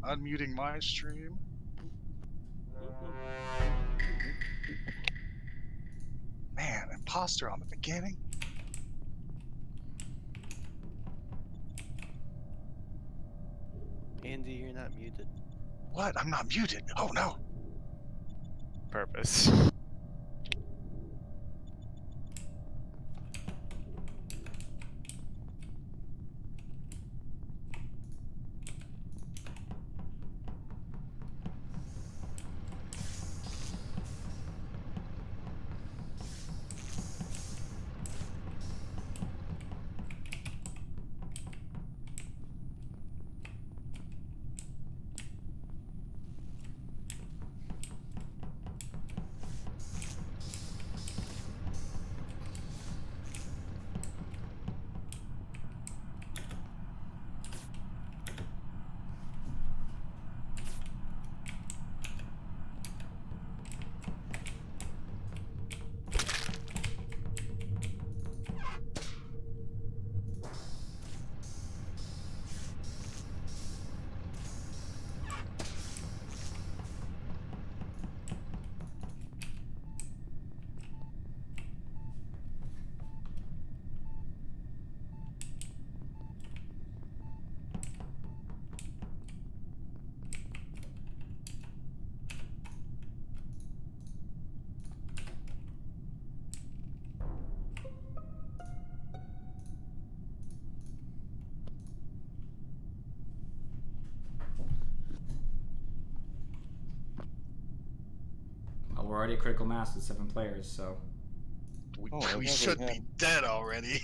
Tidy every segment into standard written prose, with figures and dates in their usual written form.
unmuting my stream. Man, imposter on the beginning. Andy, you're not muted. What? I'm not muted. Oh no. Purpose. Well, we're already a critical mass with 7 players, so. We should be dead already.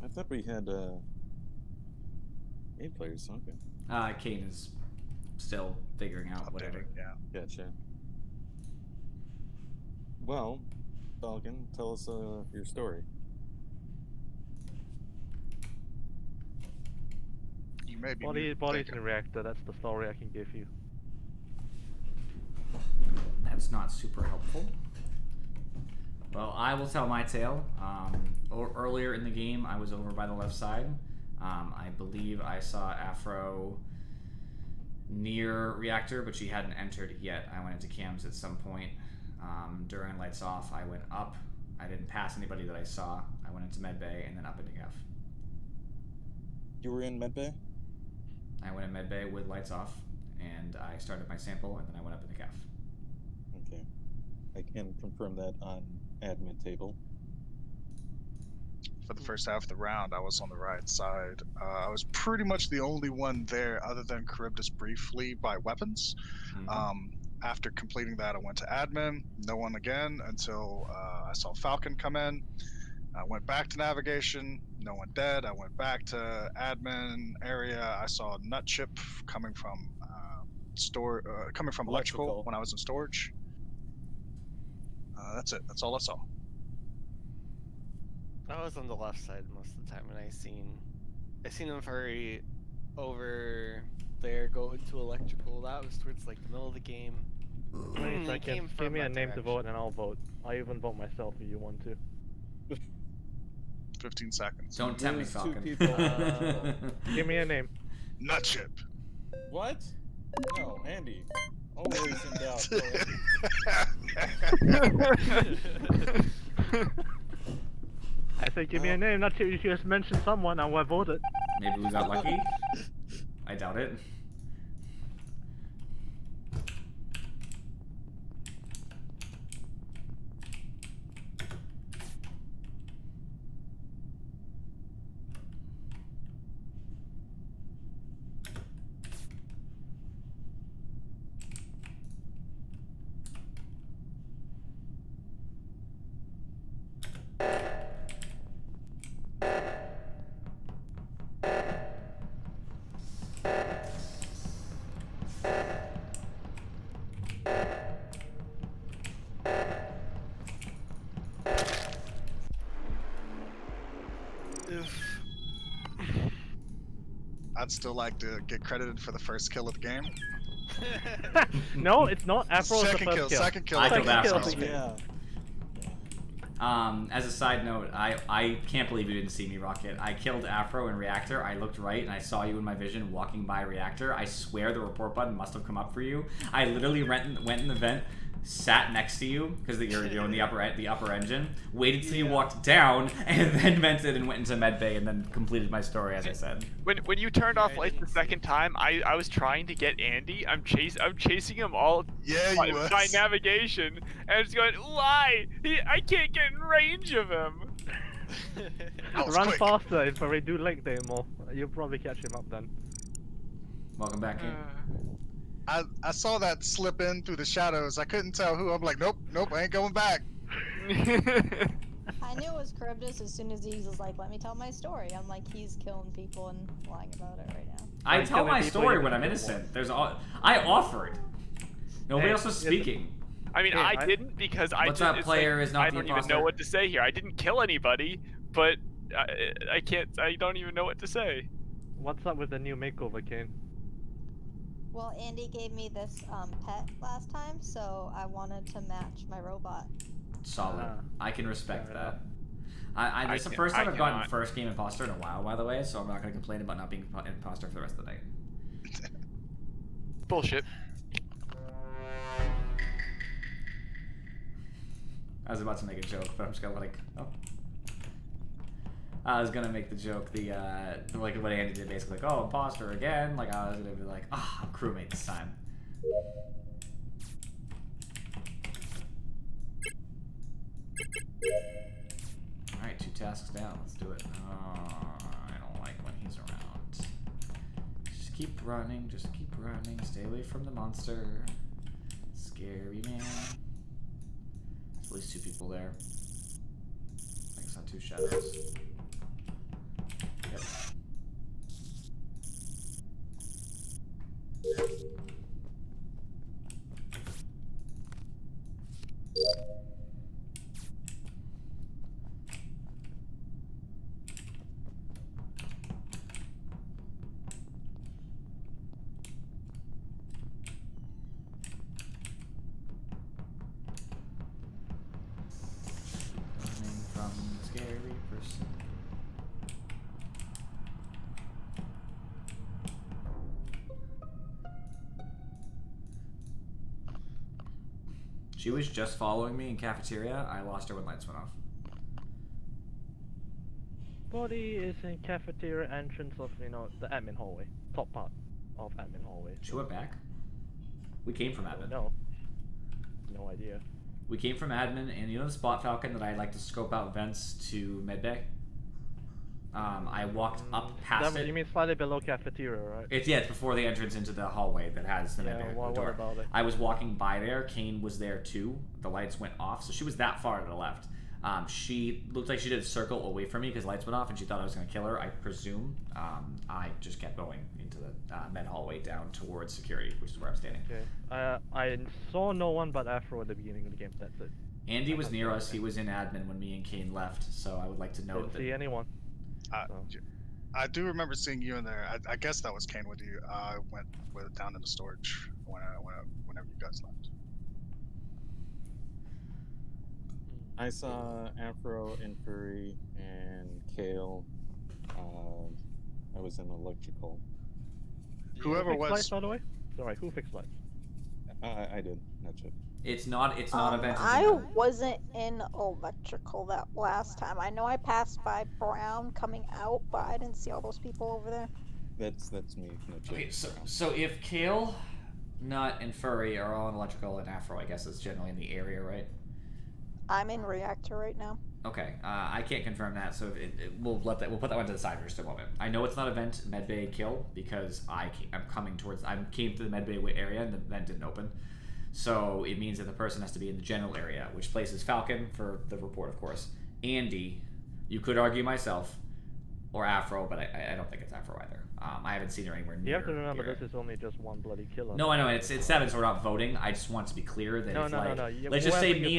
I thought we had 8 players. Okay. Kane is still figuring out whatever. Yeah. Gotcha. Well, Falcon, tell us your story. You may be Body's in reactor, that's the story I can give you. That's not super helpful. Well, I will tell my tale. Earlier in the game, I was over by the left side. I believe I saw Afro near reactor, but she hadn't entered yet. I went into cams at some point. During lights off, I went up. I didn't pass anybody that I saw. I went into medbay and then up into Gav. You were in medbay? I went in medbay with lights off, and I started my sample, and then I went up into Gav. Okay. I can confirm that on admin table. For the first half of the round, I was on the right side. I was pretty much the only one there, other than Charybdis briefly by weapons. After completing that, I went to admin. No one again until I saw Falcon come in. I went back to navigation. No one dead. I went back to admin area. I saw a nut chip coming from electrical when I was in storage. That's it. That's all I saw. I was on the left side most of the time, and I seen him hurry over there, go into electrical. That was towards like the middle of the game. 20 seconds. Give me a name to vote, and I'll vote. I'll even vote myself if you want to. 15 seconds. Don't tempt me, Falcon. Give me a name. Nut chip. What? No, Andy. Always in doubt. I said give me a name, not you just mentioned someone, I will vote it. Maybe we got lucky? I doubt it. I'd still like to get credited for the first kill of the game. No, it's not. Afro was the Second first kill, kill. second kill. I Second killed kill. Afro. Yeah. As a side note, I can't believe you didn't see me, Rocket. I killed Afro in Reactor. I looked right and I saw you in my vision walking by Reactor. I swear the report button must have come up for you. I literally went in the vent, sat next to you because you're in the upper engine, waited till you walked down, and then vented and went into medbay and then completed my story as I said. When you turned off lights the second time, I was trying to get Andy. I'm chasing him all by navigation, and it's going, why? I can't get in range of him. Run faster if I do leg day more. You'll probably catch him up then. Welcome back in. I saw that slip in through the shadows. I couldn't tell who. I'm like, nope, I ain't going back. I knew it was Charybdis as soon as he was like, let me tell my story. I'm like, he's killing people and lying about it right now. I tell my story when I'm innocent. I offered. Nobody else was speaking. I mean, I didn't because I What's up, player is not I the don't even imposter. know what to say here. I didn't kill anybody, but I don't even know what to say. What's up with the new makeover, Kane? Well, Andy gave me this pet last time, so I wanted to match my robot. Solid. I can respect fair that. It's the first time I've gotten first game imposter in a while, by the way, so I'm not going to complain about not being imposter for the rest of the night. Bullshit. I was about to make a joke, but I'm just gonna I was gonna make the joke, like what Andy did, basically like, oh, imposter again. Like I was gonna be like, I'm crewmate this time. All right, 2 tasks down. Let's do it. I don't like when he's around. Just keep running. Just keep running. Stay away from the monster. Scary man. There's at least 2 people there. I think I saw 2 shadows. Yep. Running from the scary person. She was just following me in cafeteria. I lost her when lights went off. Body is in cafeteria entrance of, the admin hallway. Top part of admin hallway. She went back. We came from admin. No. No idea. We came from admin, and you know the spot falcon that I like to scope out vents to medbay? I walked up past it. You mean slightly below cafeteria, right? It's before the entrance into the hallway that has the medbay what door. about it? I was walking by there. Kane was there too. The lights went off, so she was that far to the left. She looked like she did a circle away from me because lights went off, and she thought I was going to kill her, I presume. I just kept going into the med hallway down towards security, which is where I'm standing. Okay. I saw no one but Afro at the beginning of the game. That's it. Andy was near us. He was in admin when me and Kane left, so I would like to note Didn't that. see anyone. I do remember seeing you in there. I guess that was Kane with you. I went down into storage whenever you guys left. I saw Afro and Furry and Kale. I was in electrical. Whoever Who fixed was. lights, by the way? Sorry, who fixed lights? I did. That's it. It's not a vent. I wasn't in electrical that last time. I know I passed by Brown coming out, but I didn't see all those people over there. That's me. No Okay, joke. so if Kale, Nut, and Furry are all in electrical, and Afro, I guess, is generally in the area, right? I'm in reactor right now. Okay, I can't confirm that, so we'll put that one to the side for just a moment. I know it's not a vent medbay kill because I came to the medbay area and the vent didn't open, so it means that the person has to be in the general area, which places Falcon for the report, of course. Andy, you could argue myself, or Afro, but I don't think it's Afro either. I haven't seen her anywhere near. You have to remember here. this is only just one bloody killer. No, I know it's 7, so we're not voting. I just want to be clear that let's just say if me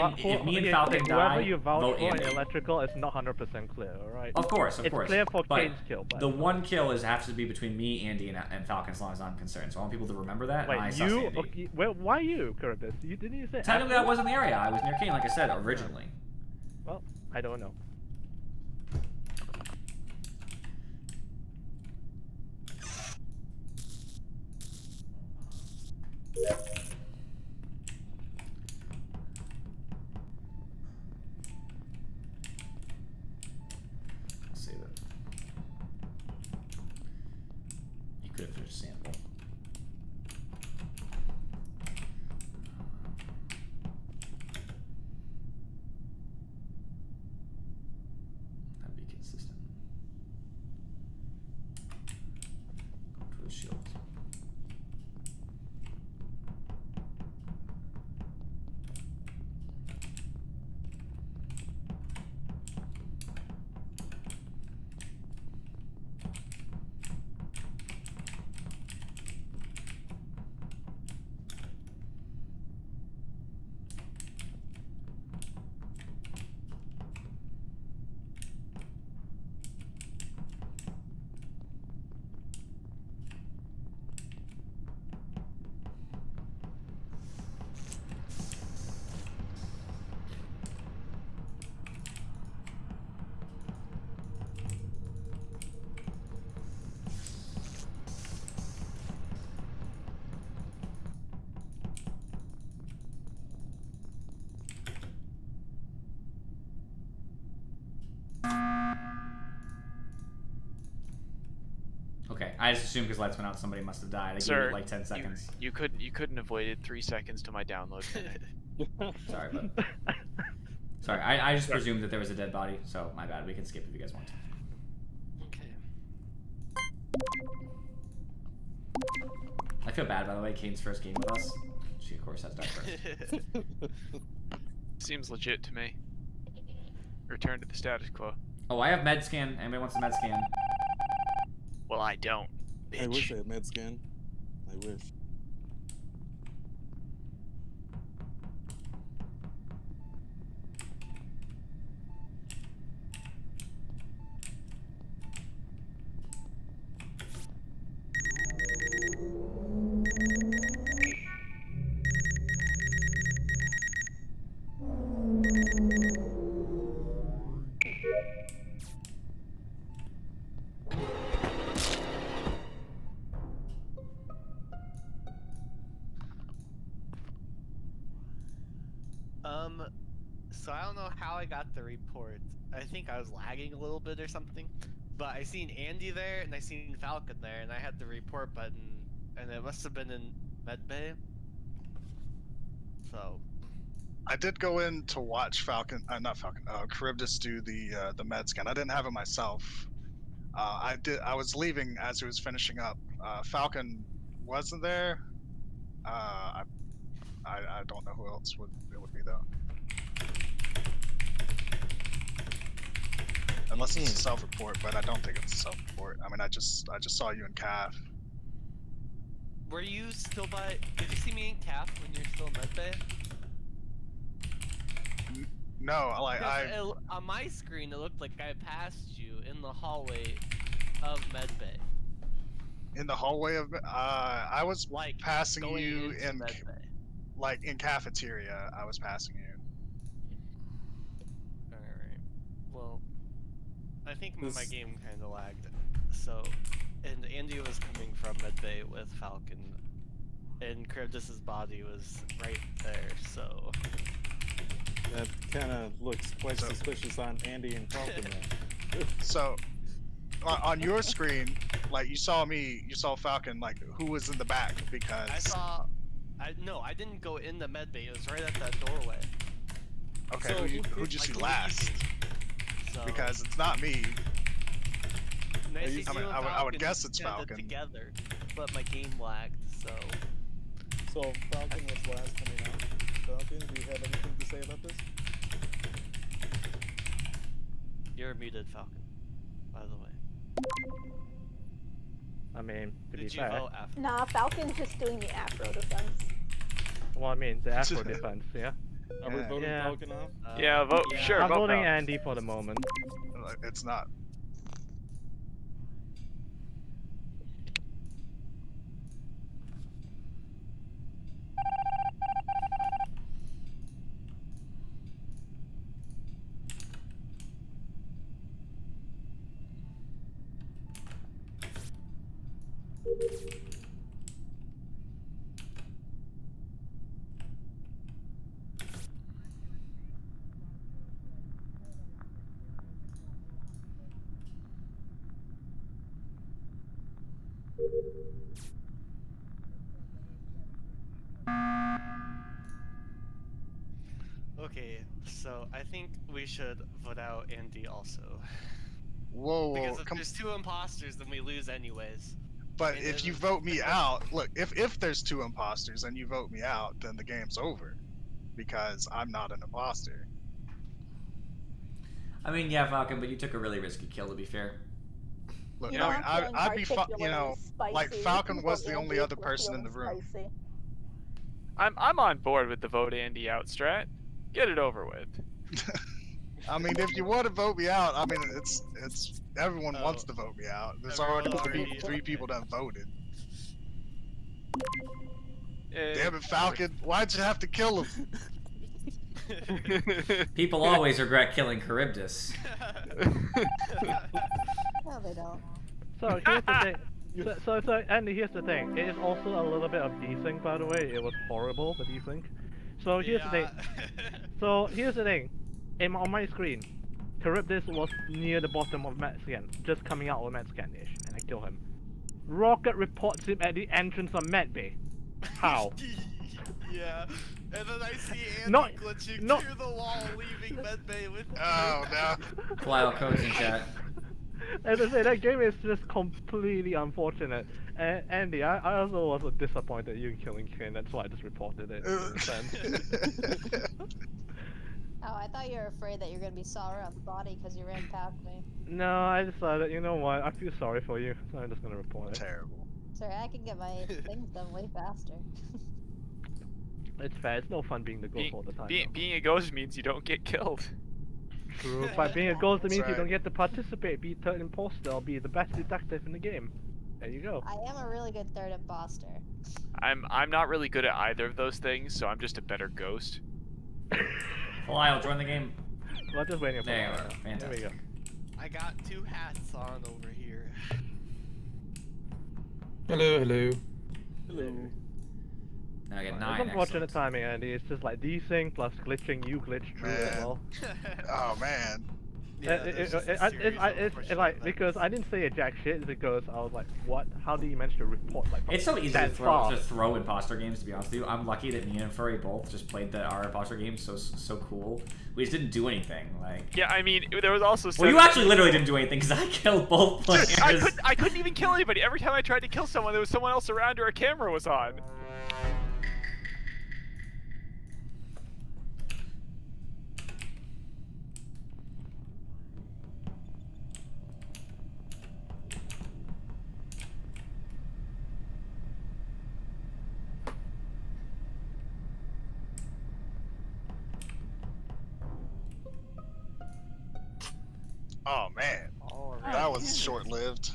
and Falcon die, whoever you vouch vote for in Andy. electrical is not 100% clear, alright? Of course. It's clear for But Kane's kill. the one kill has to be between me, Andy, and Falcon, as long as I'm concerned. So I want people to remember that. Wait, and I sus Andy. Okay, why you, Charybdis? Didn't you say? Technically, I was in the area. I was near Kane, like I said originally. Well, I don't know. I'll save it. You could have finished sample. That'd be consistent. Go for the shield. Okay, I just assumed because lights went out, somebody must have died. I gave Sir, it like 10 seconds. You couldn't have waited 3 seconds to my download. Sorry, but sorry, I just presumed that there was a dead body, so my bad. We can skip if you guys want. Okay. I feel bad, by the way. Kane's first game with us. She of course has died first. Seems legit to me. Return to the status quo. Oh, I have med scan. Anybody wants a med scan? Well, I don't. Bitch. I wish I had med scan. I wish. So I don't know how I got the report. I think I was lagging a little bit or something. But I seen Andy there and I seen Falcon there and I had the report button and it must have been in medbay. So I did go in to watch Falcon, not Falcon, Charybdis do the med scan. I didn't have it myself. I was leaving as he was finishing up. Falcon wasn't there. I don't know who else it would be though. Unless it's a self-report, but I don't think it's a self-report. I mean, I just saw you in CAF. were you still by? Did you see me in CAF when you're still in medbay? No, like On my screen, it looked like I passed you in the hallway of medbay. in the hallway of I was Like passing going you into in medbay. like in cafeteria. I was passing you. Alright. Well, I think my This- game kind of lagged. So, and Andy was coming from medbay with Falcon, and Charybdis's body was right there. So, That kind of looks quite suspicious on Andy and Falcon there. So on your screen, like you saw me, you saw Falcon. Like who was in the back? Because no, I didn't go in the medbay. It was right at that doorway. okay, So who'd you see like, last? leaving. So, Because it's not me. and I you- see I mean, you and I would Falcon guess it's kinda Falcon. together, but my game lagged. So, So Falcon was last coming out. Falcon, do you have anything to say about this? you're muted, Falcon. By the way, I mean, to be did you fair. vote after? Nah, Falcon's just doing the Afro defense. Well, I mean, the Afro defense, yeah. Are we Yeah. voting Yeah. Falcon off? Yeah, vote- sure, I'm vote voting no. Andy for the moment. It's not. Okay, so I think we should vote out Andy also. Whoa, Because if there's 2 imposters, then we lose anyways. but and if it you was- vote me out, look, if there's 2 imposters and you vote me out, then the game's over because I'm not an imposter. I mean, yeah, Falcon, but you took a really risky kill, to be fair. Look, You I know, mean, I'm feeling I'd be, you know, particularly like spicy. Falcon You was vote the only Andy, other we're person in feeling the room. spicy. I'm on board with the vote Andy out strat. Get it over with. I mean, if you want to vote me out, I mean, it's everyone Oh. wants to vote me out. There's Everyone already already- 3 people that voted. Eh. Damn it, Falcon! Why'd you have to kill him? People always regret killing Charybdis. No, they don't. So here's the thing. So Andy, here's the thing. It is also a little bit of desync, by the way. It was horrible, the desync. So here's the thing. So here's the thing. On my screen, Charybdis was near the bottom of Medscan, just coming out of Medscan-ish, and I kill him. Rocket reports him at the entrance of Medbay. How? Yeah. And then I see Andy Not- glitching not- through the wall, leaving Medbay with. Oh no! File codes in chat. As I say, that game is just completely unfortunate. And Andy, I also was disappointed you killing Ken. That's why I just reported it. In a sense. Oh, I thought you were afraid that you're gonna be Sara on the body because you ran past me. No, I decided, you know what? I feel sorry for you, so I'm just gonna report it. Terrible. Sorry, I can get my things done way faster. It's fair. It's no fun being the ghost all the time. though. Being a ghost means you don't get killed. True. By being a ghost, it That's means you right. don't get to participate, be third imposter, or be the best detective in the game. There you go. I am a really good third imposter. I'm not really good at either of those things, so I'm just a better ghost. Lyle, join the game. We're just waiting for There it you right are. now. There we Fantastic. go. I got 2 hats on over here. Hello. Now I get It's 9. unfortunate Excellent. timing, Andy. It's just like desync plus glitching. You glitch through as Man. well. Oh man. There's just a series of unfortunate like because I events. didn't say a jack shit. It's because I was like, what? How do you manage to report like? It's so easy to that throw, fast? imposter games, to be honest with you. I'm lucky that me and Furry both just played our imposter games so cool. We just didn't do anything. Like, Yeah, I mean, there was also. well, you actually literally didn't do anything because I killed both players. Dude, I couldn't even kill anybody. Every time I tried to kill someone, there was someone else around or a camera was on. Oh man. Alright. That was short-lived.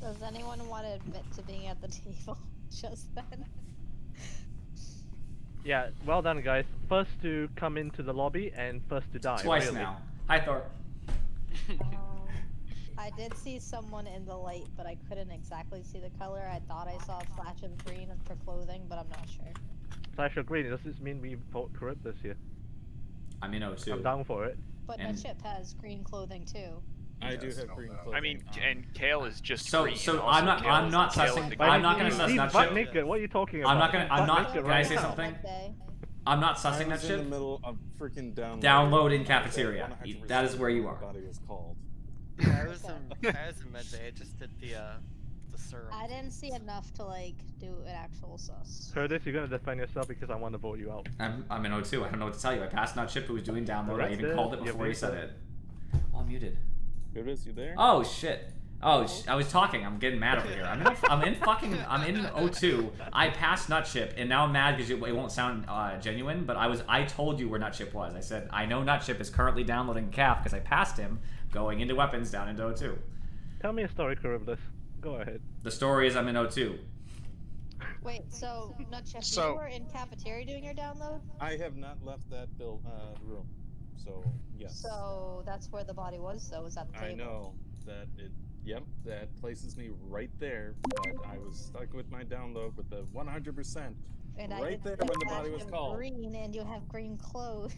Does anyone want to admit to being at the table just then? Yeah, well done, guys. First to come into the lobby and first to die. Twice really. now. Hi, Thor. I did see someone in the light, but I couldn't exactly see the color. I thought I saw a flash of green for clothing, but I'm not sure. Flash of green. Does this mean we vote Charybdis here? I'm in O2. I'm down for it. But And- Nutship has green clothing too. I do Yes, have no, green no. clothing. I mean, and Kale is just So- green. so also. I'm not- Kale I'm is not the Kale sussing- with the But I'm green not gonna he's suss butt Nutship. naked. What are you talking about? I'm not gonna- He's I'm butt not- naked can I right say now. something? Day. I'm not I sussing that was in the shit. middle of freaking Download in cafeteria. 100% That is where you are. what the body is called. Yeah, I was in Medbay. I just did the serum. I didn't see enough to like do an actual sus. Curtis, you're gonna defend yourself because I want to vote you out. I'm in O2. I don't know what to tell you. I passed Nutship, who was doing download. I even Correct, called it yeah, before he we said said- it. Oh, I'm muted. Curtis, you there? Oh shit. Oh, I was talking. I'm getting mad over here. I'm in O2. I passed Nutship, and now I'm mad because it won't sound genuine. But I told you where Nutship was. I said I know Nutship is currently downloading CAF because I passed him going into weapons down into O2. Tell me a story, Charybdis. Go ahead. The story is I'm in O2. Wait, so Nutship, So- you were in cafeteria doing your download? I have not left that room. So, yes. So that's where the body was. So was at the table. I know that it Yep, that places me right there. But I was stuck with my download with the 100%. And Right there when the body was called. Green, and you have green clothes.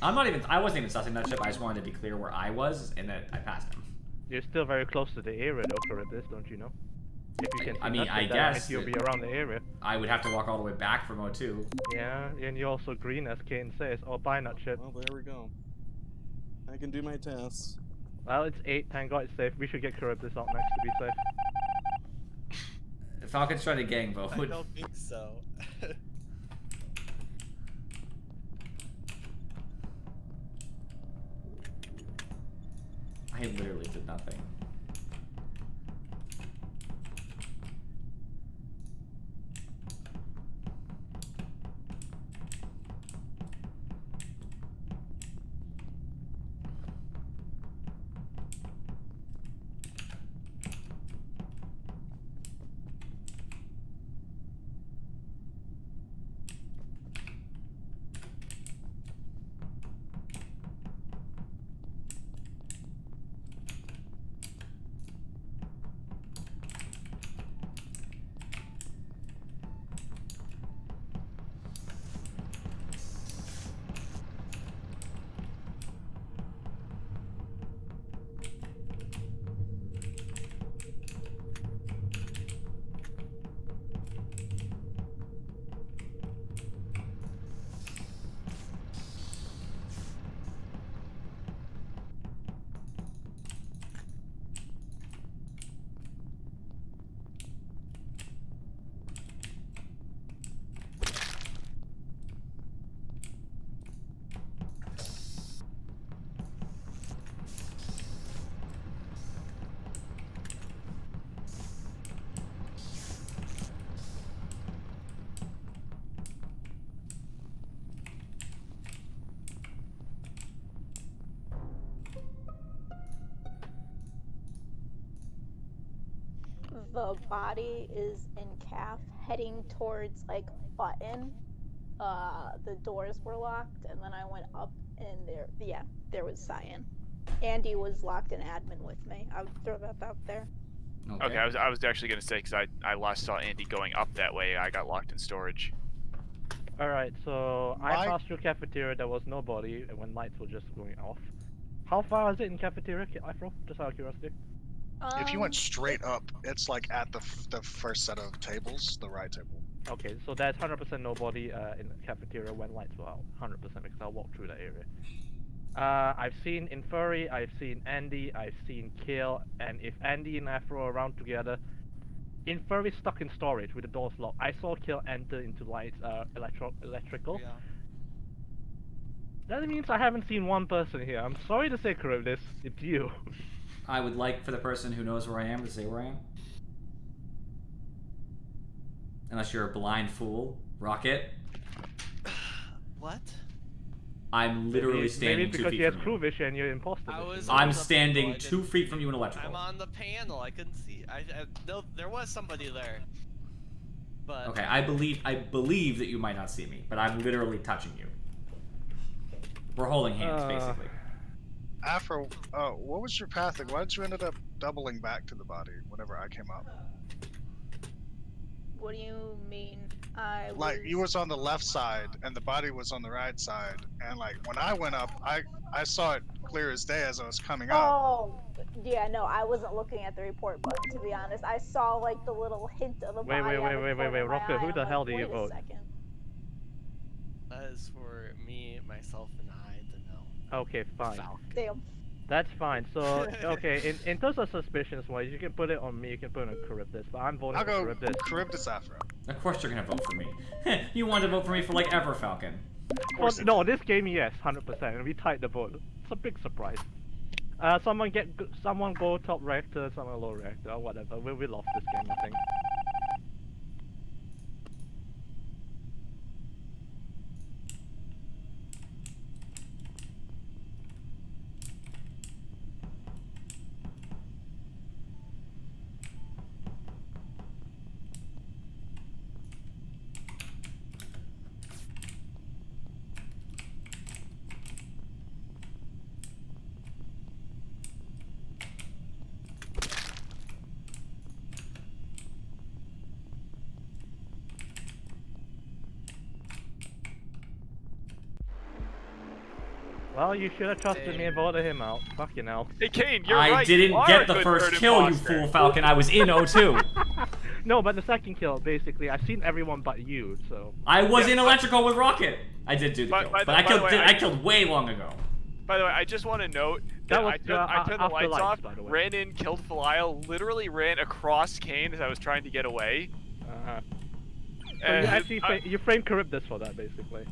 I wasn't even sussing that ship. I just wanted to be clear where I was and that I passed him. You're still very close to the area, though, Charybdis, don't you know? If you can see I mean, nothing, I that guess means you'll be that- around the area. I would have to walk all the way back from O2. Yeah, and you're also green, as Kane says. Oh, bye, Nutship. Well, there we go. I can do my tests. Well, it's 8. Thank God it's safe. We should get Charybdis up next to be safe. Falcon's trying to gang vote. I don't think so. I literally did nothing. The body is in calf, heading towards like button. The doors were locked, and then I went up, and there was Cyan. Andy was locked in admin with me. I would throw that out there. Okay, I was actually gonna say because I last saw Andy going up that way. I got locked in storage. Alright, so I passed through cafeteria, there was nobody when lights were just going off. How far is it in cafeteria, Afro? Just out of curiosity. If you went straight up, it's like at the first set of tables, the right table. Okay, so there's 100% nobody in the cafeteria when lights were out. 100% because I walked through that area. I've seen Infuri, I've seen Andy, I've seen Kill, and if Andy and Afro are around together, Infuri's stuck in storage with the doors locked. I saw Kill enter into lights, electrical. Yeah. That means I haven't seen one person here. I'm sorry to say, Charybdis, it's you. I would like for the person who knows where I am to say where I am. Unless you're a blind fool. Rocket. What? I'm literally standing maybe 2 because feet he has from crew you. vision and you're imposter. I was I'm on the standing panel, I 2 didn't- feet from you in electrical. I'm on the panel. I couldn't see. No, there was somebody there. But Okay, I believe that you might not see me, but I'm literally touching you. We're holding hands, basically. Afro, what was your pathing? Why did you end up doubling back to the body whenever I came up? What do you mean? Like, you was on the left side, and the body was on the right side, and like, when I went up, I saw it clear as day as I was coming up. Oh, yeah, no, I wasn't looking at the report button, to be honest. I saw, like, the little hint of a body. Wait, Rocket, who the hell do you vote? that is for me, myself, and I to know. Okay, fine. Damn. That's fine. So, okay, in terms of suspicions wise, you can put it on me, you can put it on Charybdis, but I'm voting I'll for go Charybdis. Charybdis Afro. Of course you're gonna vote for me. You wanted to vote for me for like ever, Falcon. Well, no, this game, yes, 100%, and we tied the vote. It's a big surprise. Someone go top reactor, someone low reactor, or whatever. We lost this game, I think. Well, you should have trusted me and voted him out. Fucking hell. Hey, Kane, you're I right. didn't you get are the a good first third kill, you imposter. fool Falcon. I was in O2. No, but the second kill, basically, I've seen everyone but you, so. I was Yeah, in electrical with Rocket. I did do the kill, but I killed way long ago. By the way, I just want to note that I turned the after lights off, by the way. ran in, killed Felial, literally ran across Kane as I was trying to get away. So And you actually you framed Charybdis for that, basically.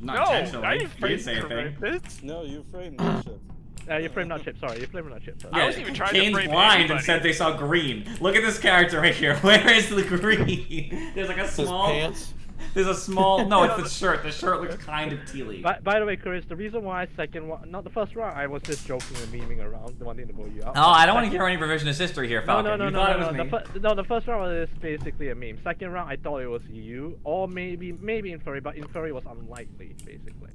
Not no, intentionally. I You didn't didn't frame say a thing. Charybdis. No, you framed that shit. You framed not Chip, sorry, you framed not Chip. I wasn't even trying to Kane's frame blind anybody. and said they saw green. Look at this character right here. Where is the green? There's like a His small. pants. There's a small. No, it's the shirt. The shirt looks kind of tealy. By the way, Chris, the reason why second one, not the first round, I was just joking and memeing around, wanting to vote you out. Oh, I don't want to hear any revisionist history here, Falcon. No, You thought it was me. The first round was basically a meme. Second round, I thought it was you, or maybe Infuri, but Infuri was unlikely, basically.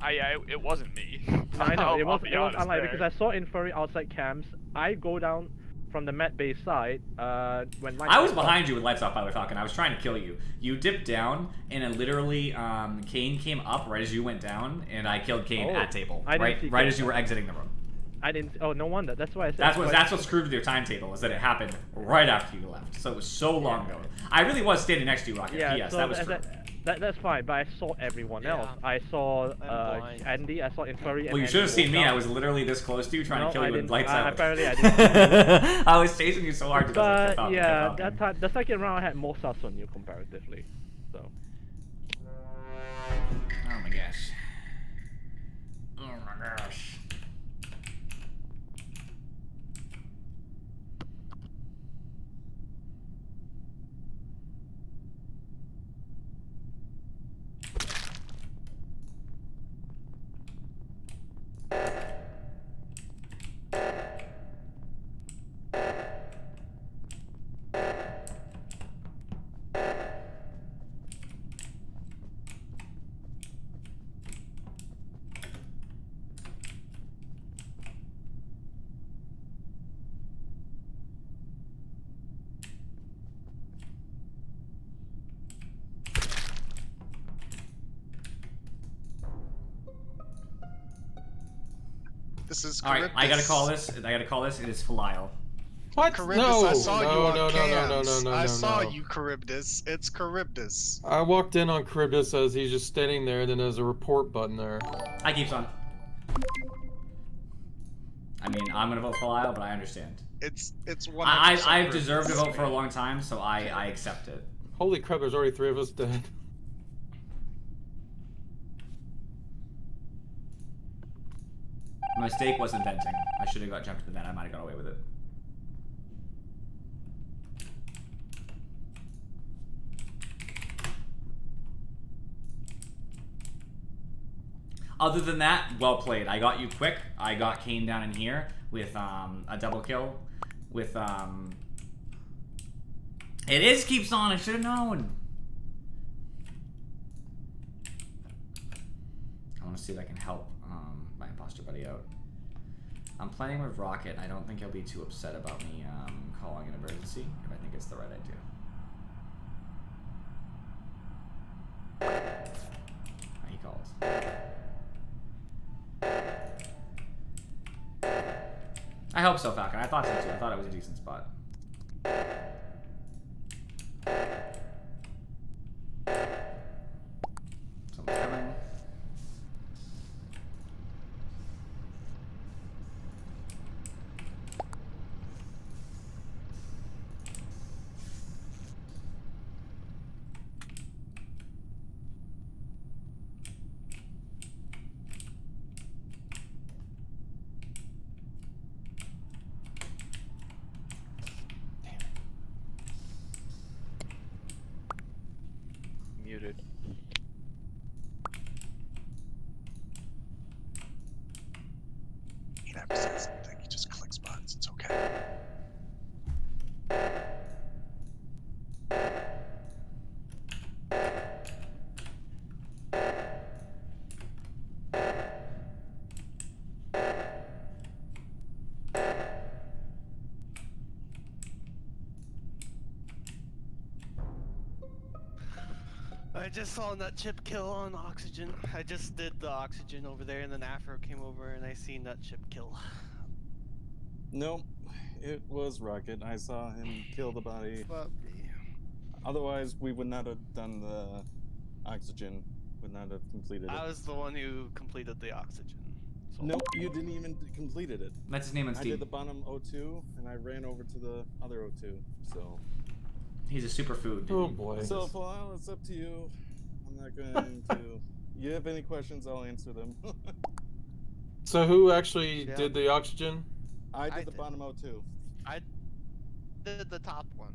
It wasn't me. I know, it was be unlikely honest there. because I saw Infuri outside camps. I go down from the Met base side when I was behind you with lights off, by the way, Falcon. I was trying to kill you. You dipped down, and it literally, Kane came up right as you went down, and I killed Kane at table. Right as you were exiting the room. I didn't. Oh, no wonder. That's why I said. That's what screwed with your timetable, is that it happened right after you left. So it was so long ago. I really was standing next to you, Rocket. Yeah, Yes, so that was true. That's fine, but I saw everyone else. I saw Andy, I saw Infuri. Well, you should have seen me. I was literally this close to you, trying to kill you with lights out. Apparently, I didn't. I was chasing you so hard to But yeah, that time, the second round, I had more sus on you comparatively. So. Oh my gosh. Oh my gosh. This is All right, Charybdis. I gotta call this. It is Felial. What? Charybdis, No, I saw you on cams. no, I no, saw no. you, Charybdis. It's Charybdis. I walked in on Charybdis as he's just standing there, and then there's a report button there. I keeps on. I mean, I'm gonna vote Felial, but I understand. It's 100%. I've deserved to vote for a long time, so I accept it. Holy crap, there's already 3 of us dead. My mistake wasn't venting. I should have got jumped to the vent. I might have got away with it. Other than that, well played. I got you quick. I got Kane down in here with a double kill. With It is keeps on. I should have known. I want to see if I can help my imposter buddy out. I'm playing with Rocket. I don't think he'll be too upset about me calling an emergency if I think it's the right idea. He calls. I hope so, Falcon. I thought so too. I thought it was a decent spot. Someone's coming. Muted. He never says anything. He just clicks buttons. It's okay. I just saw Nut Chip kill on oxygen. I just did the oxygen over there, and then Afro came over, and I seen Nut Chip kill. Nope, it was Rocket. I saw him kill the body. But Otherwise, we would not have done the oxygen. Would not have completed it. I was the one who completed the oxygen. So. Nope, you didn't even completed it. That's his name on I Steam. did the bottom O2, and I ran over to the other O2. So. He's a superfood. Oh boy. So, Falal, it's up to you. I'm not going to. You have any questions? I'll answer them. So who actually Yeah. did the oxygen? I did I the did. bottom O2. I did the top one.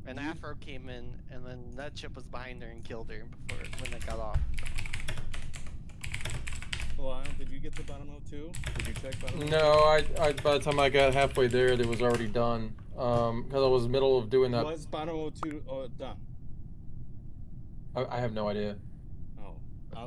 And You- Afro came in, and then Nut Chip was behind her and killed her before when it got off. Falal, did you get the bottom O2? Did you check bottom? No, I by the time I got halfway there, it was already done. Because I was in the middle of doing that. Was bottom O2 done? I have no idea. Oh,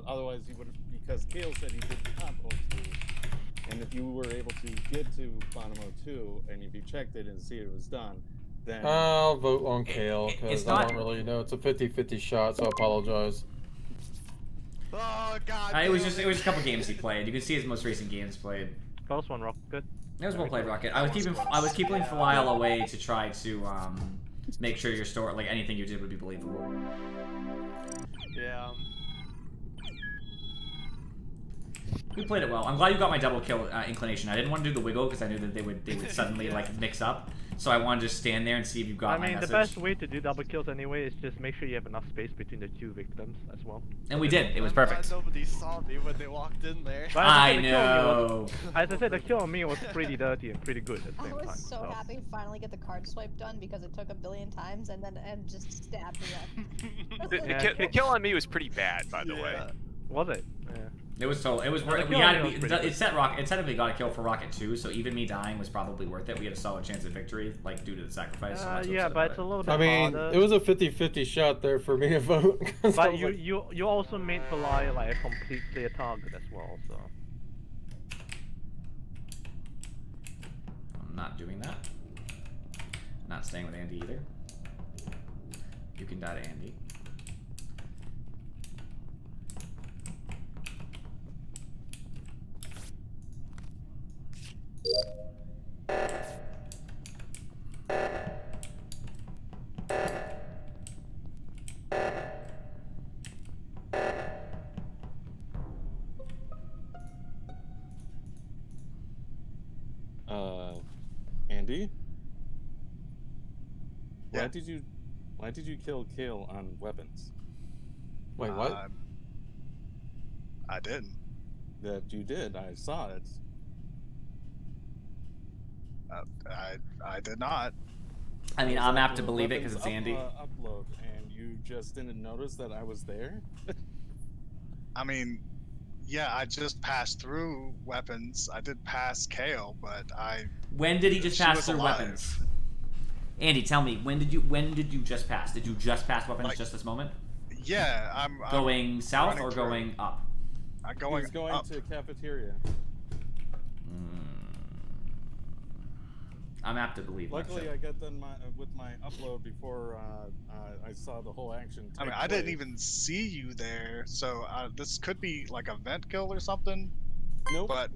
otherwise you would, because Kale said he did top O2, and if you were able to get to bottom O2 and if you checked it and see it was done, then I'll vote on Kale It's because I not- don't really know. It's a 50-50 shot, so I apologize. Oh god. It was just a couple games he played. You can see his most recent games played. Close one, Rock. Good. It was well played, Rocket. I was keeping Falile away to try to make sure your story, like anything you did, would be believable. Yeah. We played it well. I'm glad you got my double kill inclination. I didn't want to do the wiggle because I knew that they would suddenly like mix up. So I wanted to just stand there and see if you got I my mean, message. the best way to do double kills anyway is just make sure you have enough space between the two victims as well. And we did. It was I'm glad perfect. Nobody saw me when they walked in there. But as I I said, the kill on me know. was- As I said, the kill on me was pretty dirty and pretty good at the I same was time. so happy to finally get the card swipe done because it took a billion times and then just stabbed me up. The kill on me was pretty bad, by the way. Yeah. Was it? Yeah. It was total. It was worth it. We kill had on me to was be. pretty It set Rocket. It technically got a kill for Rocket too. So even me dying was probably worth it. We had a solid chance of victory, like due to the sacrifice. so I'm not too Yeah, upset but about it's a it. little bit I mean, harder. it was a 50-50 shot there for me to vote. 'cause I But was you, like, you also made Falai like a complete clear target as well, so. I'm not doing that. Not staying with Andy either. You can die to Andy. Andy? Yeah. Why did you kill Kale on weapons? wait, what? I didn't. That you did. I saw it. I did not. I mean, It was I'm like apt to the believe it because weapons it's Andy. Upload, and you just didn't notice that I was there. I mean, yeah, I just passed through weapons. I did pass Kale, but When did he just She pass was through alive. weapons? Andy, tell me, when did you just pass? Did you just pass weapons Like- just this moment? yeah, I'm Going south running or through. going up? I'm He going was going up. to cafeteria. I'm apt to believe that. Luckily, too. I got done with my upload before I saw the whole action. I mean, take I didn't place. even see you there, so this could be like a vent kill or something. Nope. But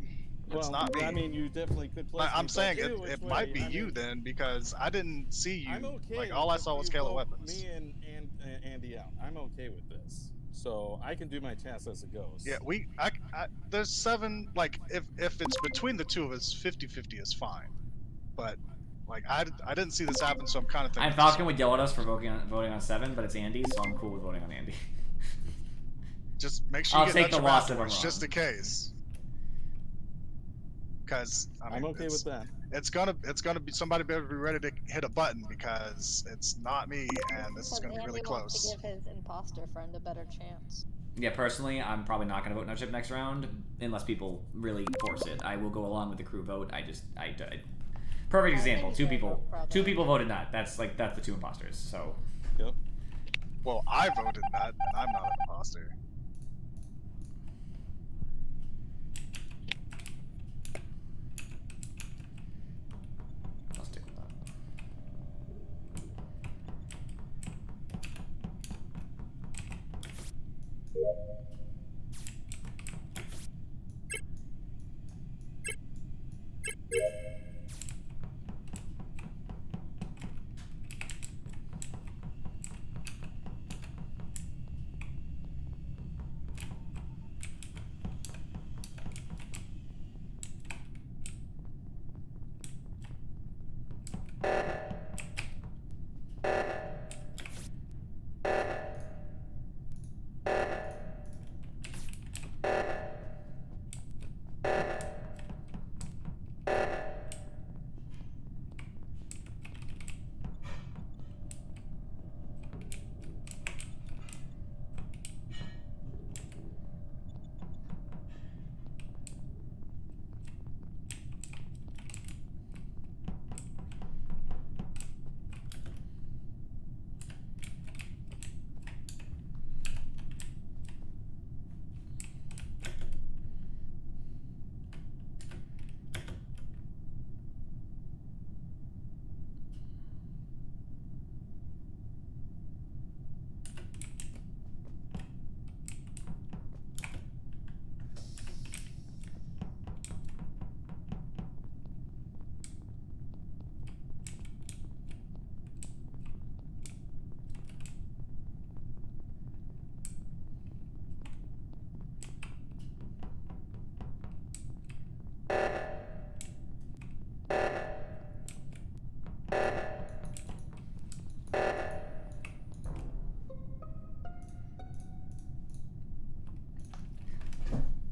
it's well, not me. I mean, you definitely could play. I'm saying it might be you then, because I didn't see you. I'm okay. Like all I if saw was you Kale vote weapons. Me and Andy out. I'm okay with this, so I can do my task as it goes. Yeah, there's 7. Like if it's between the two of us, 50-50 is fine. But like I didn't see this happen, so I'm kind of thinking. And Falcon would yell at us for voting on 7, but it's Andy, so I'm cool with voting on Andy. Just make sure I'll you take get the Nutchip loss if I'm afterwards, wrong. just in case. Because I mean, I'm okay with that. It's gonna be somebody better be ready to hit a button because it's not me, and this is Because gonna be really Andy wants close. to give his imposter friend a better chance. Yeah, personally, I'm probably not going to vote Nutchip next round unless people really force it. I will go along with the crew vote. Perfect example. think you should vote for Two other. people voted that. That's the 2 imposters. So Yep. Well, I voted that, and I'm not an imposter. I'll stick with that.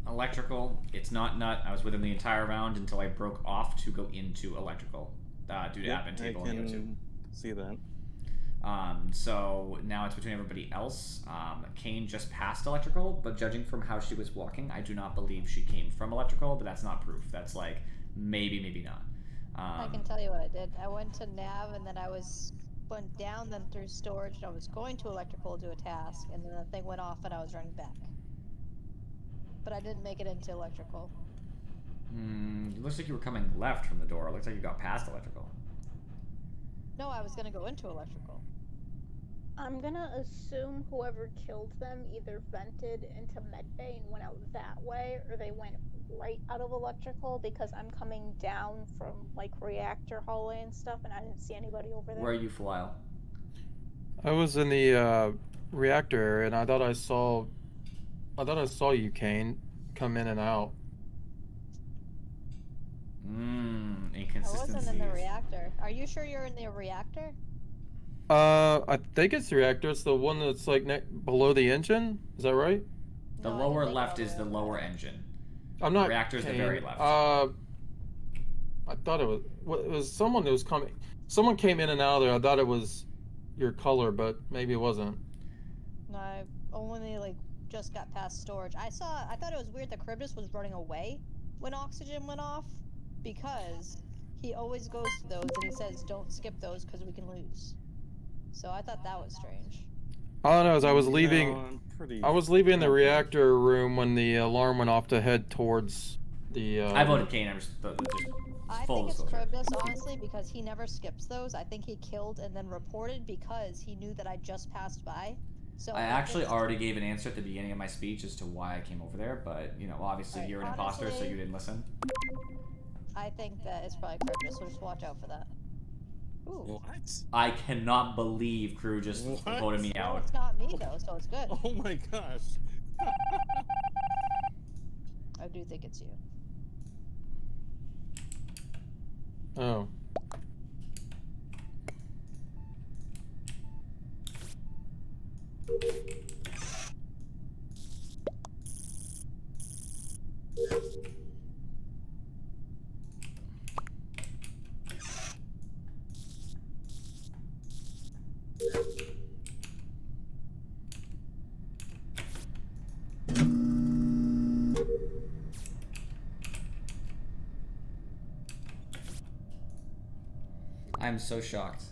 Electrical, it's not nut. I was with him the entire round until I broke off to go into electrical due to admin table I and can see that. So now it's between everybody else. Kane just passed electrical, but judging from how she was walking, I do not believe she came from electrical, but that's not proof. That's like, maybe, maybe not. I can tell you what I did. I went to nav and then went down, then through storage, and I was going to electrical to do a task, and then the thing went off and I was running back. But I didn't make it into electrical. It looks like you were coming left from the door. It looks like you got past electrical. No, I was gonna go into electrical. I'm gonna assume whoever killed them either vented into medbay and went out that way, or they went right out of electrical, because I'm coming down from like reactor hallway and stuff, and I didn't see anybody over there. Where are you, Felial? I was in the reactor area, and I thought I saw you, Kane, come in and out. I Inconsistencies. wasn't in the reactor. Are you sure you're in the reactor? I think it's the reactor. It's the one that's like below the engine. Is that right? The No, I lower didn't make left it is over the there. lower engine. I'm not. Reactor's the Kane. very left. I thought it was someone that was coming. Someone came in and out of there. I thought it was your color, but maybe it wasn't. No, I only like just got past storage. I thought it was weird that Charybdis was running away when oxygen went off, because he always goes to those and he says, "Don't skip those because we can lose." So I thought that was strange. All I know is I was No, leaving. I'm pretty I was leaving the confident. reactor room when the alarm went off to head towards the. I voted Kane. I'm just I full think it's disclosure. Charybdis, honestly, because he never skips those. I think he killed and then reported because he knew that I just passed by. So I actually already gave an answer at the beginning of my speech as to why I came over there, but you know, obviously Alright, you're an imposter, so honestly- you didn't listen. I think that it's probably Charybdis, so just watch out for that. Ooh. What? I cannot believe crew just What? voted me No, out. it's not me though, so it's good. Oh my gosh. I do think it's you. Oh. I'm so shocked.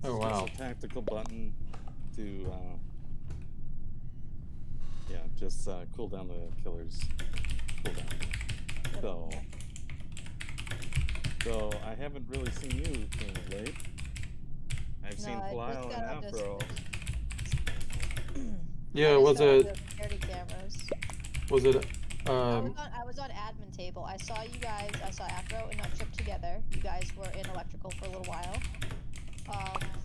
Oh It's wow. a tactical button to just cool down the killer's cooldown. So I haven't really seen you, King of late. I've seen Belial and Afro. Yeah, was it? Security cameras. Was it? I was on admin table. I saw you guys. I saw Afro and Nutship together. You guys were in electrical for a little while.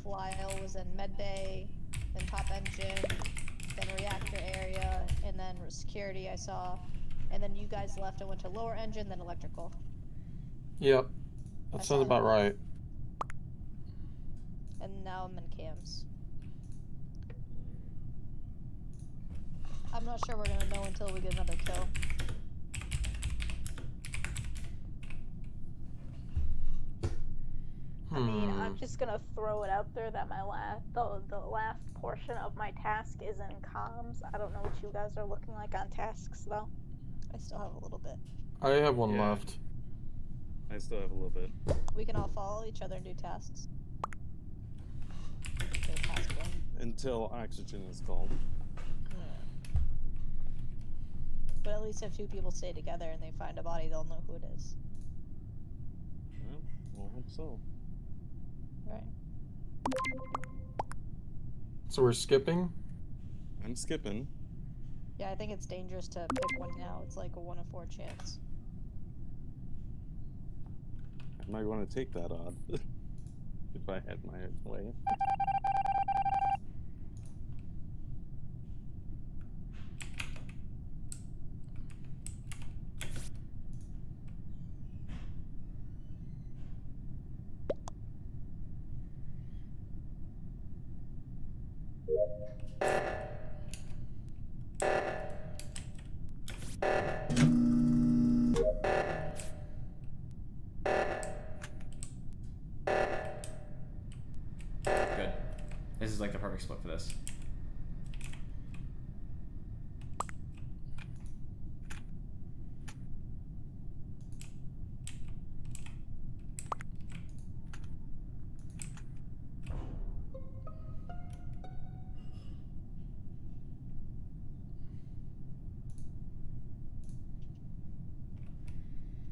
Belial was in medbay, then top engine, then reactor area, and then security. I saw, and then you guys left and went to lower engine, then electrical. Yep, that sounds about right. And now I'm in cams. I'm not sure we're gonna know until we get another kill. I mean, I'm just gonna throw it out there that my the last portion of my task is in comms. I don't know what you guys are looking like on tasks though. I still have a little bit. I have one left. I still have a little bit. We can all follow each other and do tasks. Okay, task one. Until oxygen is called. Yeah. But at least if two people stay together and they find a body, they'll know who it is. Well, we'll hope so. Right. So we're skipping? I'm skipping. Yeah, I think it's dangerous to pick one now. It's like a 1 in 4 chance. I might want to take that odd. If I had my way. Good. This is like the perfect split for this.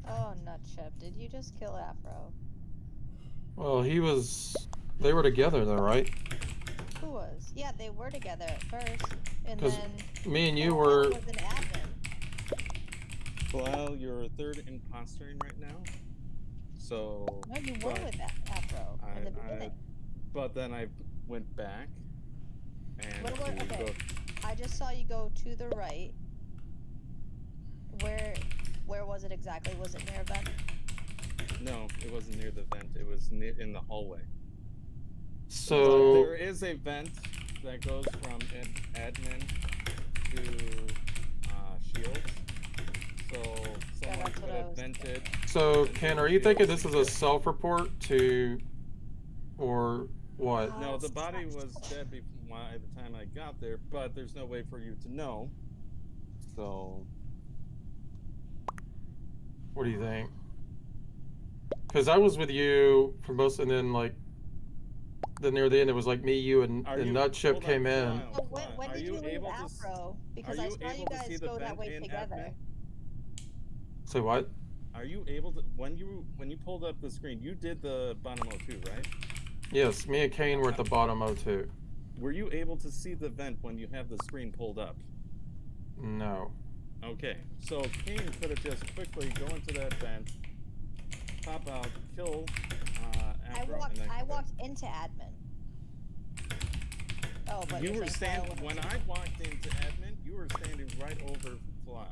Oh, Nutship, did you just kill Afro? Well, they were together though, right? Who was? Yeah, they were together at first, and 'Cause then me and you Belial were. was an admin. Belial, you're a third imposter right now. So. No, you were with Afro in the beginning. But then I went back. And Okay. I just saw you go to the right. Where was it exactly? Was it near a vent? No, it wasn't near the vent. It was in the hallway. So there is a vent that goes from admin to shields. So someone could have vented. So Ken, are you thinking this is a self-report to, or what? No, the body was dead by the time I got there, but there's no way for you to know. So. What do you think? Because I was with you for most, and then like, then near the end it was like me, you, and Nutship came in. So when did you leave Afro? Because I saw you guys go that way together. Say what? Are you able to when you pulled up the screen? You did the bottom O2, right? Yes, me and Kane were at the bottom O2. Were you able to see the vent when you have the screen pulled up? No. Okay, so Kane could have just quickly go into that vent, pop out, kill Afro, I walked into admin. Oh, but you were standing when I walked into admin. You were standing right over Belial.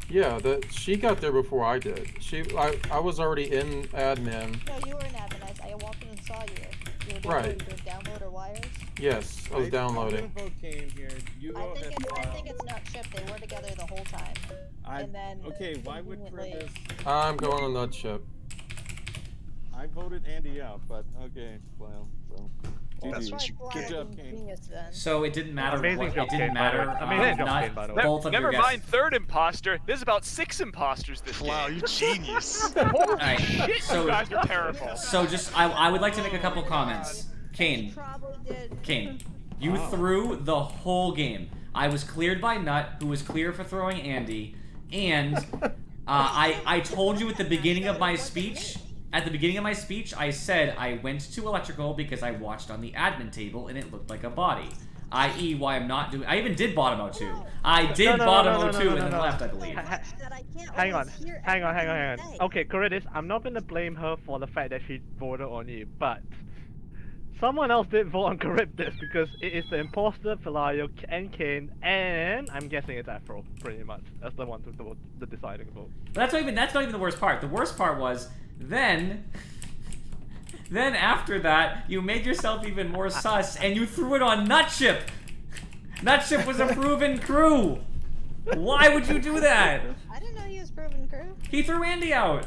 Yeah, she got there before I did. I was already in admin. No, you were in admin. I walked in and saw you. You were doing Right. downloader wires. Yes, I was downloading. I'm gonna vote Kane here. You go ahead. I think it's Nutship. They were together the whole time. And then. Okay, why would Chris? I'm going on Nutship. I voted Andy out, but okay, well, so. That's what you Good job, Kane. So it didn't matter. Amazing It job, didn't Kane, by the matter. way. Amazing job, not Kane, by the way. both of Never your guesses. mind third imposter. There's about 6 imposters this game. Wow, you genius. Holy Alright, shit, so- you guys are terrible. So just, I would like to make a couple comments. Kane, Probably did. Kane, you threw the whole game. I was cleared by Nut, who was clear for throwing Andy, and I told you at the beginning of my speech. At the beginning of my speech, I said I went to electrical because I watched on the admin table and it looked like a body. I.e., why I'm not doing. I even did bottom 02. I did bottom 02 and then left, I believe. Hang on. Okay, Caritas, I'm not gonna blame her for the fact that she voted on you, but someone else did vote on Charybdis because it is the imposter, Philaio, and Kane, and I'm guessing it's Afro, pretty much. That's the one to vote, the deciding vote. But that's not even the worst part. The worst part was then after that, you made yourself even more sus, and you threw it on Nutship. Nutship was a proven crew. Why would you do that? I didn't know he was proven crew. He threw Andy out.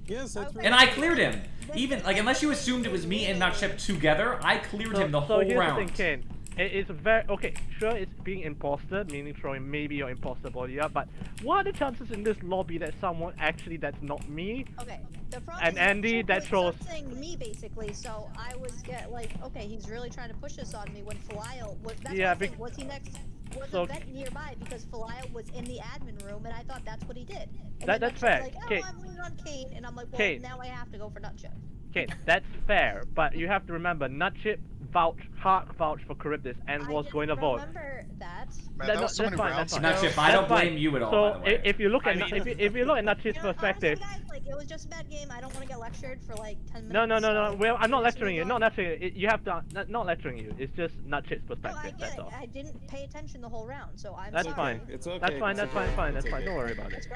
Yes, that's right. And I cleared him. Even like unless you assumed it was me and Nutship together, I cleared him the whole here's round. The thing, Ken. It is very okay. Sure, it's being imposter, meaning throwing maybe your imposter body up. But what are the chances in this lobby that someone actually that's not me? Okay, the problem and is Andy that throws saying me basically. So I was like, okay, he's really trying to push this on me when Philaio was. That's was he next? Was a vent nearby because Philaio was in the admin room, and I thought that's what he did. And that's fair. Like, oh, I'm leaning on Kane, and I'm like, well, Kane. now I have to go for Nutship. Okay, that's fair, but you have to remember, Nutship vouched for Charybdis and was going to vote. I remember that. Man, that was so many rounds ago. Nutship, I don't blame you at all. So by the way. if you look at if you look at Nutship's perspective, honestly, guys, like, it was just a bad game. I don't want to get lectured for like 10 minutes. No. Well, I'm not lecturing you. Not lecturing. You have to not lecturing you. It's just Nutship's No, perspective. I get That's it. all. I didn't pay attention the whole round, so I'm That's sorry. fine. It's okay. That's fine. That's fine. That's fine. okay. Don't worry about it.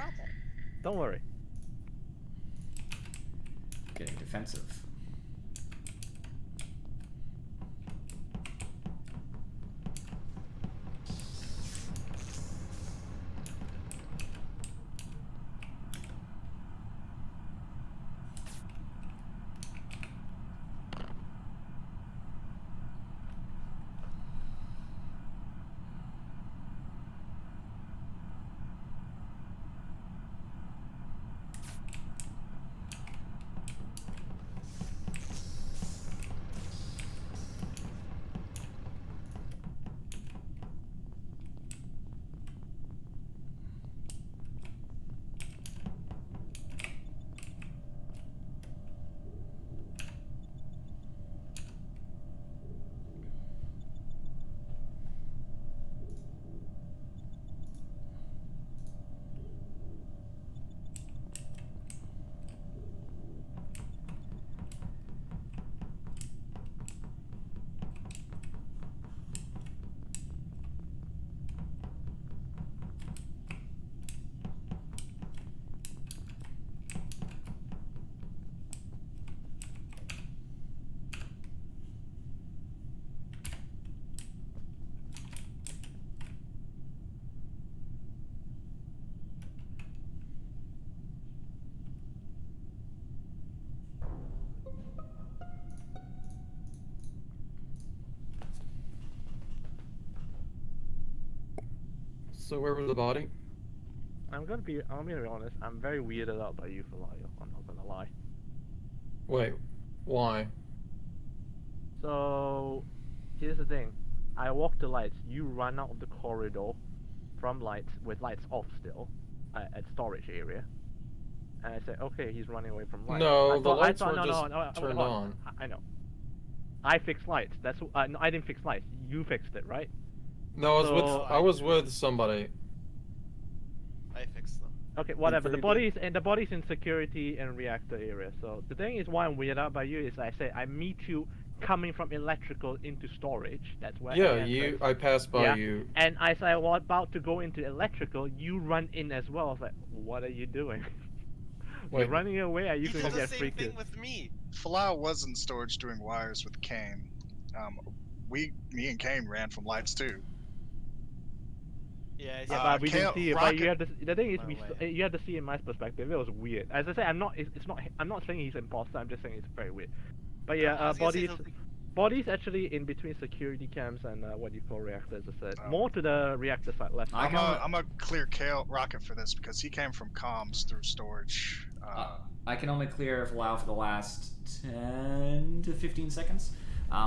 Don't worry. Getting defensive. So where was the body? I'm gonna be honest. I'm very weirded out by you, Philaio. I'm not gonna lie. Wait, why? So, here's the thing. I walk to lights. You run out of the corridor from lights with lights off still at storage area. And I said, okay, he's running away from lights. No, the lights were just turned on. I know. I fixed lights. That's no, I didn't fix lights. You fixed it, right? No, I was with somebody. I fixed them. Okay, whatever. The body's in security and reactor area. So the thing is, why I'm weirded out by you is I say I meet you coming from electrical into storage. That's where. Yeah, I passed by you. And as I was about to go into electrical, you run in as well. I was like, what are you doing? You're running away. Are you going to get freaked? He did the same thing with me. Philaio was in storage doing wires with Kane. Me and Kane ran from lights too. Yeah, but we didn't see it. But you have to. The thing is, you have to see in my perspective. It was weird. As I say, I'm not saying he's imposter. I'm just saying it's very weird. But yeah, bodies actually in between security cams and what you call reactors. As I said, more to the reactor side left. I'm a clear Kale Rocket for this because he came from comms through storage. I can only clear Philaio for the last 10 to 15 seconds.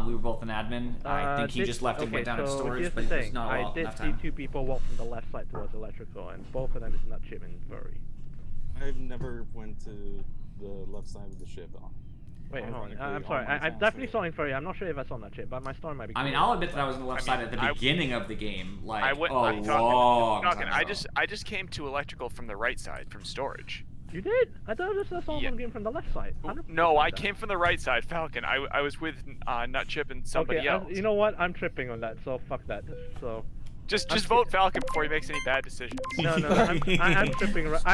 We were both in admin. I think he just left and went down in storage, but it was not I did enough see time. 2 people walk from the left side towards electrical, and both of them is Nutchip and Furry. I've never went to the left side of the ship. Wait, hold on. Ironically, I'm all sorry. my I tasks definitely are- saw him Furry. I'm not sure if I saw Nutchip, but my story might be. I mean, correct. I'll admit that I was on the left side at the beginning of the game, like I went. a I'm long talking, time I ago. just came to electrical from the right side from storage. You did? I thought I saw Yeah. someone came from the left side. 100% No, I that. came from the right side, Falcon. I was with Nutchip and somebody Okay, else. you know what? I'm tripping on that, so fuck that. So. Just vote Falcon before he makes any bad decisions. No, I'm tripping. I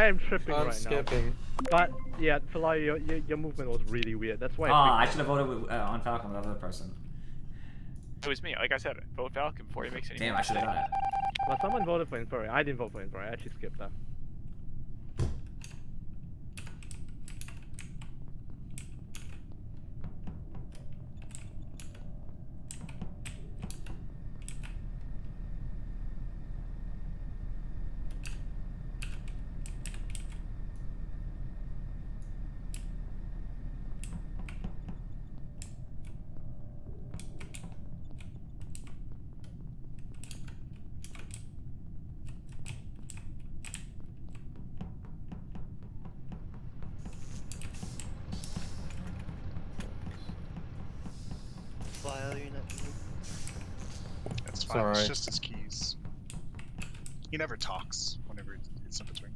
am tripping I'm right skipping. now. But yeah, Falayo, your movement was really weird. That's why. I should have voted on Falcon with the other person. It was me. Like I said, vote Falcon before he makes any. Damn, I should have done it. Well, someone voted for Infuri. I didn't vote for Infuri. I actually skipped that. It's fine. alright. It's just his keys. He never talks whenever it's in between.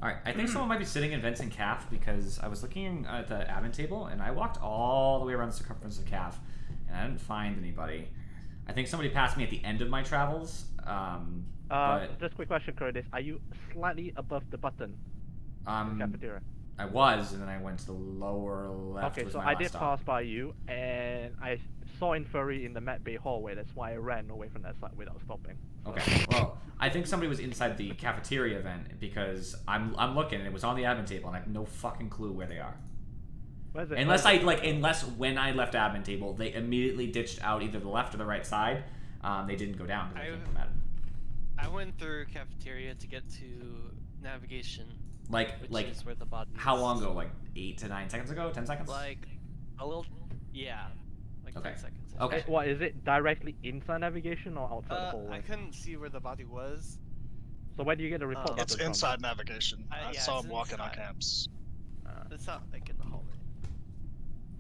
Alright, I think someone might be sitting in Vents and Calf because I was looking at the admin table and I walked all the way around the circumference of Calf and I didn't find anybody. I think somebody passed me at the end of my travels. But Just a quick question, Curtis. Are you slightly above the button in the cafeteria? I was, and then I went to the lower left. Okay, was so my I last did stop. pass by you, and I saw Infuri in the Med Bay hallway. That's why I ran away from that side without stopping. Okay, well, I think somebody was inside the cafeteria vent because I'm looking and it was on the admin table and I have no fucking clue where they are. Where's it? Unless when I left admin table, they immediately ditched out either the left or the right side. They didn't go down. Because they came from admin. I went through cafeteria to get to navigation. Like is where the body how is. long ago? Like 8 to 9 seconds ago? 10 seconds? Like a little, yeah, like Okay. 10 seconds. Okay. What is it? Directly inside navigation or outside the I hallway? couldn't see where the body was. So where do you get the report? It's button from? inside navigation. I yeah, saw it's him walking on inside. camps. It's not like in the hallway.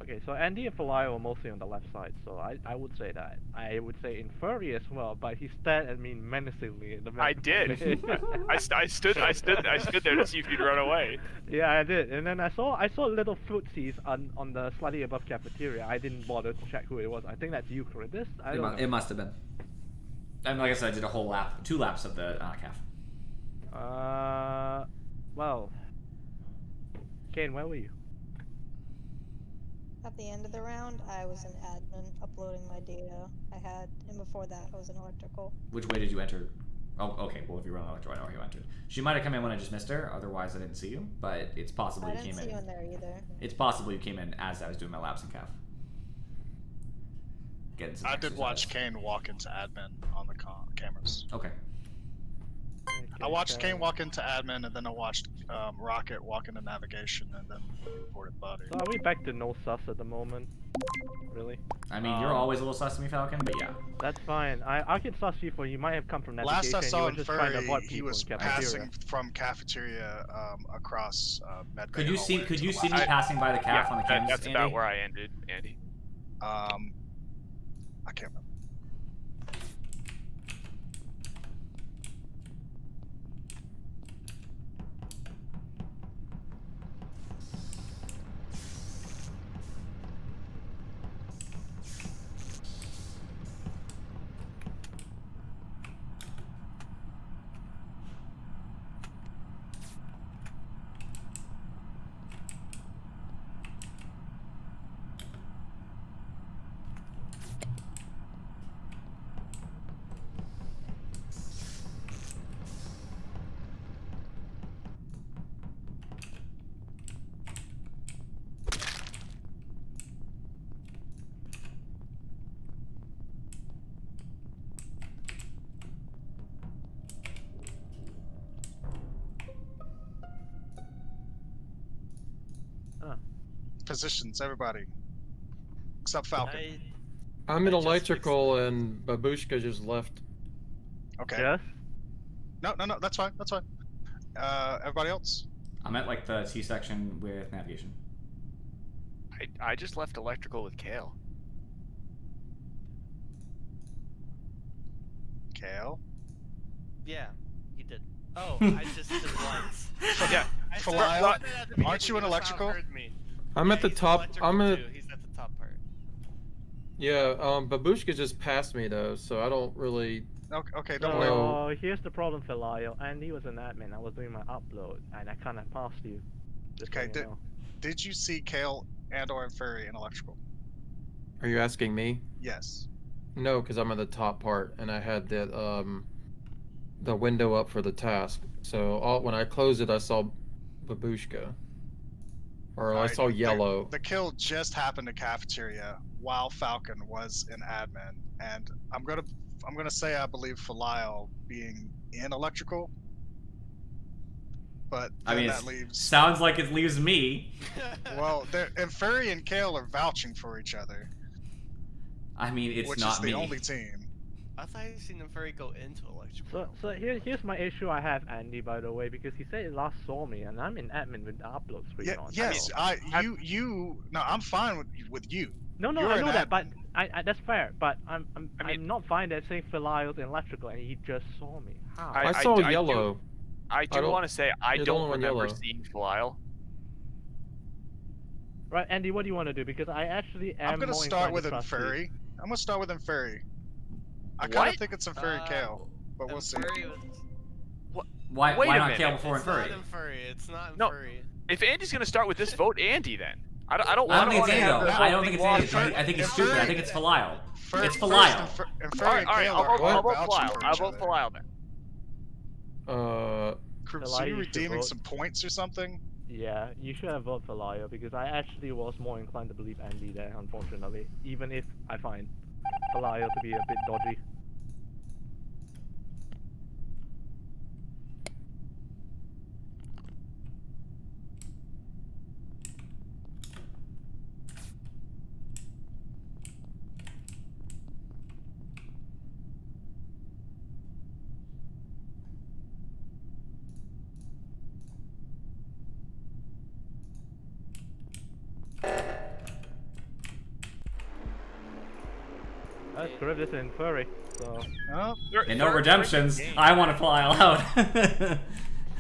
Okay, so Andy and Falayo are mostly on the left side, so I would say that. I would say Infuri as well, but he stared at me menacingly in the I did. I stood there to see if you'd run away. Yeah, I did, and then I saw little footsies on the slightly above cafeteria. I didn't bother to check who it was. I think that's you, Charybdis. I don't know. It must have been. And like I said, I did a whole lap, 2 laps of the calf. Well, Kane, where were you? At the end of the round, I was an admin uploading my data. And before that, I was an electrical. Which way did you enter? Oh, okay. Well, if you run electro, I know where you entered. She might have come in when I just missed her. Otherwise, I didn't see you. But it's possible I you didn't came see in. you in there either. It's possible you came in as I was doing my laps in calf. Getting some I did watch exercise. Kane walk into admin on the cameras. Okay. I watched Kane walk into admin, and then I watched Rocket walk into navigation, and then reported body. So are we back to no sus at the moment? Really? I mean, you're always a little sus to me, Falcon, but yeah. That's fine. I can sus you for you might have come from navigation. Last I saw and you were just trying to Infuri, avoid he people was in cafeteria. passing from cafeteria across Med Bay Could you see? hallway Could to you the see me left. passing by the calf on the cams, That's Andy? about where I ended, Andy. I can't remember. positions, everybody. Except Falcon. I'm in I just electrical and Babushka just left. Okay. Yes. No, that's fine. That's fine. Everybody else? I'm at like the T section with navigation. I just left electrical with Kale. Kale? Yeah, he did. Oh, I just did once. Yeah. Felial, aren't you in electrical? I'm at the top. I'm at. He's at the top part. Yeah. Babushka just passed me though, so I don't really. Okay, don't worry. No. Here's the problem, Felial. Andy was an admin. I was doing my upload, and I kind of passed you. Just so Okay, you know. did you see Kale and/or Inferi in electrical? Are you asking me? Yes. No, because I'm at the top part, and I had that the window up for the task. So when I closed it, I saw Babushka, or I Alright, saw yellow. The kill just happened in cafeteria while Falcon was in admin, and I'm gonna say I believe Felial being in electrical, but I mean, that leaves. sounds like it leaves me. Well, Inferi and Kale are vouching for each other, I mean, it's which not is the me. only team. I thought you seen Inferi go into electrical. So here's my issue I have, Andy, by the way, because he said he last saw me, and I'm in admin with the upload screen Yeah, on. yes, so- No, I'm fine with you. No, You're I an know that, but admin. that's fair. But I'm mean- not fine that saying Felial's in electrical, and he just saw me. How? I saw yellow. I do don't- want to say I you're the only don't one remember yellow. seeing Felial. Right, Andy, what do you want to do? Because I actually am. I'm gonna more start inclined with to trust you. Inferi. I'm gonna start with Inferi. I kind What? of think it's Inferi Kale, but we'll see. Why Wait a not minute. Kale before It's Inferi? not Inferi. It's not No. Inferi. If Andy's gonna start with this vote, Andy then. I don't I don't think it's wanna Andy have though. this I don't whole think it's thing Andy. lost. I think it's stupid. I think it's Felial. It's First, Felial. Inferi Alright, and alright, Kale I'll are vote vouching Felial. for I'll each vote other. Felial then. Cruz, Felial, are you you should redeeming vote. some points or something? Yeah, you should have voted for Felial because I actually was more inclined to believe Andy there, unfortunately. Even if I find Felial to be a bit dodgy. That's Charybdis and Furry, so... Oh, And no redemptions. I want to fly out.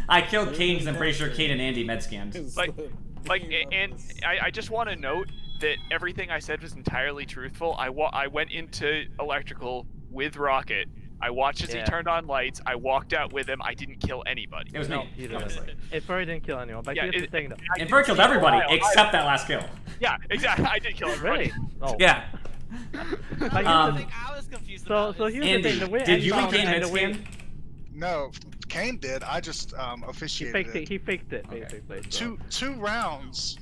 I killed Kane because I'm pretty sure Kane and Andy med scanned. And I just want to note that everything I said was entirely truthful. I went into electrical with Rocket. I watched as he turned on lights. I walked out with him. I didn't kill anybody. It was me. Honestly. Furry didn't kill anyone, but here's the thing though. And Furry killed everybody except that last kill. Yeah, exactly. I did kill everybody. Really? Oh. Yeah. I was confused about So this. here's the Andy, thing, the way did you Andy and Kane found med the way- scan? no, Kane did. I just He officiated faked it. it. He faked it basically. So. Two rounds,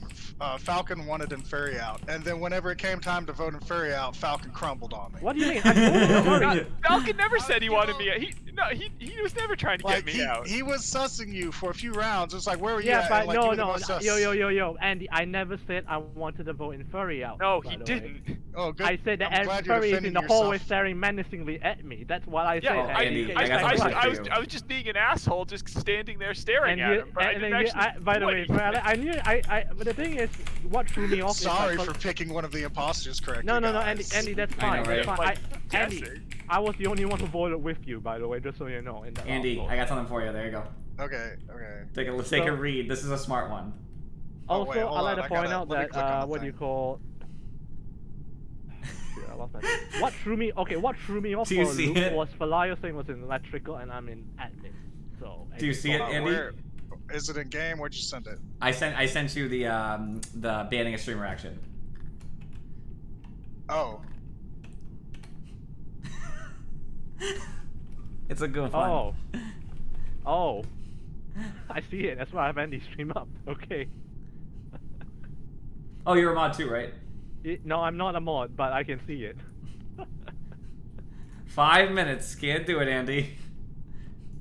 Falcon wanted Inferi out, and then whenever it came time to vote Inferi out, Falcon crumbled on me. What do you mean? I told you, Furry. Falcon never said he wanted me out. He was never trying to Like get me out. he was sussing you for a few rounds. It's like, where were you Yeah, at? but And, like, you no, were the no, most sus. yo, Andy, I never said I wanted to vote in Furry out. No, by he the way. didn't. Oh, good. I said that I'm glad you're Furry is in defending the hallway yourself. staring menacingly at me. That's what I Yeah, said. Andy, I got something I for was you. I was just being an asshole, just standing there staring at him. But I didn't actually. By the do way, anything. I knew but the thing is, what threw me off. Sorry is for picking one of the imposters correctly. No, guys. Andy, that's I fine. know, right? That's fine. Like, Andy, guessing. I was the only one who voted with you, by the way, just so you know. In the Andy, last vote. I got something for you. There you go. Okay. Take a So- read. This is a smart one. Oh, Also, wait, hold I'd like on, to I point gotta- out let me that click on the what do you thing. call? Shit, I lost my thing. What threw me? Okay, what threw me off Do you for a see loop it? was Felial saying was in electrical and I'm in admin. So. Do you see it, Andy? Where is it in game? Where'd you send it? I sent you the banning a streamer action. Oh, It's a good one. Oh. I see it. That's why I have Andy stream up. Okay. Oh, you're a mod too, right? No, I'm not a mod, but I can see it. 5 minutes. Can't do it, Andy.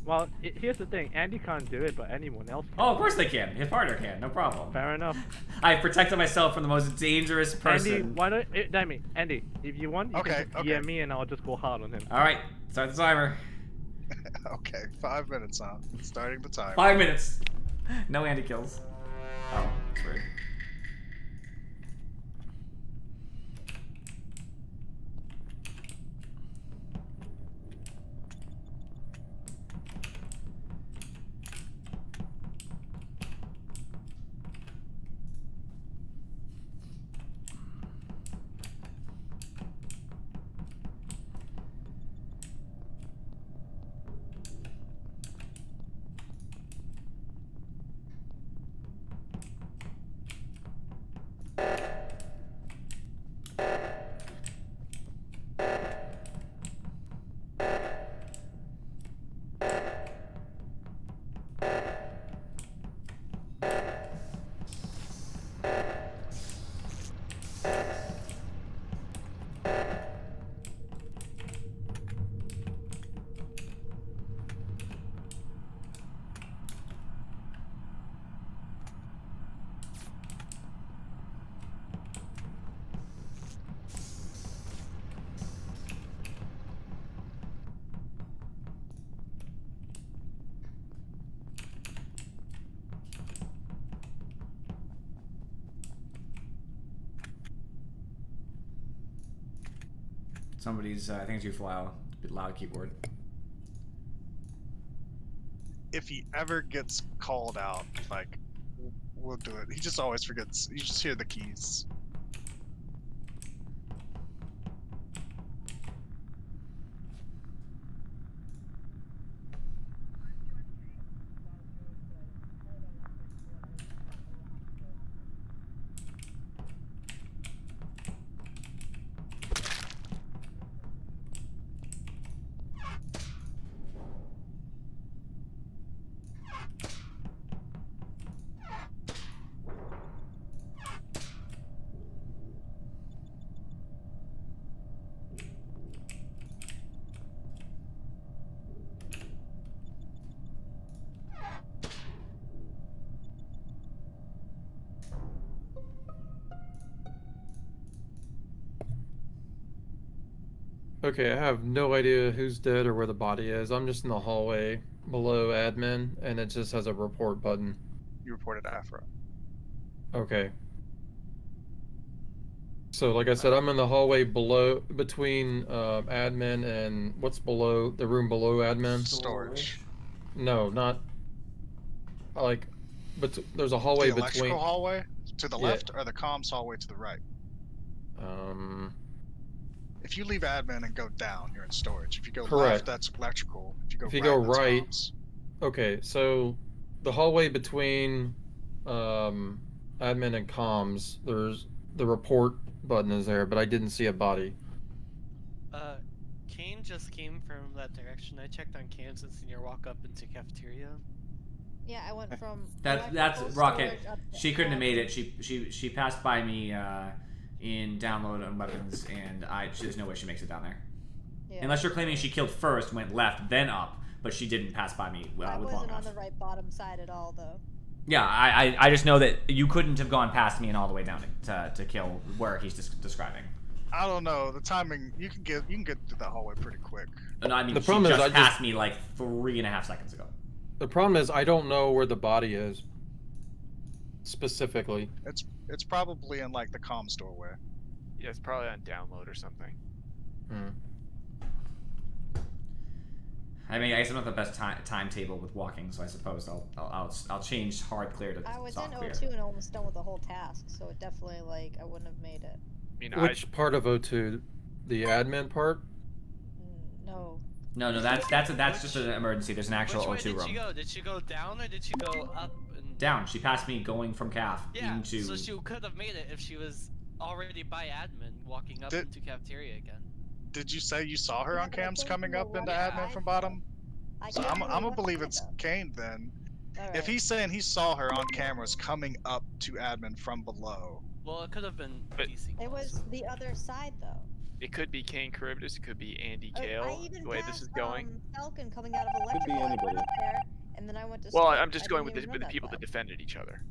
Well, here's the thing. Andy can't do it, but anyone else can. Oh, of course they can. His partner can. No problem. Fair enough. I protected myself from the most dangerous person. Andy, why don't Andy, if you want, you can just DM me and I'll just go hard on him. All right, start the timer. Okay, 5 minutes, huh? Starting the timer. 5 minutes. No Andy kills. Oh, that's weird. Somebody's, I think it's you, Flau. Bit loud keyboard. If he ever gets called out, like, we'll do it. He just always forgets. You just hear the keys. Okay, I have no idea who's dead or where the body is. I'm just in the hallway below admin, and it just has a report button. You reported Afro. Okay. So, like I said, I'm in the hallway below, between admin and what's below, the room below admin? Storage. No, not, like, but there's a hallway The electrical between. hallway to the Yeah. left, or the comms hallway to the right? If you leave admin and go down, you're in storage. If you go Correct. left, that's electrical. If you go that's right, comms. Okay, so the hallway between admin and comms, there's the report button is there, but I didn't see a body. Kane just came from that direction. I checked on Cam since your walk up into cafeteria. Yeah, I went from. That's electrical Rocket. storage up to She couldn't have made it. admin. She passed by me in download on weapons, and there's no way she makes it down there. Yeah. Unless you're claiming she killed first, went left, then up, but she didn't pass by me I with long wasn't enough. on the right bottom side at all, though. Yeah, I just know that you couldn't have gone past me and all the way down to kill where he's describing. I don't know. The timing, you can get through that hallway pretty quick. And I mean, The she problem is just I passed me like 3.5 seconds ago. The problem is I don't know where the body is. Specifically. It's probably in like the comms doorway. Yeah, it's probably on download or something. I mean, I guess I'm not the best timetable with walking, so I suppose I'll change hard clear to I was soft in clear. O2 and almost done with the whole task, so it definitely I wouldn't have made it. I mean, Which part of O2? The admin part? No. No, that's just an emergency. There's an actual Which way O2 did room. she go? Did she go down or did she go up? And... Down. She passed me going from CAF Yeah, into. so she could have made it if she was already by admin, walking up into cafeteria again. Did you say you saw her Yeah, on but I cams think coming you up were into right. admin from bottom? I So can't I'm remember gonna what believe side, it's though. Kane then. All If right. he's saying he saw her on cameras coming up to admin from below. Well, it could have been But- DC. It was the other side, though. It could be Kane Charybdis, it could be Andy Kale, I even the way passed, this is going. Falcon coming out of be electrical. I went anybody. up there, and then I went to. Well, storage. I'm just I going didn't with even the run that people that far. defended each other.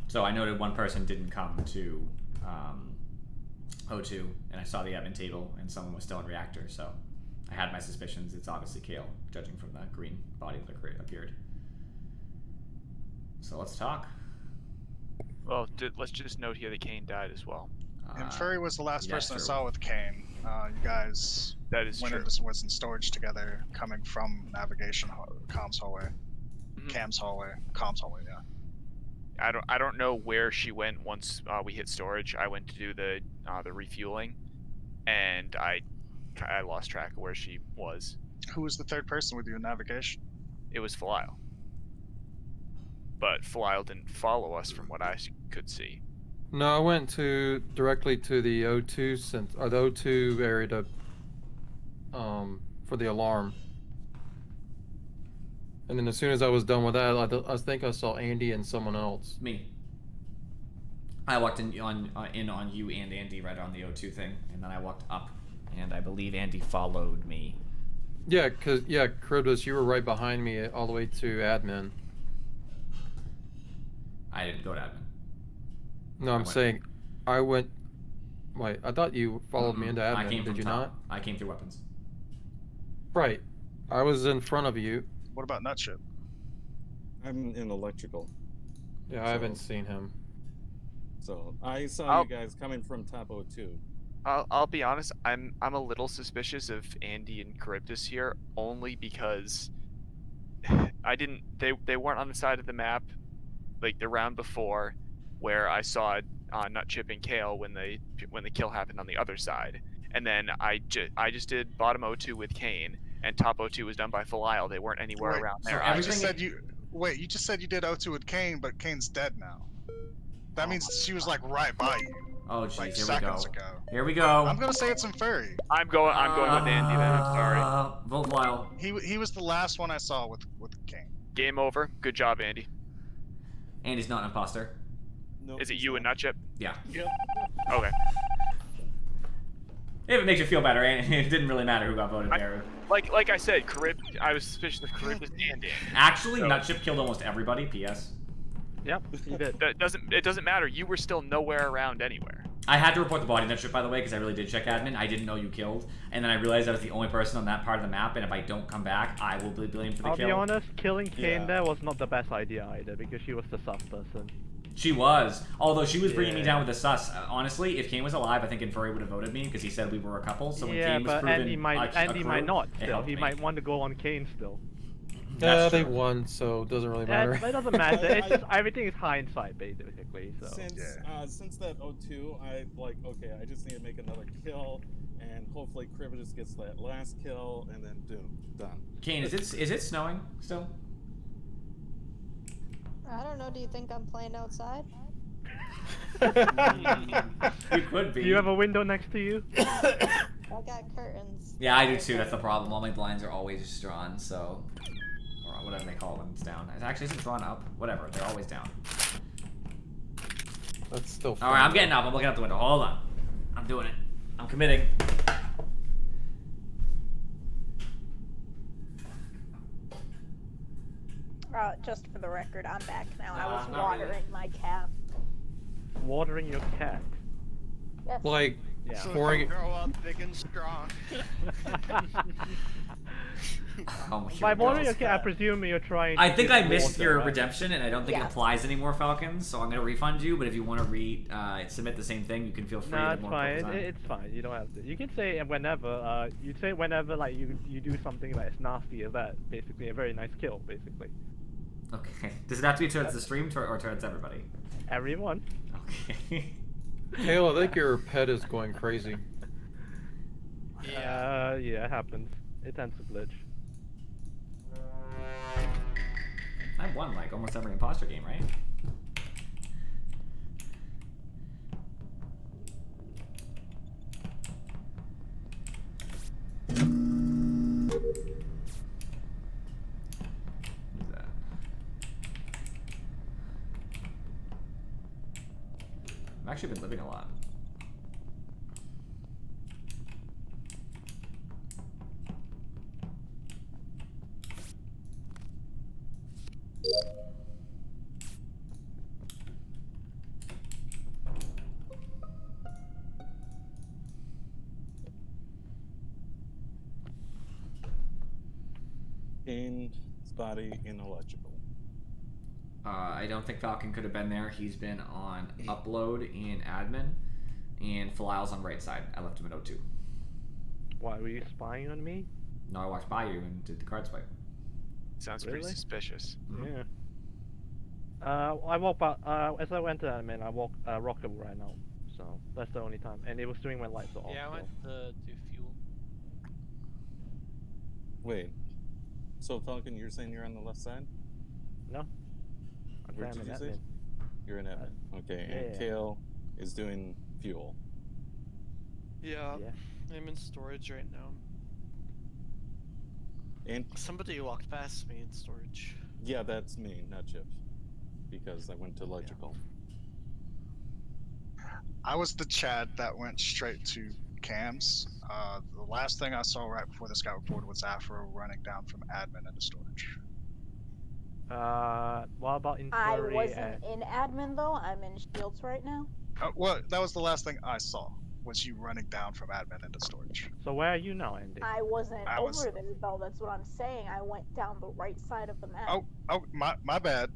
So I noted one person didn't come to O2, and I saw the admin table, and someone was still in reactor, so I had my suspicions. It's obviously Kale, judging from the green body that appeared. So let's talk. Well, let's just note here that Kane died as well. And Furry was the last yeah, person I true. saw with Kane. You guys That is went true. into was in storage together, coming from navigation comms hallway, cams hallway, comms hallway. Yeah. I don't know where she went once we hit storage. I went to do the refueling, and I lost track of where she was. Who was the third person with you in navigation? It was Felial. But Felial didn't follow us from what I could see. No, I went directly to the O2 the O2 area to for the alarm. And then as soon as I was done with that, I think I saw Andy and someone else. Me. I walked in on you and Andy right on the O2 thing, and then I walked up, and I believe Andy followed me. Yeah, Charybdis, you were right behind me all the way to admin. I didn't go to admin. No, I'm saying I went. Wait, I thought you followed me into I admin. came Did from you top. not? I came through weapons. Right. I was in front of you. What about Nutship? I'm in electrical. Yeah, I haven't seen him. So I saw you guys coming from top O2. I'll be honest. I'm a little suspicious of Andy and Charybdis here, only because they weren't on the side of the map like the round before, where I saw Nutchip and Kale when the kill happened on the other side, and then I just did bottom O2 with Kane, and top O2 was done by Felial. They weren't anywhere around there. You just said you did O2 with Kane, but Kane's dead now. That means she was like right by you. Oh jeez, like here we go. seconds ago. Here we go. I'm gonna say it's in Furry. I'm going with Andy then. I'm sorry. Vote Felial. He was the last one I saw with Kane. Game over. Good job, Andy. Andy's not an imposter. No, Is it you and Nutchip? Yeah. Yep. Okay. If it makes you feel better, it didn't really matter who got voted there. Like I said, I was suspicious of Charybdis and Andy. Actually, So- Nutchip killed almost everybody. P.S. Yep, he did. It doesn't matter. You were still nowhere around anywhere. I had to report the body Nutchip, by the way, because I really did check admin. I didn't know you killed, and then I realized I was the only person on that part of the map. And if I don't come back, I will be blamed for the I'll kill. be honest, killing Kane Yeah. there was not the best idea either, because she was the sus person. She was, although she was bringing me Yeah. down with the sus. Honestly, if Kane was alive, I think Infuri would have voted me because he said we were a couple. So when Yeah, Kane was but proven Andy might a crew, not it still. helped He me. might want to go on Kane still. Yeah, That's they true. won, so it doesn't really Yeah, matter. it doesn't matter. It's just everything is hindsight basically. So Since that O2, I okay, I just need to make another kill, and hopefully Charybdis gets that last kill, and then done. Kane, is it snowing still? I don't know. Do you think I'm playing outside? You could be. Do you have a window next to you? I got curtains. Yeah, I do too. That's the problem. All my blinds are always drawn, so or whatever they call it when it's down. It actually isn't drawn up. Whatever, they're always down. That's still fun. All right, I'm getting up. I'm looking out the window. Hold on. I'm doing it. I'm committing. Just for the record, I'm back now. I was not really. watering my cat. Watering your cat. Yes. Like, Yeah. So pouring they it. grow up big and strong. Oh, here By it watering goes. your cat, I presume you're trying to I think give I missed water, your right? redemption, and I don't think it Yes. applies anymore, Falcons. So I'm gonna refund you. But if you want to submit the same thing, you can feel free. No, to it's more fine. purpose on it. It's fine. You don't have to. You can say it whenever. You say it whenever like you do something that is nasty as that. Basically, a very nice kill. Basically, Okay. Does it have to be towards the stream or towards everybody? everyone. Okay. Kale, I think your pet is going crazy. Yeah. Yeah, it happens. It tends to glitch. I've won like almost every imposter game, right? Who's that? I've actually been living a lot. Gained his body in electrical. I don't think Falcon could have been there. He's been on upload and admin, and Falile's on right side. I left him at O2. Why were you spying on me? No, I walked by you and did the card swipe. Sounds pretty Really? suspicious. Yeah. I walked by. As I went to admin, I walked Rocket right now. So that's the only time, and it was doing when lights were off. Yeah, I so. went to do fuel. Wait. So Falcon, you're saying you're on the left side? No. I'm Where saying did you I'm say? admin. You're in admin. Okay, and yeah. Kale is doing fuel. Yeah, Yeah. I'm in storage right now. And Somebody walked past me in storage. yeah, that's me, not Chip. Because I went to electrical. I was the Chad that went straight to cams. The last thing I saw right before this got reported was Afro running down from admin into storage. What about in I theory? wasn't in admin though. I'm in Shields right now. Well, that was the last thing I saw, was you running down from admin into storage. So where are you now, Andy? I wasn't I was- over there though. That's what I'm saying. I went down the right side of the map. Oh, my bad.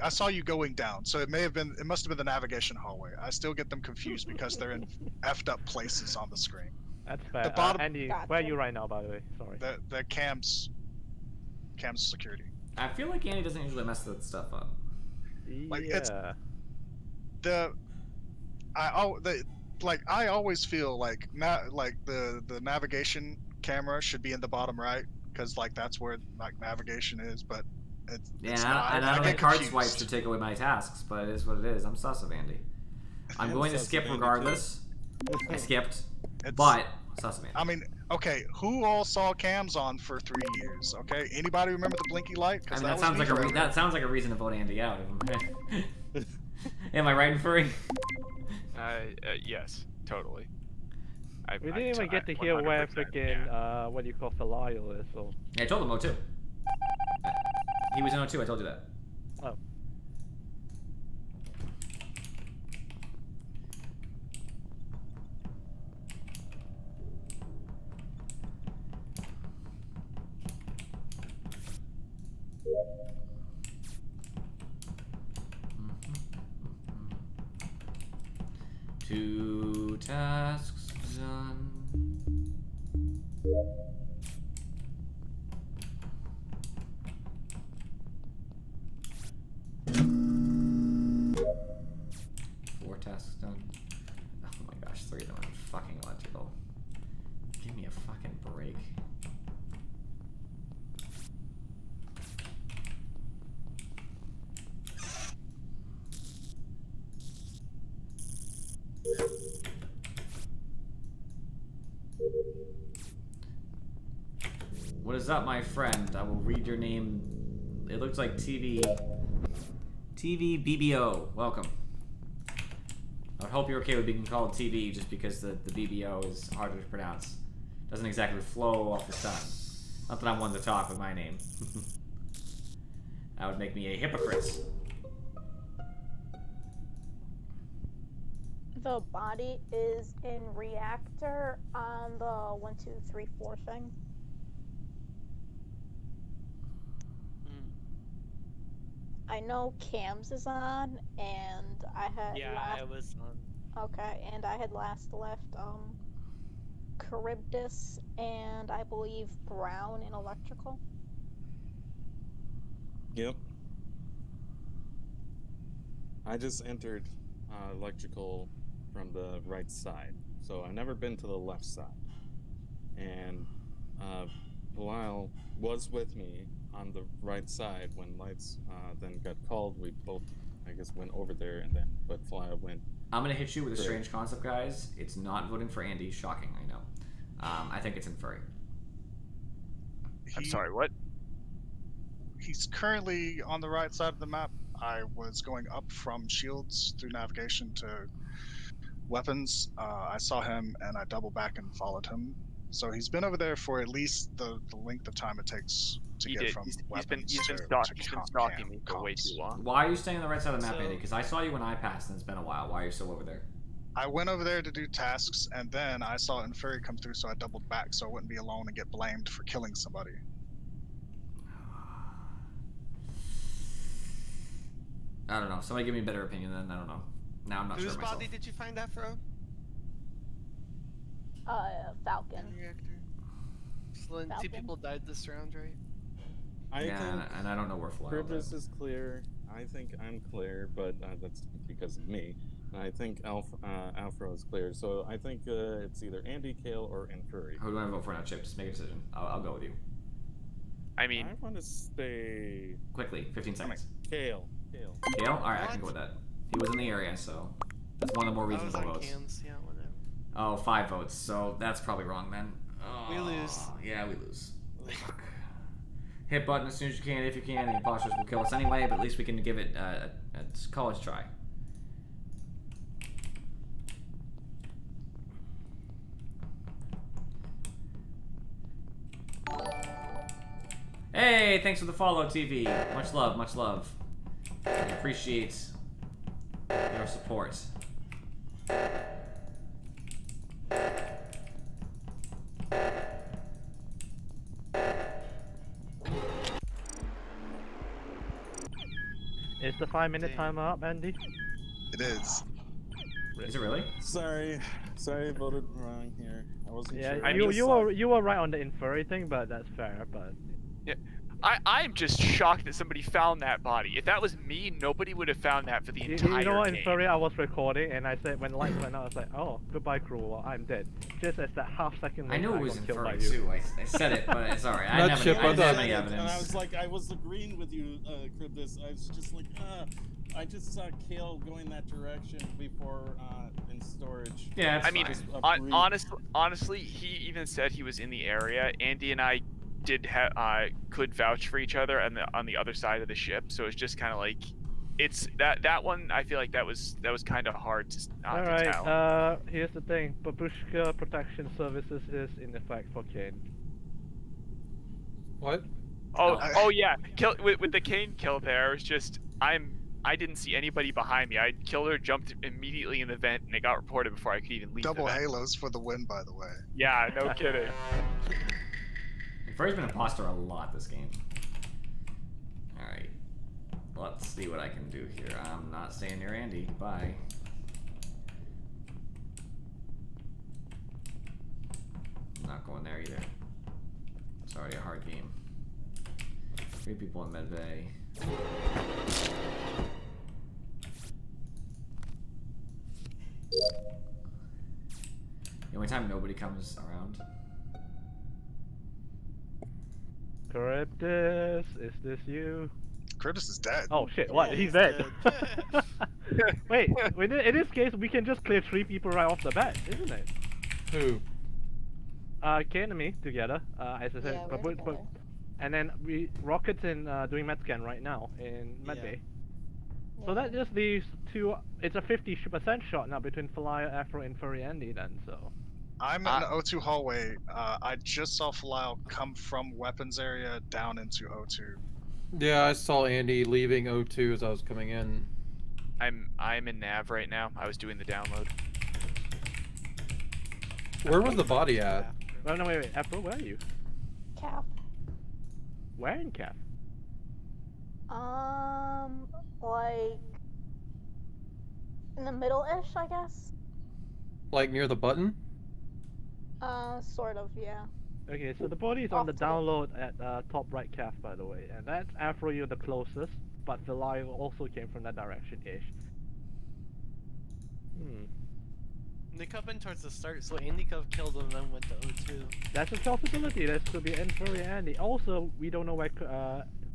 I saw you going down, so it must have been the navigation hallway. I still get them confused because they're in effed up places on the screen. That's fair. the bottom- Andy, Gotcha. where are you right now, by the way? Sorry. The cams security. I feel like Andy doesn't usually mess that stuff up. like, yeah. it's- I always feel like the navigation camera should be in the bottom right, because like that's where like navigation is, but it's not. And I don't get think card confused. swipes should take away my tasks, but it is what it is. I'm sus of Andy. I'm I'm going to sus of skip Andy, too. regardless. I skipped, It's- but sus of Andy. I mean, okay, who all saw cams on for 3 years? Okay, anybody remember the blinky light? I mean, was that sounds me like forever. that sounds like a reason to vote Andy out. Am I right, Furry? Yes, totally. We didn't even get to hear where 100%, freaking yeah. what do you call Falile is. So Yeah, I told him O2. He was in O2. I told you that. oh. Two tasks done. Four tasks done. Oh my gosh, 3 of them are fucking electrical. Give me a fucking break. is up, my friend? I will read your name. It looks like TV BBO. Welcome. I would hope you're okay with being called TV just because the BBO is harder to pronounce. Doesn't exactly flow off the tongue. Not that I'm one to talk with my name. That would make me a hypocrite. The body is in reactor on the 1, 2, 3, 4 thing. I know Cam's is on, and I had I was on. Okay, and I had last left Charybdis and I believe Brown in electrical. Yep. I just entered electrical from the right side, so I've never been to the left side. And Belial was with me on the right side when lights then got called. We both, I guess, went over there, and then but Belial went. I'm gonna hit you with a strange concept, guys. It's not voting for Andy. Shocking, I know. I think it's in Furry. I'm sorry, what? He's currently on the right side of the map. I was going up from shields through navigation to weapons. I saw him and I doubled back and followed him. So he's been over there for at least the length of time it takes to get from weapons he's been to stalking me for way too long. Why are you staying on the right side of the map, Andy? Because I saw you when I passed and it's been a while. Why are you still over there? I went over there to do tasks and then I saw Inferi come through, so I doubled back so I wouldn't be alone and get blamed for killing somebody. I don't know. Somebody give me a better opinion then. I don't know. Now I'm not Whose sure myself. body did you find that from? Falcon. Reactor. So then 2 people died this round, right? I think and I don't know where Fly Charybdis is clear. I think I'm clear, but that's because of me. And I think Alfro is clear. So I think it's either Andy, Kale, or Inferi. Who do I vote for now, Chip? Just make a decision. I'll go with you. I mean, I want to stay. Quickly, 15 seconds. Kale. Kale? Alright, I can go with that. He was in the area, so that's one of the more reasonable I was on votes. Cams, yeah, whatever. Oh, 5 votes, so that's probably wrong then. Oh, We lose. Yeah, we lose. Fuck. Hit button as soon as you can. If you can, the imposters will kill us anyway, but at least we can give it a college try. Hey, thanks for the follow, TV. Much love, much love. I appreciate your support. Is the 5-minute timer up, Andy? It is. Is it really? Sorry, I voted wrong here. I wasn't sure. Yeah, you were right on the Inferi thing, but that's fair. But yeah, I'm just shocked that somebody found that body. If that was me, nobody would have found that for the entire You know what, game. Inferi, I was recording, and I said when lights went out, I was like, oh, goodbye, Cruel, I'm dead. Just as that half-second later, I knew it was got killed by Inferi you. too. I said it, but it's alright. I Not didn't Chip, have I any And evidence. I was like, I was agreeing with you, Charybdis. I was just like, I just saw Kale going that direction before in storage. Yeah, it's I mean, fine. honestly, he even said he was in the area. Andy and I could vouch for each other on the other side of the ship, so it's just kind of like, it's that one. I feel like that was kind of hard to tell. Alright, here's the thing. Babushka Protection Services is in effect for Kane. What? Oh yeah, with the Kane kill there. It's just I didn't see anybody behind me. I killed her, jumped immediately in the vent, and it got reported before I could even leave. Double the vent. halos for the win, by the way. Yeah, no kidding. Inferi's been imposter a lot this game. Alright. Let's see what I can do here. I'm not staying near Andy. Bye. I'm not going there either. It's already a hard game. 3 people in medbay. The only time nobody comes around. Charybdis, is this you? Charybdis is dead. Oh shit, what? He's dead. Wait, in this case, we can just clear 3 people right off the bat, isn't it? Who? Kane and me together. As I said, Yeah, we're together. and then Rocket's in doing med scan right now in medbay. So that Yeah. just leaves two. It's a 50% shot now between Falia, Afro, and Furry Andy. Then so. I'm in the O2 hallway. I just saw Falisle come from weapons area down into O2. Yeah, I saw Andy leaving O2 as I was coming in. I'm in nav right now. I was doing the download. Where was the body at? Oh no, wait, Afro, where are you? Cap. Where in Cap? Like in the middle-ish, I guess. Like near the button? Sort of, yeah. Okay, so the body is on the download at top right calf, by the way, and that's Afro, you're the closest, but Falia also came from that direction-ish. They come in towards the start, so Andy could have killed him and then went to O2. That's a possibility. That could be Furry Andy. Also, we don't know where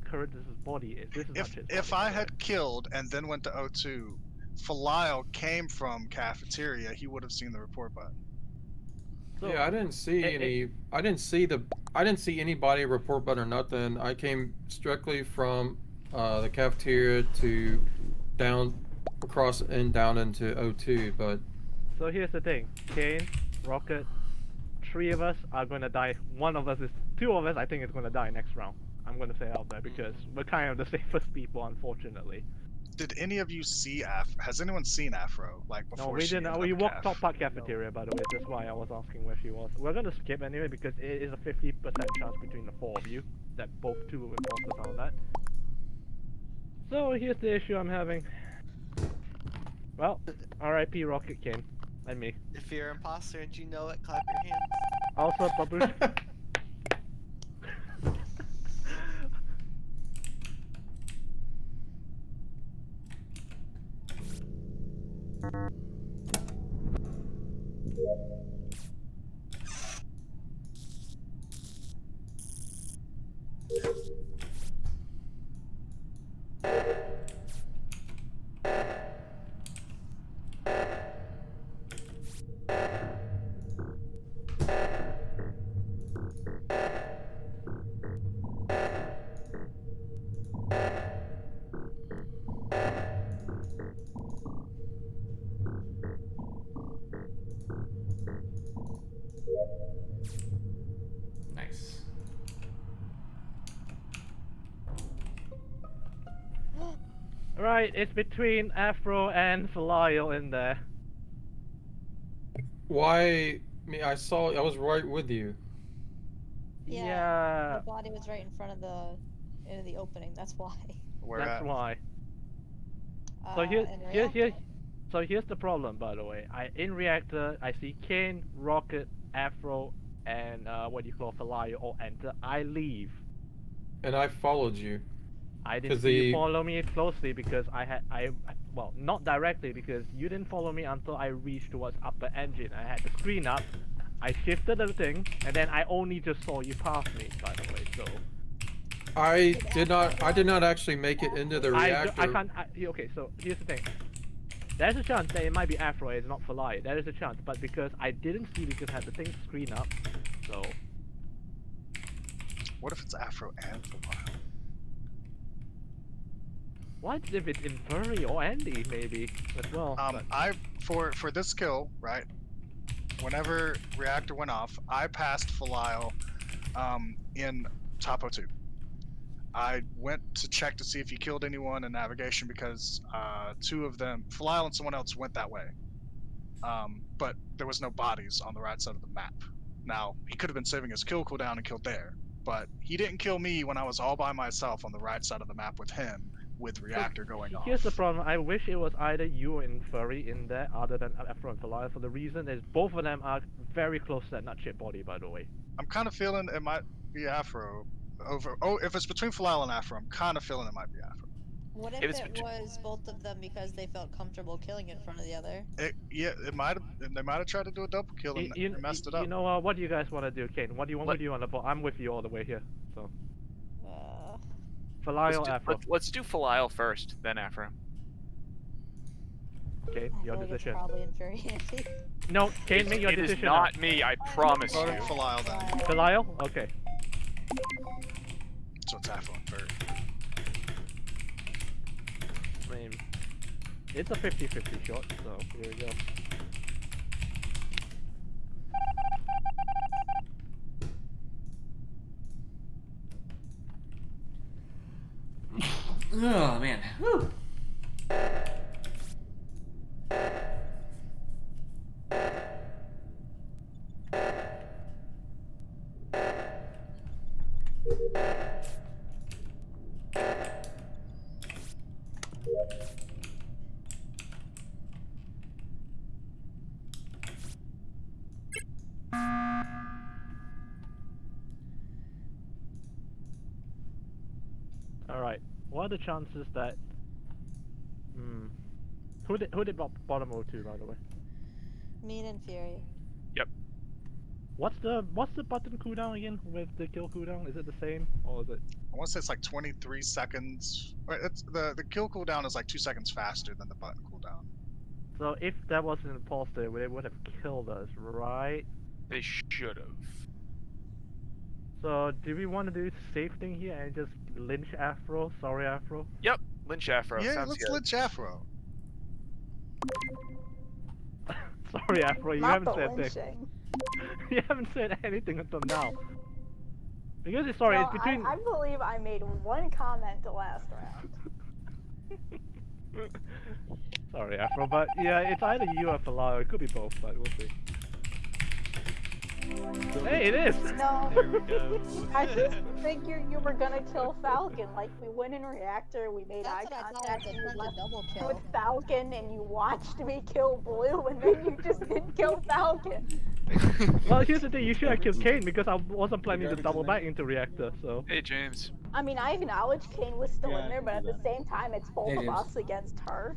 Curtis' body is. This is not his If body, I by the way. had killed and then went to O2, Falisle came from cafeteria, he would have seen the report button. So, Yeah, I didn't see any. I didn't see anybody report button or nothing. I came strictly from the cafeteria to down across and down into O2, but So here's the thing, Kane, Rocket, 3 of us are gonna die. 2 of us I think is gonna die next round. I'm gonna say it out there because we're kind of the safest people, unfortunately. Did any of you see Has anyone seen Afro? Like before No, we she didn't. ended We up walked Caf? top part cafeteria, by the way. That's why I was asking where she was. We're gonna skip anyway because it is a 50% chance between the 4 of you that both 2 imposters on that. So here's the issue I'm having. Well, R.I.P. Rocket Kane and me. If you're an imposter and you know it, clap your hands. Also, Babush. Nice. Right, it's between Afro and Falia in there. why? I was right with you. Yeah. The body was right in front of the opening. That's why. Where That's at? why. So In here's so here's the problem, by the way. In reactor I see Kane, Rocket, Afro, and what do you call Falia all enter. I leave. And I followed you. I didn't 'Cause see you the- follow me closely because well, not directly because you didn't follow me until I reached towards upper engine. I had the screen up, I shifted the thing, and then I only just saw you pass me, by the way, so. I did not actually make it into the reactor. Okay, so here's the thing. There's a chance that it might be Afro, it's not Falia. There is a chance, but because I didn't see because I had the thing screen up, so. What if it's Afro and Falisle? What if it's in Furry or Andy, maybe, as well? For this kill, right? Whenever reactor went off, I passed Falisle in top O2. I went to check to see if he killed anyone in navigation because 2 of them, Falisle and someone else, went that way. But there was no bodies on the right side of the map. Now, he could have been saving his kill cooldown and killed there, but he didn't kill me when I was all by myself on the right side of the map with him, with reactor going off. Here's the problem. I wish it was either you and Furry in there, other than Afro and Falia, for the reason is both of them are very close to that nutship body, by the way. I'm kind of feeling it might be Afro over. Oh, if it's between Falisle and Afro, I'm kind of feeling it might be Afro. What if it was both of them because they felt comfortable killing in front of the other? They might have tried to do a double kill and they messed it up. You know what do you guys want to do, Kane? What do you want to do on the ball? I'm with you all the way here. So. Falia or Afro? Let's do Falisle first, then Afro. Okay, I your feel like it's decision. probably infuriating. No, Kane, make your It decision is not me, I promise Vote you. for Lyle then. now. Belial? Okay. So it's Afro and Bert. I mean, it's a 50-50 shot, so here we go. Oh man. Whew. Alright, what are the chances that... Who did bottom 02, by the way? Mean and Fury. What's the button cooldown again with the kill cooldown? Is it the same, or is it... I want to say it's like 23 seconds. Right, it's the kill cooldown is like 2 seconds faster than the button cooldown. So if that was an imposter, they would have killed us, right? They should have. So do we want to do the safe thing here and just lynch Afro? Sorry, Afro. Yep, Lynch Afro. Yeah, Sounds let's good. lynch Afro. Sorry, Afro, you Not haven't the said this. lynching. You haven't said anything until now. Because it's sorry, No, it's between. I believe I made one comment the last round. Sorry, Afro, but yeah, it's either you or Falao. It could be both, but we'll see. Hey, it is! No, There we go. I just figured you were gonna kill Falcon. Like, we went in reactor, we made That's eye what I thought. I contact, was and you like, left double kill. with Falcon, and you watched me kill Blue, and then you just didn't kill Falcon. Well, here's the thing, you should have killed Kane because I wasn't planning to double back into reactor, so. Hey, James. I mean, I acknowledge Kane was still Yeah, in there, but I at can the do that. same time, it's both Hey, of James. us against her.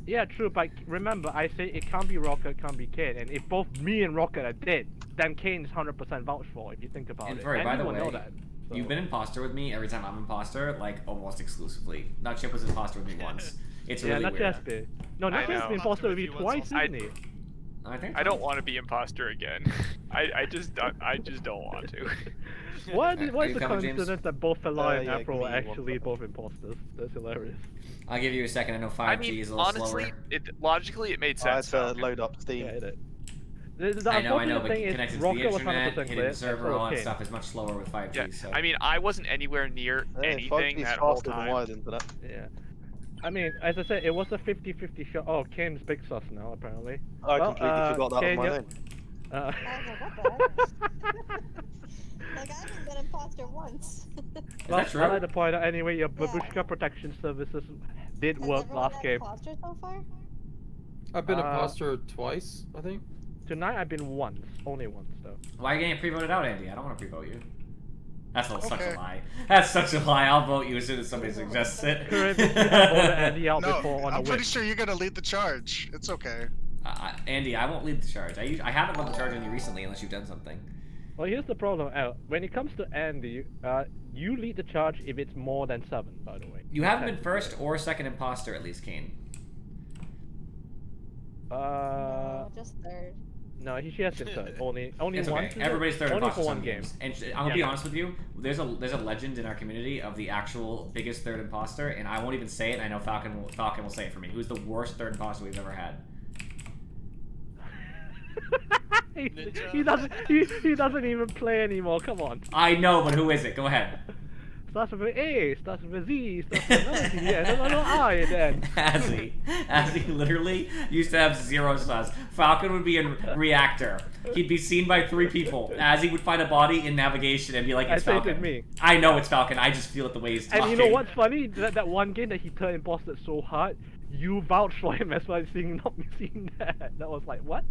Yeah, true, but remember, I say it can't be Rocket, it can't be Kane, and if both me and Rocket are dead, then Kane is 100% vouched for, if you think about And it. Furry, by the Anyone know way, that. So. You've been imposter with me every time I'm imposter, like almost exclusively. Not Chip was imposter with me once. It's Yeah, really not weird. Chesby. No, not I know. Chesby imposter with you twice, I- isn't he? I think I don't want to be imposter again. I just don't want to. What Are is you the coming, James? coincidence that both Falai and yeah, Afro give are me one actually second. both imposters? That's hilarious. I'll give you a second. I know 5G I mean, is a little honestly, slower. logically it made I had sense. to Falcon. load up Steam. Yeah, it is. The I know, unfortunate but thing is connected to the Rocket was internet, 100% hitting clear, the server, so all that Kane. stuff is much slower with 5G. Yeah, So I mean, I wasn't anywhere near Yeah, anything 5G is that whole faster than time. wired internet. Yeah. I mean, as I said, it was a 50-50 shot. Oh, Kane's big sus now, apparently. I Well, completely forgot that was Kane, my you- name. Uh, I was like, what the heck? Like, I haven't been imposter once. well, that true? I like to point out anyway, your Yeah. Babushka protection services did Has work everyone last been game. imposter so far? I've been Uh, imposter twice, I think. Tonight I've been once. Only once, though. why are you getting pre-voted out, Andy? I don't want to pre-vote you. That's such Okay. a lie. That's such a lie. I'll vote you as soon as somebody suggests it. Correct, you have voted Andy out No, before on I'm the pretty win. sure you're gonna lead the charge. It's okay. Andy, I won't lead the charge. I haven't led the charge on you recently unless you've done something. Well, here's the problem, Al. When it comes to Andy, you lead the charge if it's more than 7, by the way. You haven't been Ten. first or second imposter at least, Kane. No, just third. No, she has been third. Only It's once. okay. is it? Everybody's third Only imposter for some one game. games. And I'm gonna be honest with you. There's a legend in our community of the actual biggest third imposter, and I won't even say it. And I know Falcon will say it for me. Who's the worst third imposter we've ever had? he doesn't even play anymore. Come on. I know, but who is it? Go ahead. Starts with an A, starts with a Z, starts with another Z, and another I then. Azzy literally used to have 0 sus. Falcon would be in reactor. He'd be seen by 3 people. Azzy would find a body in navigation and be like, "It's I think Falcon." it's me. I know it's Falcon. I just feel it the way he's talking. And you know what's funny? That one game that he turned imposter so hard, you vouched for him as well as seeing not me seeing that. That was like, what?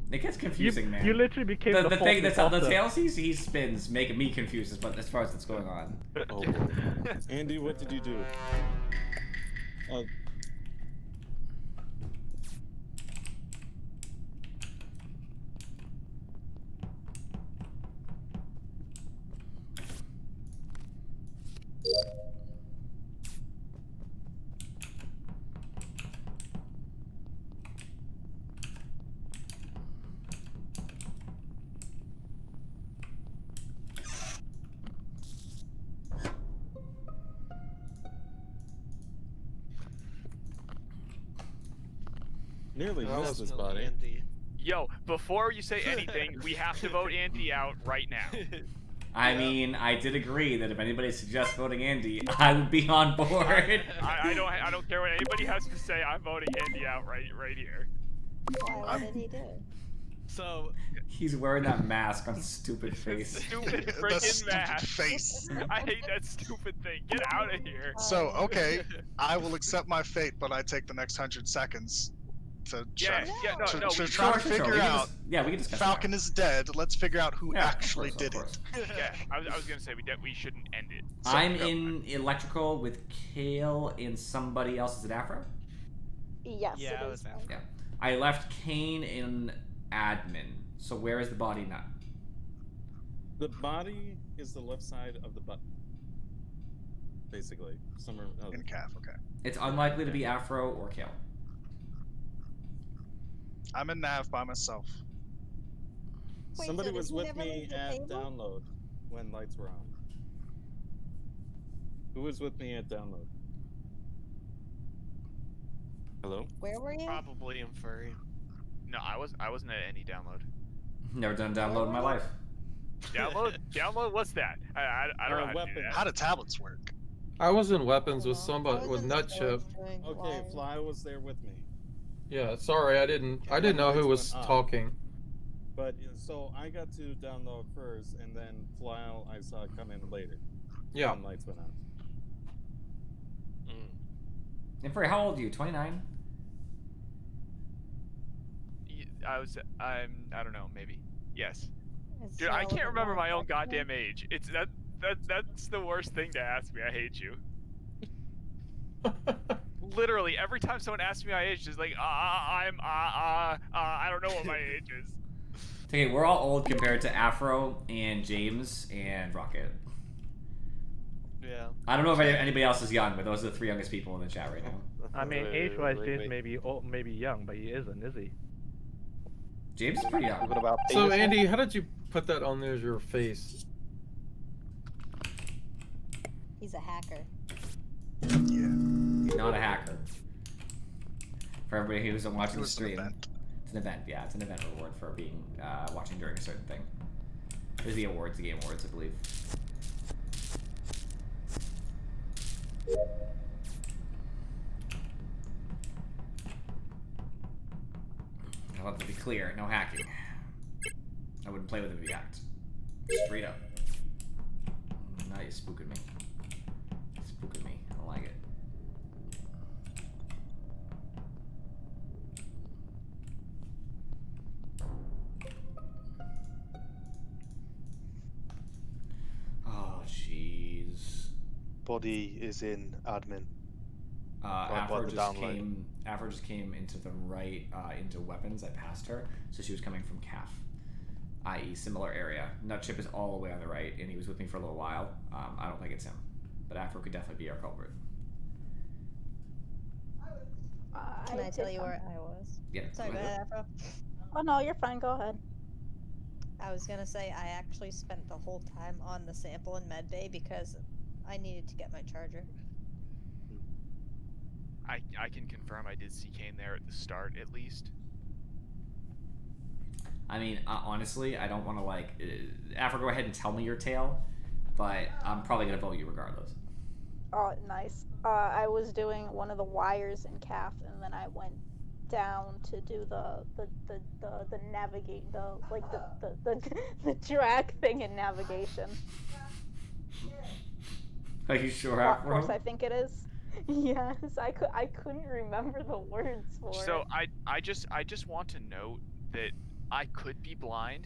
It gets confusing, man. You literally became the the thing false that's the imposter. tales he spins make me confused as far as what's going on. Oh, boy. Andy, what did you do? Nearly That missed was this body. Andy. Yo, before you say anything, we have to vote Andy out right now. I mean, I did agree that if anybody suggests voting Andy, I would be on board. I don't care what anybody has to say. I'm voting Andy out right here. Why? What did he do? So He's wearing that mask on his stupid face. Stupid The freaking stupid mask. face. I hate that stupid thing. Get out of here. So, okay, I will accept my fate, but I take the next 100 seconds to Yeah, try, yeah, no, to, no. to we- try to Sure, figure we can out. dis- yeah, we can discuss Falcon is dead. Let's figure out who Yeah, of actually course, of did it. course. Yeah, I was gonna say we shouldn't end it. So, I'm go. in electrical with Kale and somebody else. Is it Afro? Yes, Yeah, it it is. was Afro. Yeah. I left Kane in admin. So where is the body now? The body is the left side of the button. Basically, somewhere. In calf, okay. It's unlikely to be Afro or Kale. I'm in nav by myself. Wait, Somebody so did was he with never me leave the at table? download when lights were on. Who was with me at download? Hello? Where were you? probably in furry. No, I wasn't at any download. Never done download in my life. Download. What's that? I don't know how to do Weapon. that. How do tablets work? I was in weapons with I somebody was with in nut chip. storage doing Okay, wires. Fly was there with me. Yeah, sorry, I didn't know who was Lights went up. talking. But so I got to download first, and then Fly I saw come in later. Yeah. When lights went out. And Frey, how old are you? 29? I don't know, maybe. Yes. It's Dude, I all can't over remember my own Minecraft. goddamn age. It's that's the worst thing to ask me. I hate you. Literally, every time someone asks me my age, it's like, I don't know what my age is. Okay, we're all old compared to Afro and James and Rocket. Yeah. I don't know if anybody else is young, but those are the three youngest people in the chat right now. I mean, age-wise, James may be old, maybe young, but he isn't, is he? James is pretty young. Even about So Andy, how did you put that on there as your face? He's a hacker. Yeah. He's not a hacker. For everybody who's watching It the was an stream, event. it's an event. Yeah, it's an event reward for being watching during a certain thing. There's the awards, the game awards, I believe. I want to be clear, no hacking. I wouldn't play with him if he hacked. Straight up. Now you're spooking me. Spooking me. I don't like it. Oh, jeez. Body is in admin. by Afro the just download. came. Afro just came into the right, into weapons. I passed her, so she was coming from CAF, i.e., similar area. Nutchip is all the way on the right, and he was with me for a little while. I don't think it's him, but Afro could definitely be our culprit. Can I tell you where I was? Yeah. Sorry, go go ahead. ahead, Afro. Oh no, you're fine. Go ahead. I was gonna say I actually spent the whole time on the sample in medbay because I needed to get my charger. I can confirm I did see Kane there at the start, at least. I mean, honestly, I don't want to Afro, go ahead and tell me your tale, but I'm probably gonna vote you regardless. Oh, nice. I was doing one of the wires in CAF, and then I went down to do the navigate the drag thing in navigation. Are you sure, Of Afro? course, I think it is. Yes, I couldn't remember the words for So it. I just want to note that I could be blind,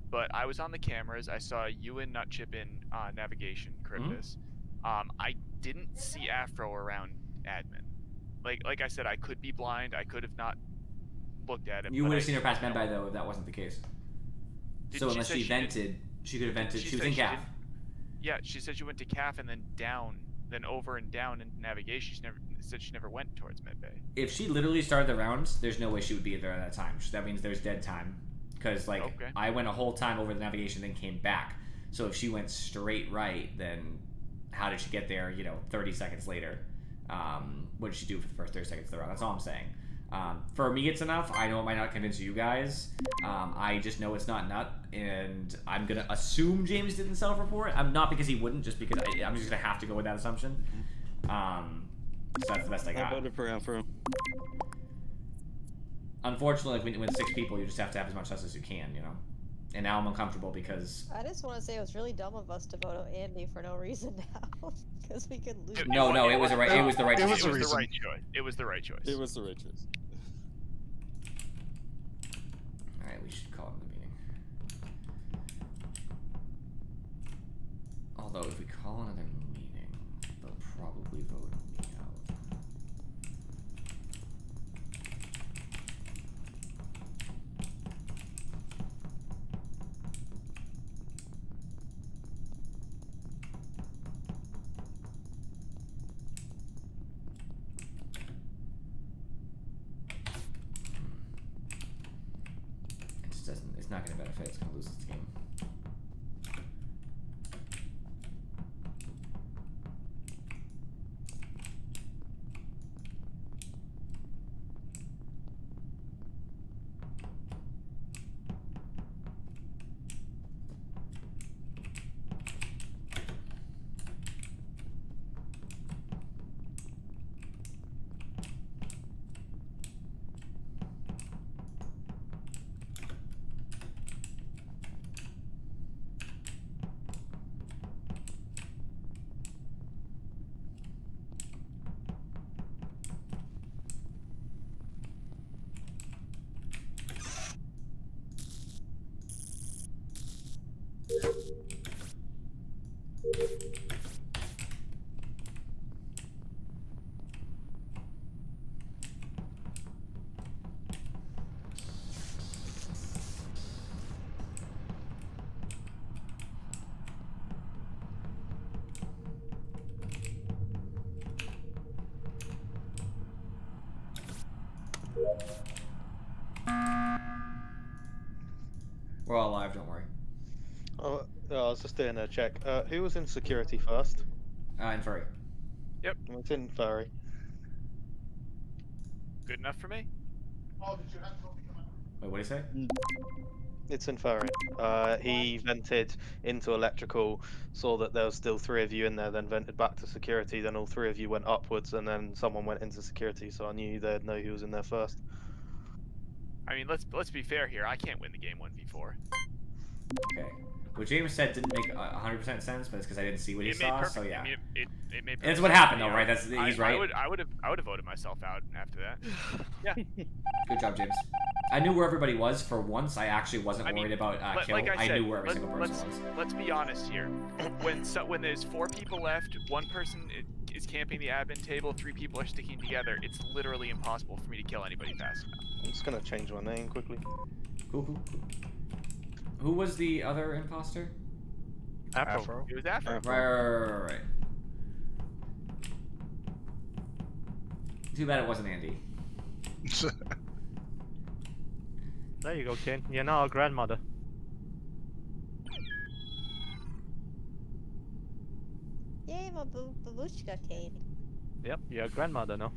but I was on the cameras. I saw you and Nutchip in navigation, Cryptus. I didn't see Afro around admin. Like I said, I could be blind. I could have not looked at him. You but would I- have seen her pass Medbay though if that wasn't the case. So unless say she did- vented, she could have vented. She was said in she CAF. didn't- Yeah, she said she went to CAF and then down, then over and down into navigation. She said she never went towards medbay. If she literally started the rounds, there's no way she would be there at that time. So that means there's dead time. Because Okay. I went a whole time over the navigation, then came back. So if she went straight right, then how did she get there? 30 seconds later. What did she do for the first 30 seconds of the round? That's all I'm saying. For me, it's enough. I know it might not convince you guys. I just know it's not Nut, and I'm gonna assume James didn't self-report. I'm not because he wouldn't, just because I'm just gonna have to go with that assumption. So that's the best I got. I voted for Afro. Unfortunately, when 6 people, you just have to have as much trust as you can, you know. And now I'm uncomfortable because. I just want to say it was really dumb of us to vote Andy for no reason now, because we could lose. No, it was the right choice. It was the right choice. It was the right choice. It was the right choice. All right, we should call him the meeting. Although if we call another meeting, they'll probably vote me out. It's not going to benefit. It's going to lose this game. We're all alive, don't worry. Oh, I was just doing a check. Who was in security first? In Furry. Yep. It's in Furry. Good enough for me. Wait, what did he say? It's in Furry. He vented into electrical, saw that there was still 3 of you in there, then vented back to security, then all 3 of you went upwards, and then someone went into security, so I knew they'd know who was in there first. I mean, let's be fair here. I can't win the game 1v4. Okay. What James said didn't make 100% sense, but it's because I didn't see what he saw. So yeah. It made That's what happened, though, right? He's right. I would have voted myself out after that. Yeah. Good job, James. I knew where everybody was for once. I actually wasn't worried about kill. Like I said, knew where every single person was. Let's be honest here. When there's 4 people left, 1 person is camping the admin table, 3 people are sticking together. It's literally impossible for me to kill anybody fast enough. I'm just gonna change my name quickly. Cool. Who was the other imposter? Afro. It was Afro. Right. Too bad it wasn't Andy. There you go, Kane. You're now a grandmother. Yay, my babushka, Kane. Yep, you're a grandmother now.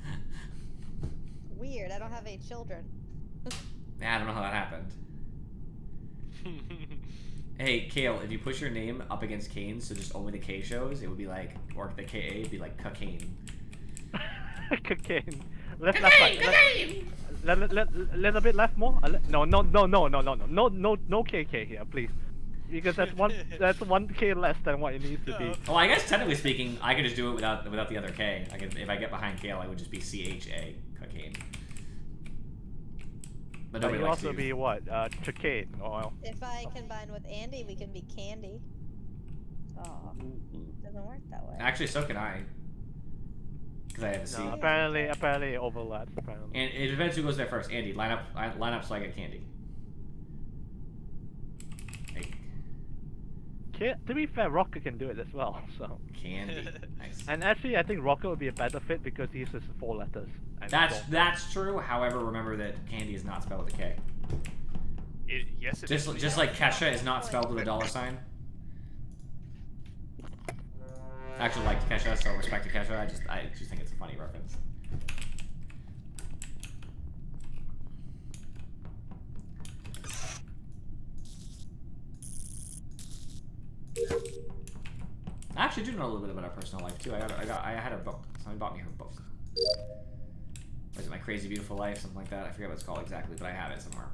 Weird, I don't have any children. I don't know how that happened. Hey, Kale, if you push your name up against Kane, so just only the K shows, it would be like, or the KA would be like cocaine. Cocaine. Left, right. Little bit left more. No, KK here, please. Because that's one K less than what it needs to be. Well, I guess technically speaking, I could just do it without the other K. If I get behind Kale, I would just be CHA, cocaine. But you also be what? Cocaine oil. If I combine with Andy, we can be Candy. Oh, doesn't work that way. Actually, so can I. Because I have a C. No, apparently it overlaps. Apparently. And it depends who goes there first. Andy, line up so I get Candy. Hey. To be fair, Rocker can do it as well. So. Candy. Nice. And actually, I think Rocker would be a better fit because he uses 4 letters. That's true. However, remember that Candy is not spelled with a K. Yes, it is. Just like Kesha is not spelled with a $sign. I actually like Kesha, so respect to Kesha. I just think it's a funny reference. know a little bit about her personal life too. I had her book. Somebody bought me her book. Was it My Crazy Beautiful Life, something like that? I forget what it's called exactly, but I have it somewhere.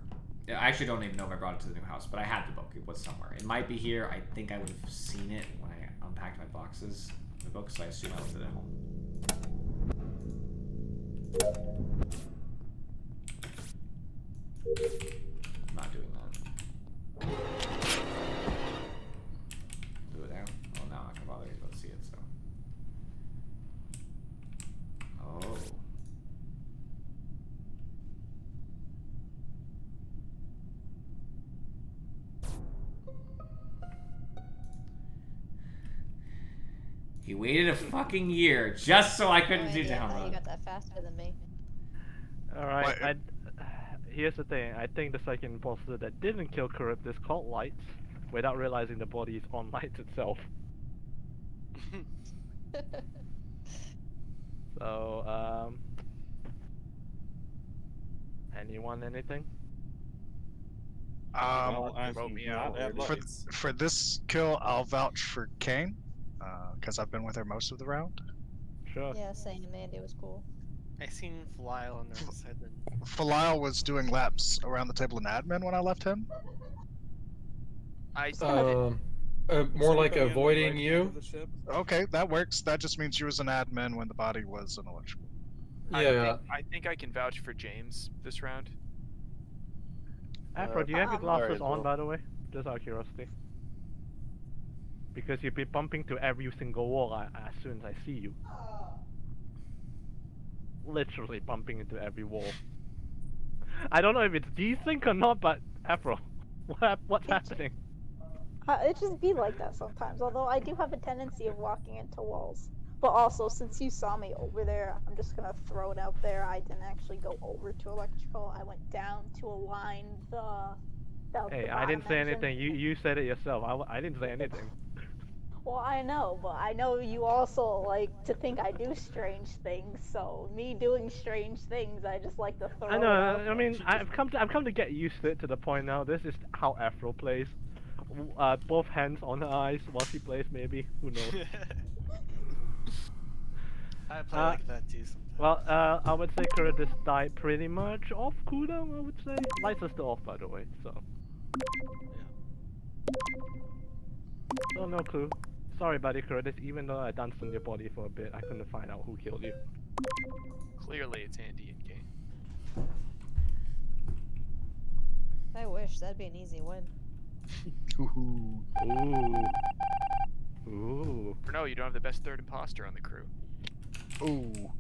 I actually don't even know if I brought it to the new house, but I had the book. It was somewhere. It might be here. I think I would have seen it when I unpacked my boxes, the book, so I assume I left it at home. I'm not doing that. Do it now? Oh, no, I'm not gonna bother you. Let's see it, so. Oh. He waited a fucking year just so I couldn't do download. You got that faster than me. Alright, here's the thing. I think the second imposter that didn't kill Charybdis called lights without realizing the body is on lights itself. So, anyone, anything? For this kill, I'll vouch for Kane, because I've been with her most of the round. Sure. Yeah, same. Mandy was cool. I seen Felial on the right side then. Felial was doing laps around the table in admin when I left him. More like avoiding you. Okay, that works. That just means you was an admin when the body was an electrical. Yeah. I think I can vouch for James this round. Afro, do you have your glasses well. on, by the way? Just out of curiosity. Because you'll be bumping to every single wall as soon as I see you. Literally bumping into every wall. I don't know if it's desync or not, but Afro, what's happening? It just be like that sometimes, although I do have a tendency of walking into walls. But also, since you saw me over there, I'm just gonna throw it out there. I didn't actually go over to electrical. I went down to align the Hey, I didn't say anything. You said it yourself. I didn't say anything. Well, I know, but I know you also like to think I do strange things. So me doing strange things, I just like to throw. I know. I mean, I've come to get used to it to the point now. This is how Afro plays. Both hands on her eyes while she plays. Maybe, who knows? I play like that too sometimes. Well, I would say Charybdis died pretty much off cooldown. I would say lights are still off, by the way. So. So no clue. Sorry, buddy, Charybdis. Even though I danced on your body for a bit, I couldn't find out who killed you. Clearly, it's Andy and Kane. I wish that'd be an easy win. Ooh. Ooh. Or no, you don't have the best third imposter on the crew. Ooh.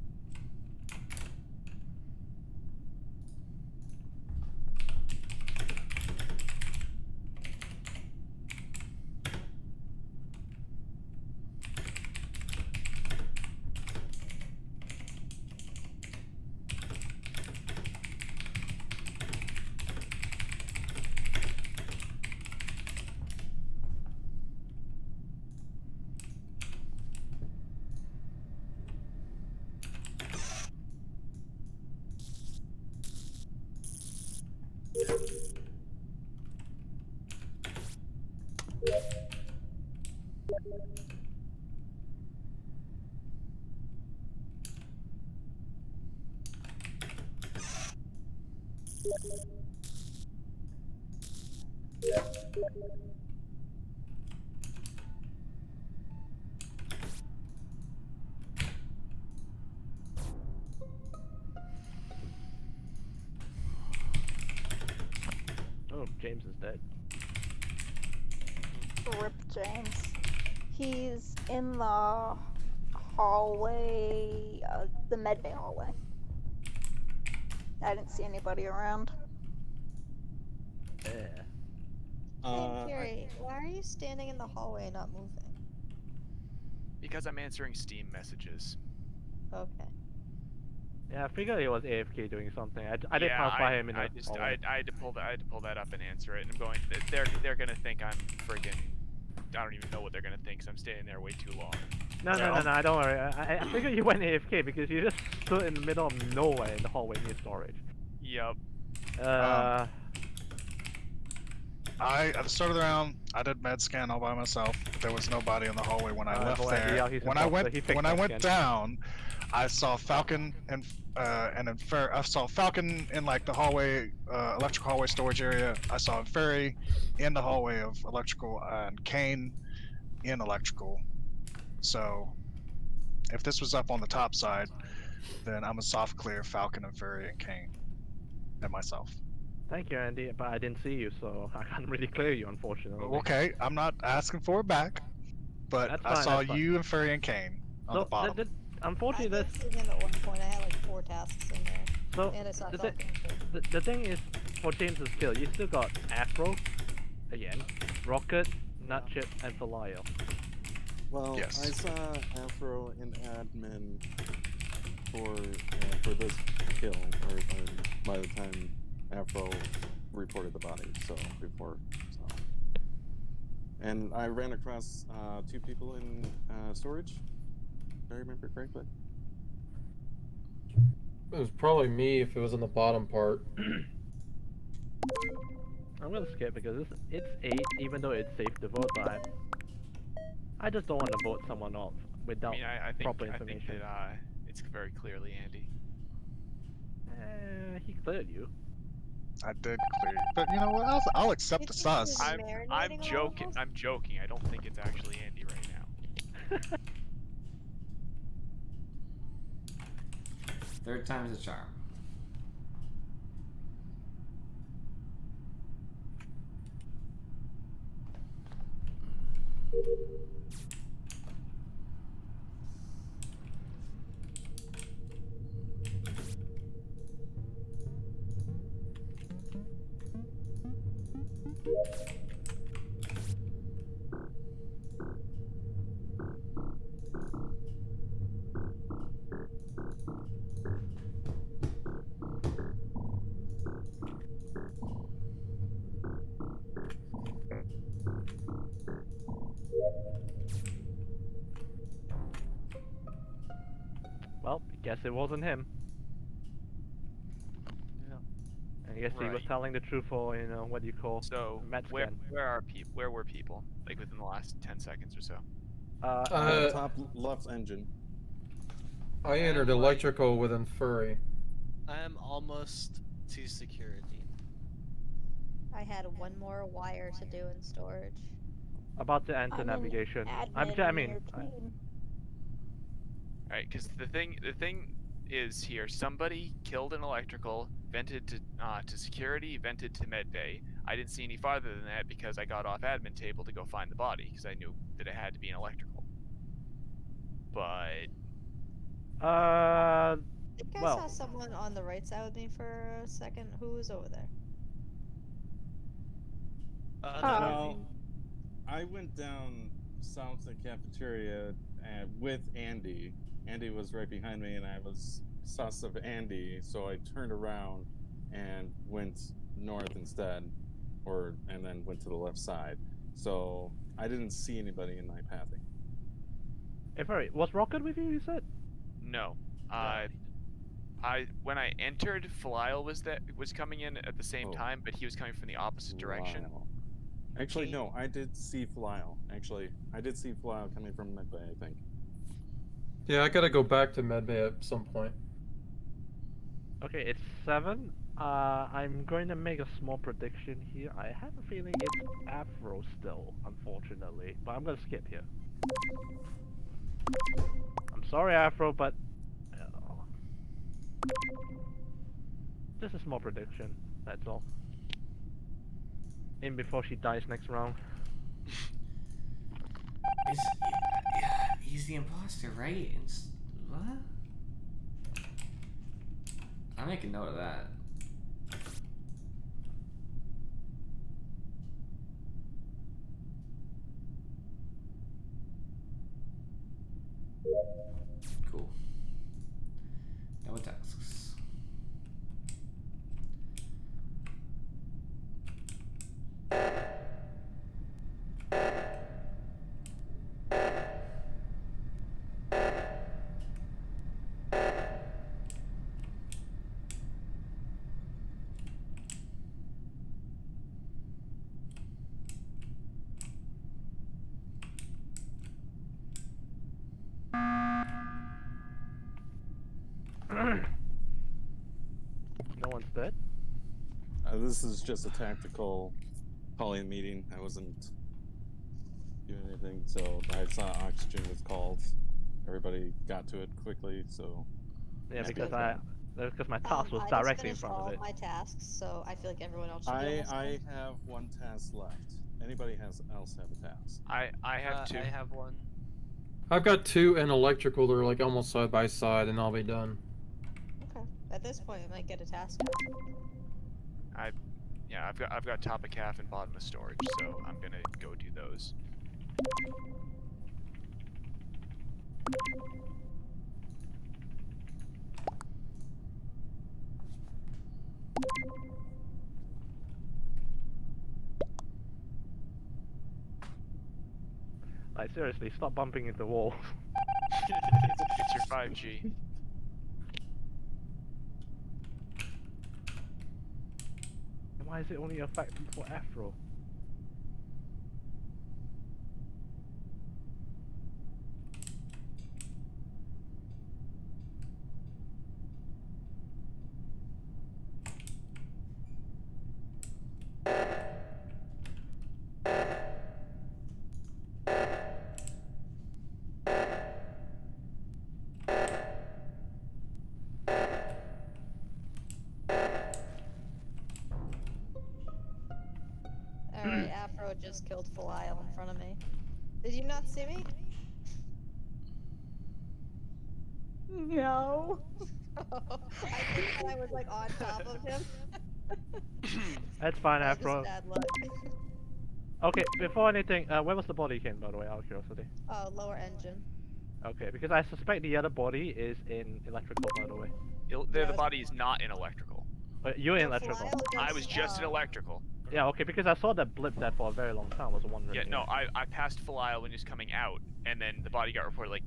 Oh, James is dead. Rip James. He's in the hallway, the medbay hallway. I didn't see anybody around. Yeah. I'm curious. Why are you standing in the hallway and not moving? Because I'm answering Steam messages. Okay. Yeah, I figured he was AFK doing something. I did pass by him in the hallway. I had to pull that up and answer it. And I'm going. They're gonna think I'm friggin'. I don't even know what they're gonna think. So I'm standing there way too long. No, don't worry. I figured you went AFK because you just stood in the middle of nowhere in the hallway near storage. Yup. At the start of the round, I did med scan all by myself. There was nobody in the hallway when I left boy, there. yeah, he's When I imposter. He picked med went scan. down, I saw Falcon and I saw Falcon in like the hallway, electrical hallway storage area. I saw Fairy in the hallway of electrical and Kane in electrical. So if this was up on the top side, then I'm a soft clear Falcon and Fairy and Kane and myself. Thank you, Andy, but I didn't see you, so I can't really clear you, unfortunately. Okay, I'm not asking for it back, but That's I fine, saw that's fine. you and Fairy and Kane on the bottom. Unfortunately, I this. did see him at one point. I had like 4 tasks in there. So And I saw the, Falcon. the thing is, for James's kill, you still got Afro, again, Rocket, Nutchip, and Falayo. Well, Yes. I saw Afro in admin for this kill, or by the time Afro reported the body, so before, so. And I ran across 2 people in storage, if I remember correctly. It was probably me if it was in the bottom part. I'm gonna skip because it's 8, even though it's safe to vote, but I just don't want to vote someone off without I mean, I think, proper I think information. that it's very clearly Andy. He cleared you. I did clear, but you know what? I'll accept the sus. I'm joking. I'm joking. I don't think it's actually Andy right now. Third time's a charm. Well, guess it wasn't him. Yeah. I guess he was Right. telling the truth for, you know, what you call So med where scan. where were people like within the last 10 seconds or so? Top left engine. I entered electrical within Furry. I'm almost to security. I had one more wire to do in storage. About to enter I'm in navigation. admin I mean, near Kane. Right, because the thing is here. Somebody killed an electrical, vented to security, vented to med bay. I didn't see any farther than that because I got off admin table to go find the body because I knew that it had to be an electrical. But I think I well, saw someone on the right side with me for a second. Who was over there? Well, I went down south to the cafeteria with Andy. Andy was right behind me, and I was sus of Andy, so I turned around and went north instead, and then went to the left side. So I didn't see anybody in my pathing. Hey, Furry, was Rocket with you, you said? no, when I entered, Felial was coming in at the same time, but he was coming from the opposite direction. Wow. Actually, no, I did see Felial. Actually, I did see Felial coming from Medbay, I think. Yeah, I gotta go back to medbay at some point. Okay, it's 7. I'm going to make a small prediction here. I have a feeling it's Afro still, unfortunately, but I'm gonna skip here. I'm sorry, Afro, but just a small prediction. That's all. In before she dies next round. He's the imposter, right? What? I'll make a note of that. Cool. No tasks. No one's dead. This is just a tactical calling meeting. I wasn't doing anything, so I saw oxygen was called. Everybody got to it quickly, so. Yeah, Happy because with that. my task was I just directly in finished front all of it. my tasks, so I feel like everyone else should be almost I done. have one task left. Anybody else have a task? I have 2. I have one. I've got 2 in electrical. They're like almost side by side, and I'll be done. Okay. At this point, I might get a task. Yeah, I've got top of calf and bottom of storage, so I'm gonna go do those. Like seriously, stop bumping into walls. It's your 5G. Why is it only affecting for Afro? Alright, Afro just killed Felial in front of me. Did you not see me? No. I think that I was like on top of him. That's fine, That was Afro. bad luck. Okay, before anything, where was the body came, by the way, out of curiosity? Oh, lower engine. Okay, because I suspect the other body is in electrical, by the way. The body is not in electrical. You're in So electrical. Felial I was just in electrical. Yeah, okay, because I saw that blip there for a very long time. I was wondering. Yeah, no, I passed Felial when he was coming out, and then the body got reported like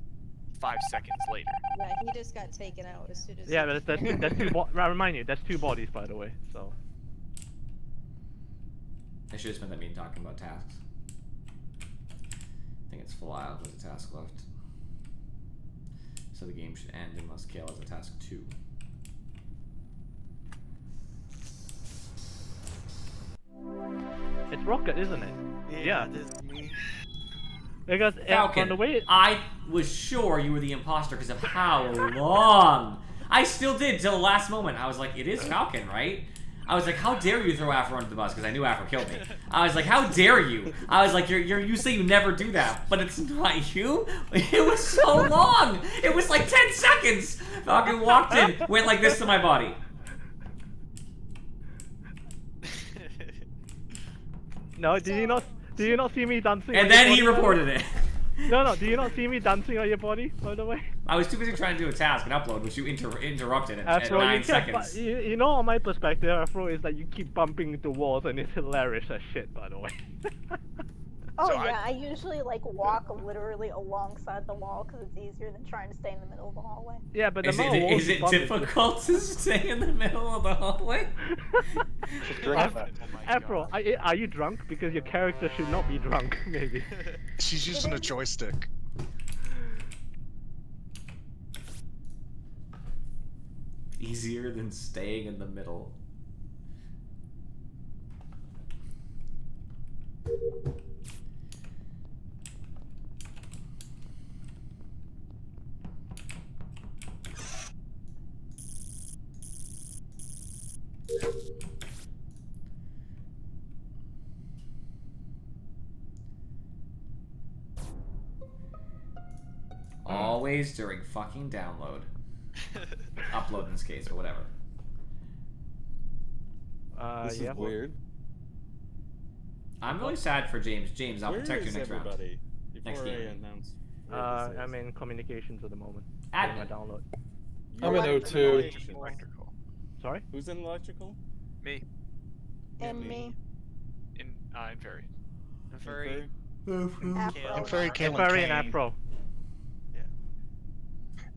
5 seconds later. Yeah, he just got taken out as soon as. Yeah, but that's two. I remind you, that's 2 bodies, by the way. So. I should have spent that meeting talking about tasks. I think it's Felial who has a task left. So the game should end unless Kale has a task 2. It's Rocket, isn't it? Yeah, it is me. Because Falcon, from the way I was sure you were the imposter because of how long. I still did till the last moment. I was like, it is Falcon, right? I was like, how dare you throw Afro under the bus because I knew Afro killed me. I was like, how dare you? I was like, you say you never do that, but it's not you. It was so long. It was like 10 seconds. Falcon walked in, went like this to my body. No, did you not see me dancing? And on then your he body? reported it. No, do you not see me dancing on your body, by the way? I was too busy trying to do a task and upload, which you interrupted at Afro, 9 you kept seconds. you know, on my perspective, Afro is that you keep bumping into walls and it's hilarious as shit, by the way. Oh So yeah, I usually like walk literally alongside the wall because it's easier than trying to stay in the middle of the hallway. Yeah, but the Is amount of walls it you bump into- difficult to stay in the middle of the hallway? Afro, are you drunk? Because your character should not be drunk, maybe. She's using a joystick. Easier than staying in the middle. Always during fucking download. Upload in this case, but whatever. This Yeah. is weird. I'm really sad for James. James, I'll Where protect you is next round. everybody? Next Before I game. announce. where this I'm is. in communications at the moment. Admin. Doing my download. I'm in You're O2. Electrical. Sorry? Who's in electrical? Me. And me. In Fairy. I'm furry. Afro. And Furry, Kale, Furry and and Kane. Afro.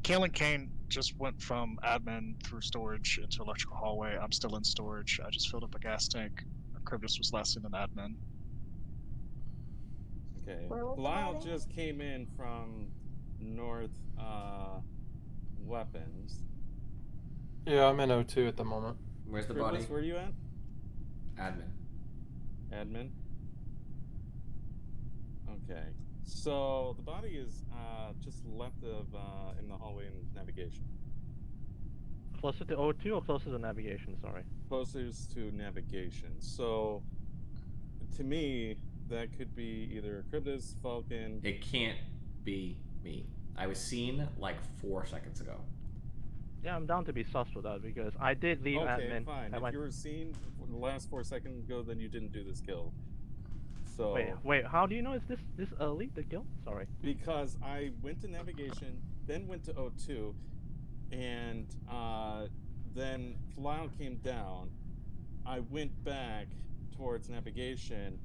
Kale and Kane just went from admin through storage into electrical hallway. I'm still in storage. I just filled up a gas tank. Cryptus was last seen in admin. Okay. Where was Lyle the body? just came in from north weapons. Yeah, I'm in O2 at the moment. Where's the Chris, body? where are you at? Admin. Admin. Okay. So the body is just left of in the hallway in navigation. Closer to O2 or closer to navigation? Sorry. Closest to navigation. So to me, that could be either Cryptus, Falcon. It can't be me. I was seen like 4 seconds ago. Yeah, I'm down to be sus for that because I did leave Okay, admin. fine. I If went... you were seen the last 4 seconds ago, then you didn't do this kill. So Wait, how do you know it's this early, the kill? Sorry. because I went to navigation, then went to O2, and then Flau came down. I went back towards navigation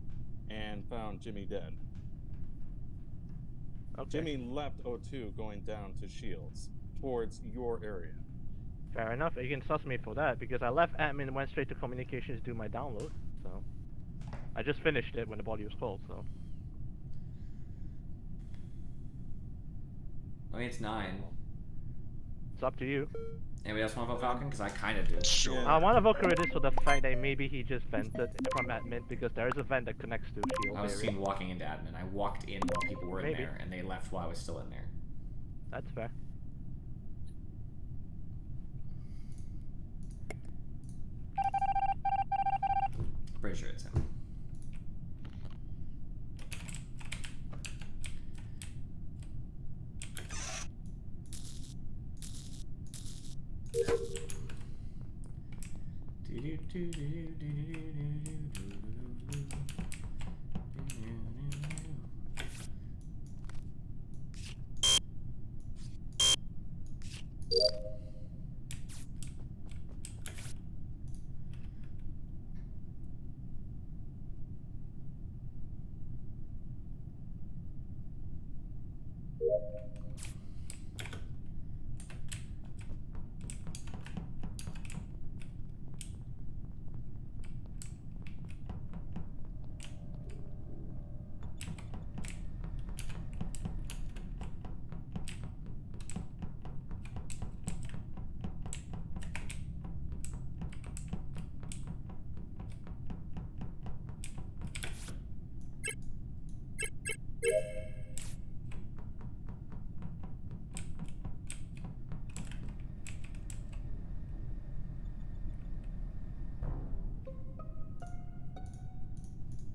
and found Jimmy dead. Okay. Jimmy left O2 going down to Shields towards your area. Fair enough. You can sus me for that because I left admin and went straight to communications to do my download. So I just finished it when the body was cold. So I mean, it's 9. it's up to you. Anybody else want to vote Falcon? Because I kind of do. Sure. Yeah. I want to vote Caritas for the fact that maybe he just vented from admin because there is a vent that connects to Shield I was area. seen walking into admin. I walked in while people were in Maybe. there, and they left while I was still in there. That's fair. Pretty sure it's him.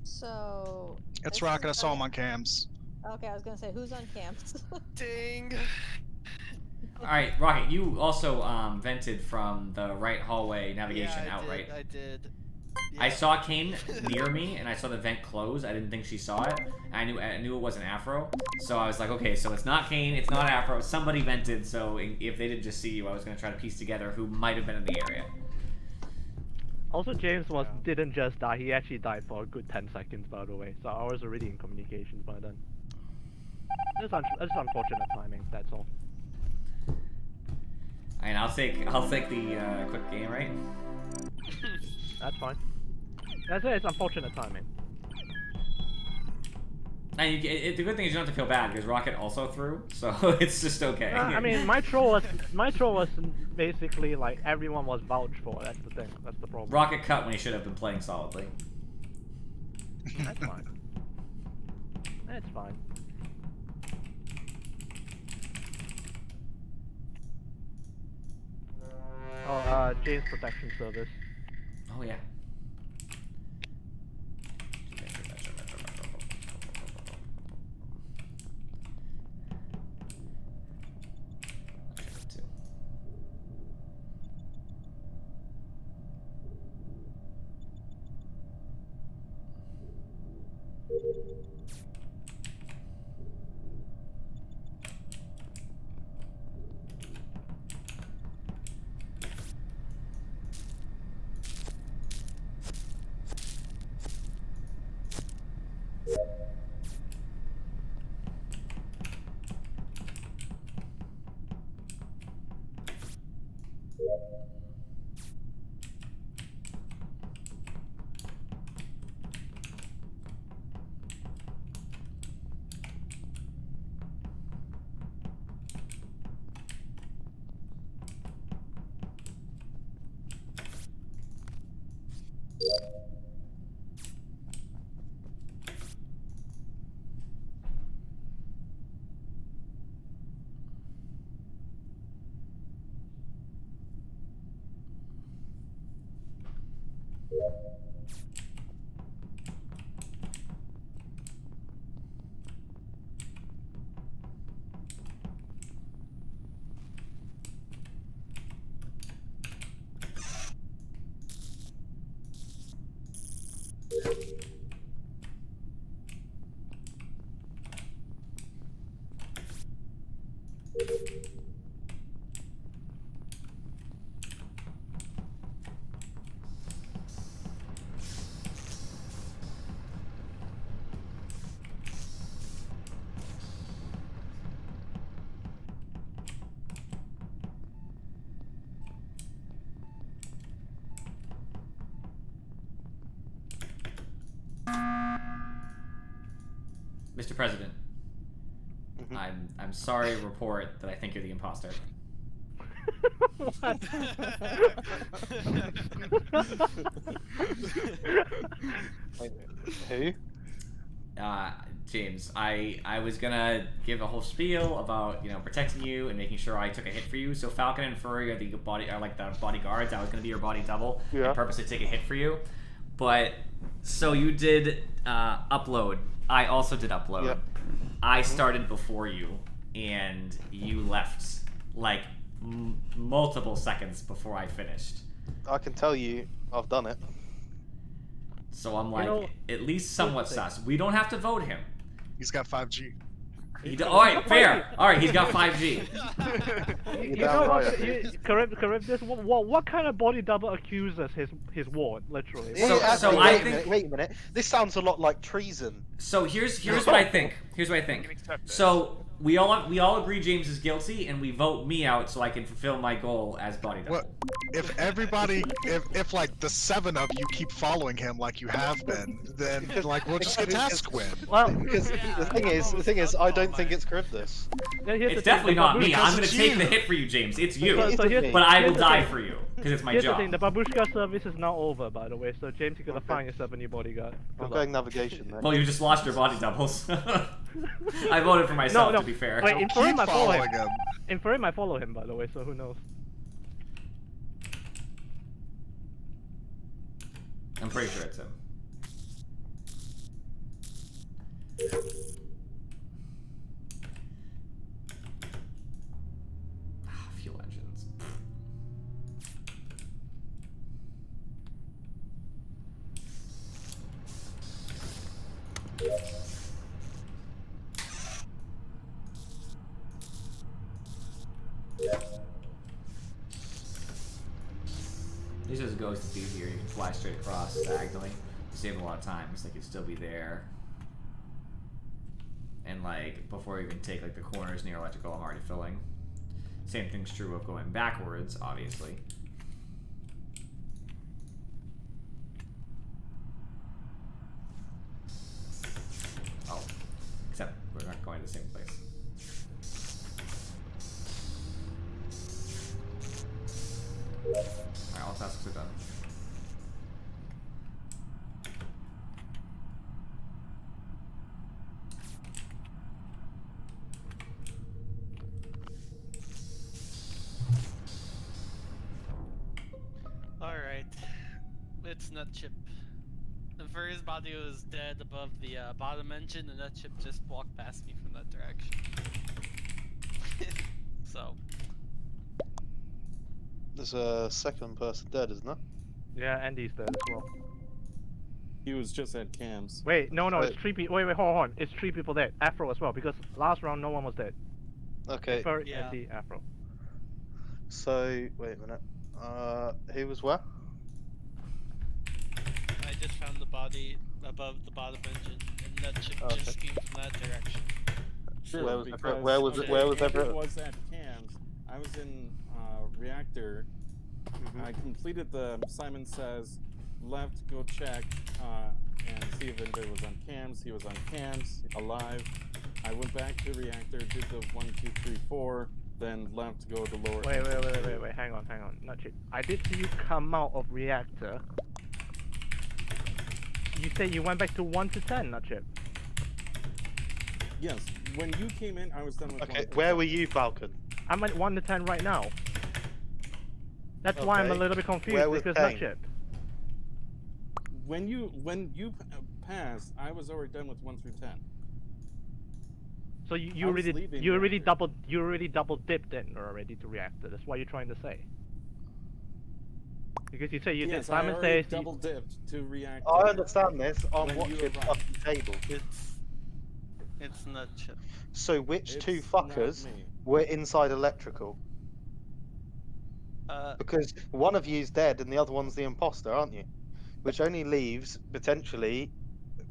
So. It's this Rocket. I is saw him like- on cams. Okay, I was gonna say who's on camps. Ding. Alright, Rocket, you also vented from the right hallway navigation Yeah, I out, did, right? I did. I Yeah. saw Kane near me, and I saw the vent close. I didn't think she saw it. I knew it wasn't Afro, so I was like, okay, so it's not Kane, it's not Afro. Somebody vented, so if they didn't just see you, I was gonna try to piece together who might have been in the area. Also, James didn't just die. He actually died for a good 10 seconds, by the way. So I was already in communications by then. It's unfortunate timing. That's all. I mean, I'll take the quick game, right? That's fine. That's it. It's unfortunate timing. And the good thing is you don't have to feel bad because Rocket also threw, so it's just okay. I mean, my troll was basically like everyone was vouched for. That's the thing. That's the problem. Rocket cut when he should have been playing solidly. That's fine. That's fine. Oh, James Protection Service. Oh yeah. Mr. President, I'm sorry to report that I think you're the imposter. Who? James, I was gonna give a whole spiel about, you know, protecting you and making sure I took a hit for you. So Falcon and Furry are the bodyguards. I was gonna be your body double and purposely take a hit for you. But so you did upload. I also did upload. Yep. I started before you, and you left like multiple seconds before I finished. I can tell you, I've done it. So I'm like, at least somewhat sus. We don't have to vote him. He's got 5G. All right, fair. All right, he's got 5G. Charybdis, what kind of body double accuses his ward, literally? So I think. Wait a minute. This sounds a lot like treason. So here's what I think. So we all agree James is guilty, and we vote me out so I can fulfill my goal as body double. What? If everybody, if like the 7 of you keep following him like you have been, then like we'll just get task win. Well, because the thing is, I don't think it's Charybdis. It's definitely not me. I'm gonna take the hit for you, James. It's you. But I will die for you because it's my job. Here's the thing: the Babushka service is now over, by the way. So James, you gotta find yourself a new bodyguard. I'm going navigation then. Well, you just lost your body doubles. I voted for myself, to be fair. Wait, in Furim I follow him. In Furim I follow him, by the way. So who knows? I'm pretty sure it's him. Fuel engines. This just goes to easier. You can fly straight across diagonally to save a lot of time. It's like you'd still be there. And like before you even take like the corners near electrical, I'm already filling. Same thing's true of going backwards, obviously. Oh, except we're not going to the same place. Alright, all tasks are done. Alright. It's Nutchip. The Furry's body was dead above the bottom engine, and Nutchip just walked past me from that direction. So. There's a second person dead, isn't there? Yeah, Andy's dead as well. He was just at cams. Wait, no, it's 3 people. Wait, hold on. It's 3 people dead. Afro as well, because last round no one was dead. Okay. Furry, Andy, Afro. So, wait a minute. Who was where? I just found the body above the bottom engine, and Nutchip just came from that direction. Sure, where was because, where was okay, where was everyone? It was at cams. I was in reactor. I completed the Simon Says left, go check, and see if anybody was on cams. He was on cams, alive. I went back to reactor, did the 1, 2, 3, 4, then left, go to lower. Wait, hang on. Nutchip. I did see you come out of reactor. You say you went back to 1 to 10, Nutchip. Yes, when you came in, I was done with. Okay, where were you, Falcon? I'm at 1 to 10 right now. That's why I'm a little bit confused, because Nutchip. when you passed, I was already done with 1 through 10. So I you was already leaving you already after. double dipped in already to reactor. That's what you're trying to say. Because you say you did. Yes, Simon I already says double dipped to react. I understand this. I'm when you watching arrived. fucking table. It's not chip. So which two It's not fuckers me. were inside electrical? Because one of you's dead and the other one's the imposter, aren't you? Which only leaves potentially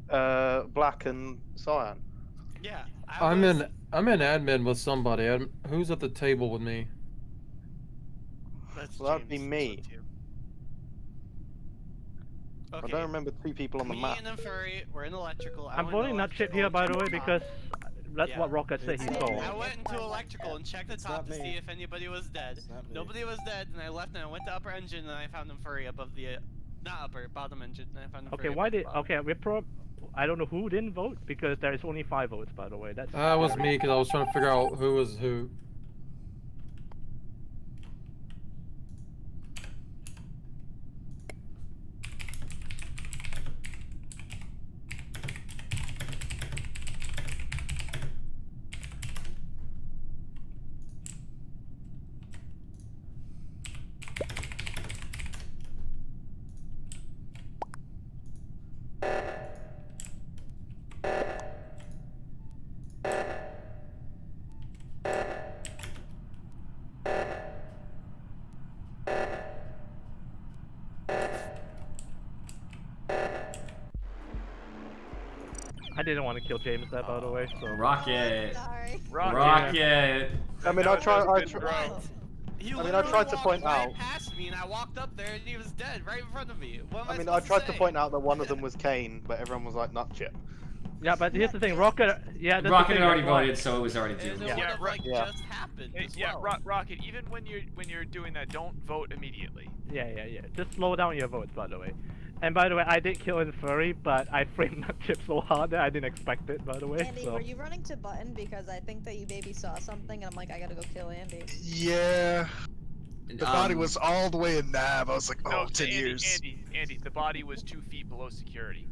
Black and Cyan. Yeah. I'm in admin with somebody. Who's at the table with me? That's Well, that'd be James, me. so two. I Okay. don't remember 2 people on the Me map. and Furry were in electrical. I'm voting not chip here, by the way, because that's Yeah. what Rocket said he It's saw. not I me. went into electrical and checked the It's top not to me. see if anybody was dead. It's not me. Nobody was dead, and I left and I went to upper engine and I found him Furry above the, not upper, bottom engine, and I found him Okay, Furry why above the did bottom. I don't know who didn't vote because there is only 5 votes, by the way. That's That was me because I was trying to figure out who was who. I didn't want to kill James there, by the way. So Rocket. Sorry. Rocket. I mean, That I was tried. a I good tr- throw. He I mean, I literally tried to walked point right out- past me, and I walked up there, and he was dead right in front of me. What am I I mean, supposed I tried to say? point out that one of them was Kane, but everyone was like, "Nut chip." yeah, but here's the thing, Rocket. Yeah, that's the Rocket thing, had already that's why- voted, so it was already And doomed. it Yeah. would have, like, Yeah. just happened Hey, as yeah, well. Rocket. Even when you're doing that, don't vote immediately. Yeah. Just slow down your votes, by the way. And by the way, I did kill Furry, but I framed that chip so hard that I didn't expect it, by the way. Andy, So. were you running to button because I think that you maybe saw something and I'm like, I gotta go kill Andy. Yeah. The body was all the way in nav. I was like, No, oh, 10 years. Andy, the body was 2 feet below security.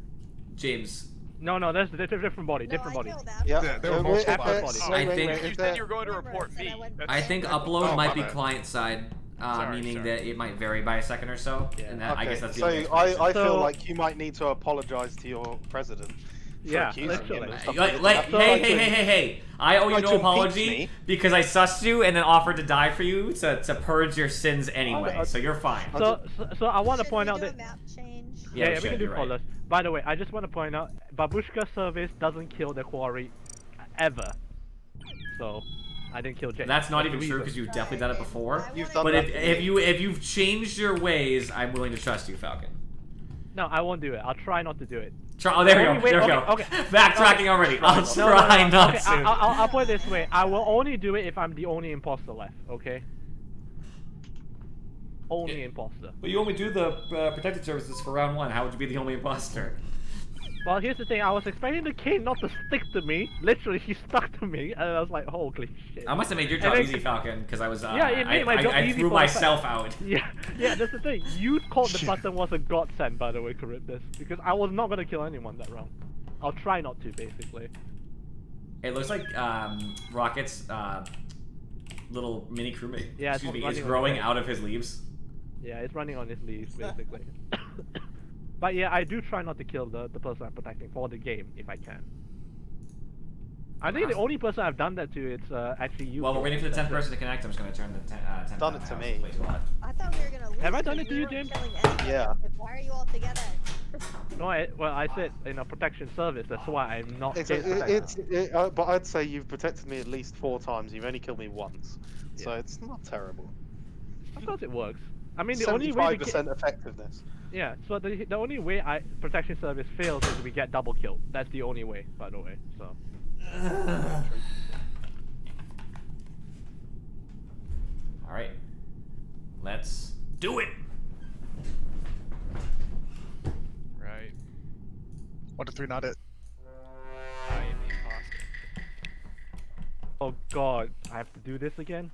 James. No, that's a different body, No, different I body. killed after. Yeah, there were multiple after bodies. bodies. I think- You said you were going to report me. I think That's- upload Oh, might my be bad. client side, Sorry, meaning sorry. that it might vary by a second or so. Yeah. And that, I guess that's the so only I explanation. feel So- like you might need to apologize to your president. For Yeah, accusing literally. him of stuff Like, that like, didn't hey, happen. hey! I owe you Tried no to impeach apology me. because I sussed you and then offered to die for you to purge your sins anyway, Oh, so you're fine. So I want to Should point we out do that. a map change? Yeah, we we should, can do you're right. follows. By the way, I just want to point out, Babushka service doesn't kill the quarry ever. So, I didn't kill James. That's not the even true reason. because you've definitely done it before. I You've wanna done But that know- for me. if you've changed your ways, I'm willing to trust you, Falcon. No, I won't do it. I'll try not to do it. Oh, there we Only go. way- There we okay, go. okay. Backtracking already. I'll No, try not okay, to. I'll put it this way. I will only do it if I'm the only imposter left, okay? Only imposter. But you only do the protected services for round 1. How would you be the only imposter? Well, here's the thing. I was expecting the king not to stick to me. Literally, he stuck to me, and I was like, holy shit. I must have made your And job then- easy, Falcon, because I was. Yeah, it made my job I easy threw for myself out. Yeah, that's the thing. You called the button was a godsend, by the way, Charybdis, because I was not gonna kill anyone that round. I'll try not to, basically. It looks like Rocket's little mini crewmate. Yeah, it's excuse me, running is on growing the- out of his leaves. Yeah, it's running on his leaves, basically. But yeah, I do try not to kill the person I'm protecting for the game, if I can. I think the only person I've done that to is actually you. Well, we're waiting for the 10th That's it. person to connect. I'm just going to turn the 10th Done it to me. I thought we were gonna lose. Have I done because it to we you, weren't James? killing anybody. Yeah. Like, why are you all together? No, I said in a protection service. That's why I'm not. But I'd say you've protected me at least 4 times. You've only killed me once, so Yeah. it's not terrible. Of course it works. I mean, the only way. 75% effectiveness. Yeah, so the only way protection service fails is we get double killed. That's the only way, by the way. So. All right, let's do it. Right. 1 to 3, not it. I am the imposter. Oh God, I have to do this again.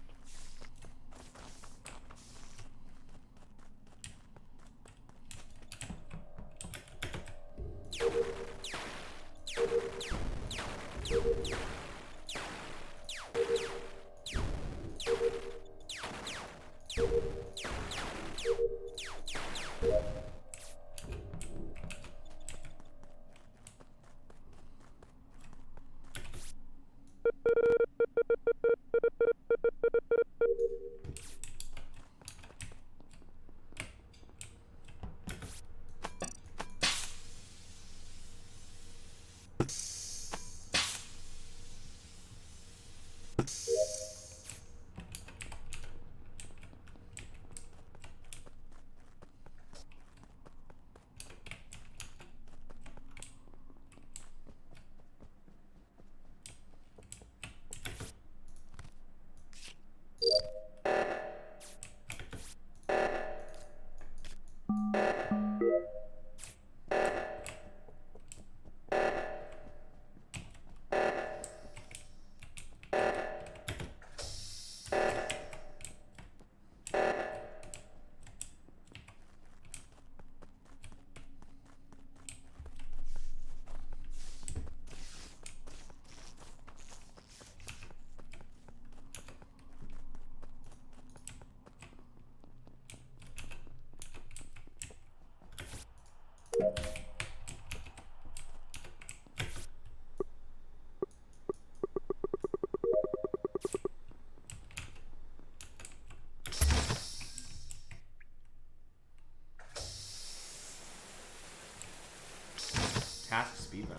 even.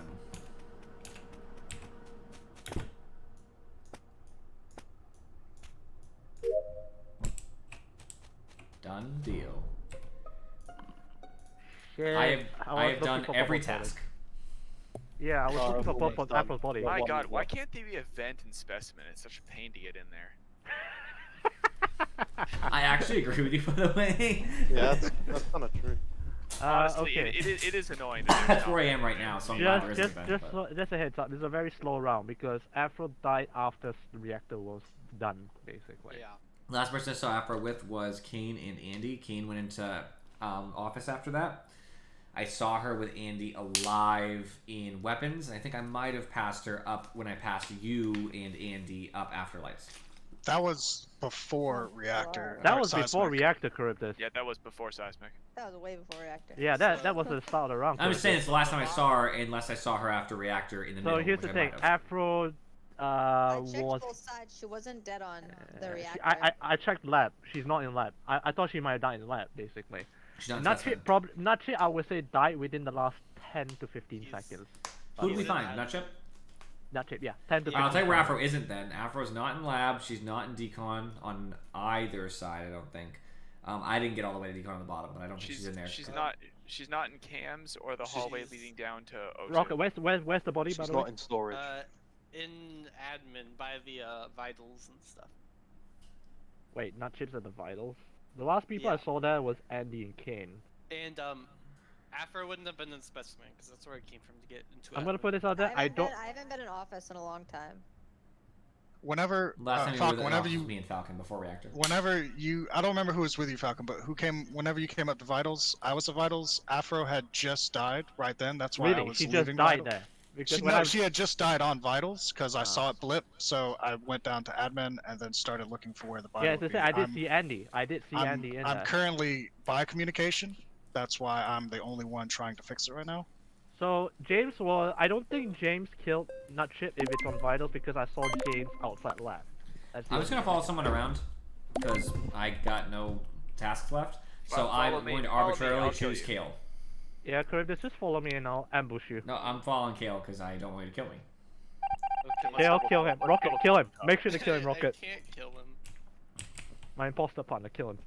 Done deal. Shit. I was have done looking for every Purple's body. task. Yeah, I was looking for who Purple's makes Afro's body. My one God, why left. can't they be a vent and specimen? It's such a pain to get in there. I actually agree with you, by the way. Yeah, that's kind of true. Honestly, Okay. it is annoying. That That's there's where I not- am right now, so I'm glad there isn't a vent, but- Just a heads up. This is a very slow round because Afro died after the reactor was done, basically. Yeah. Last person I saw Afro with was Kane and Andy. Kane went into office after that. I saw her with Andy alive in weapons. I think I might have passed her up when I passed you and Andy up after lights. That was before reactor. That or was before seismic. reactor Charybdis. Yeah, that was before seismic. That was way before reactor. Yeah, that was the start of the round. I'm just saying Charybdis. it's the last time I saw her, unless I saw her after reactor in the middle. So here's which the I thing. might have. Afro I checked was. both sides. She wasn't dead on the she- reactor. I checked lab. She's not in lab. I thought she might have died in lab, basically. She's not Nutshit specimen. Nutshit, I would say, died within the last 10 to 15 seconds. Who did we He's find? in Nutship? Nutshit, yeah, 10 to 15 I'll tell you where seconds. Afro isn't then. Afro's not in lab. She's not in decon on either side, I don't think. I didn't get all the way to decon on the bottom, but I don't think she's in there. She's not in cams or the hallway leading down to O2. Rocket, where's the body, by She's the way? not in storage. In admin by the vitals and stuff. Wait, Nutshit's at the vitals. The last people Yeah. I saw there was Andy and Kane. And Afro wouldn't have been in specimen because that's where it came from to get into. I'm gonna admin. put this out there. I don't. I haven't been in office in a long time. Whenever Last time you were Falcon, with whenever was you, me and Falcon before reactor. whenever you, I don't remember who was with you, Falcon, but who came? Whenever you came up to vitals, I was at vitals. Afro had just died right then. That's why I Really, was she leaving just died Vitals. there. Because She, when no, I- she had just died on vitals because I saw it blip. So I went down to admin and then started looking for where the body. Yeah, would as I be. said, I did I'm- see Andy. I did see Andy in I'm there. currently by communication. That's why I'm the only one trying to fix it right now. So James was. I don't think James killed Nutship if it's on vitals because I saw James outside lab. That's the I'm just only gonna follow someone around because I got no tasks left. So Follow I'm me, going to follow me, arbitrarily I'll kill choose you. Kale. Yeah, Charybdis, just follow me and I'll ambush you. No, I'm following Kale because I don't want you to kill me. Okay, Okay, I'll kill him. Rocket, kill him. Make sure to kill him, I Rocket. can't kill him. My imposter partner, kill him.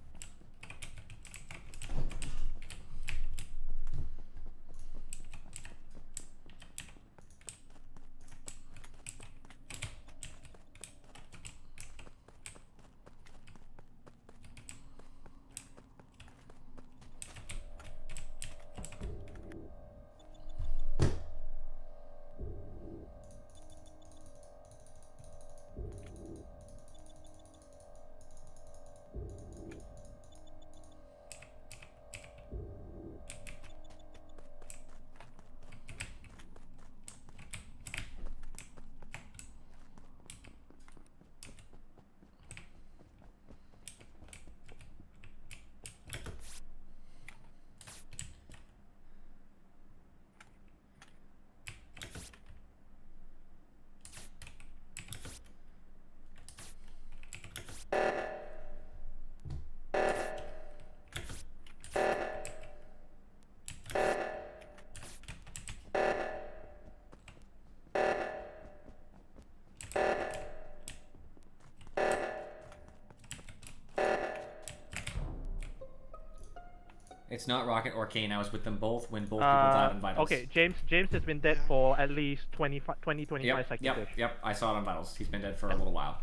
It's not Rocket or Kane. I was with them both when both people died on vitals. Okay, James has been dead for at least 25 Yep, seconds. yep. I saw it on vitals. He's been dead for a little while.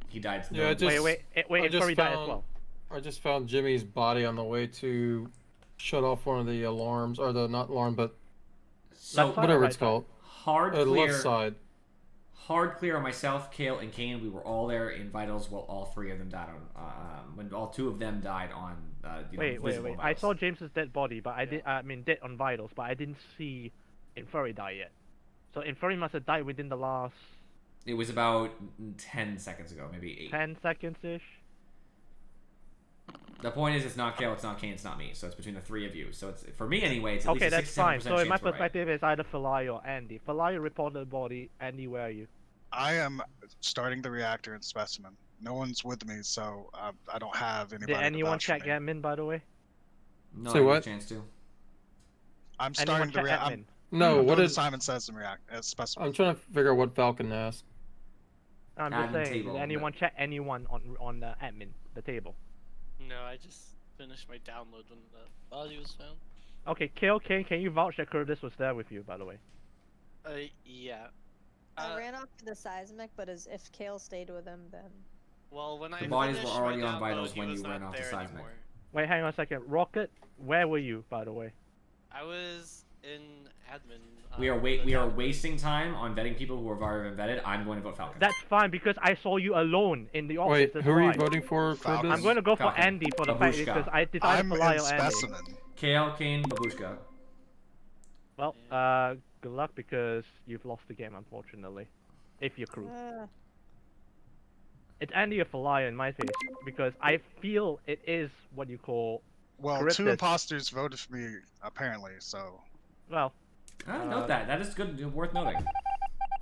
He died. Yeah, I just, Wait, I just Inferi died as found- well. I just found Jimmy's body on the way to shut off one of the alarms, or the not alarm, but So Left side or whatever right it's side? called. hard The clear. left side. Hard clear on myself, Kale, and Kane. We were all there in vitals while all three of them died on. When all two of them died on. Wait. visible I vitals. saw James's dead body, but I mean dead on vitals, but I didn't see Inferi die yet. So Inferi must have died within the last It was about 10 seconds ago, maybe 8. 10 seconds ish. The point is, it's not Kale, it's not Kane, it's not me. So it's between the three of you. So it's for me anyway. It's at Okay, least a that's fine. 67% So in my chance we're right. perspective, it's either Falai or Andy. Falai reported the body. Andy, where are you? I am starting the reactor in specimen. No one's with me, so I don't have anybody. Did to anyone vouch for check me. admin, by the way? No, Say I get what? a chance to. I'm Anyone starting the check reactor. admin? No, I'm what doing did Simon Says and React as specimen. I'm trying to figure out what Falcon asked. I'm just Admin saying, table, did anyone check anyone on the admin, the table? No, I just finished my download when the body was found. Okay, Kale, can you vouch that Curtis was there with you, by the way? Yeah. I ran off to the seismic, but as if Kale stayed with him, then. Well, when The I bodies were finished already my on vitals download, he when was you ran not off the there seismic. anymore. Wait, hang on a second. Rocket, where were you, by the way? I was in admin. We are wasting time on vetting people who have already been vetted. I'm going to vote Falcon. That's fine because I saw you alone in the office. Wait, that's who are you why. voting for, Falcon. Cribus? I'm going to go Falcon. for Andy for the fact Babushka. because I decided I'm to lie in on Andy. specimen. Kale, Kane, Babushka. Well, good luck because you've lost the game, unfortunately. If you're crew. It's Andy or Falia in my case because I feel it is what you call. Well, Charybdis. 2 imposters voted for me apparently, so. Well. Note that. That is good. Worth noting.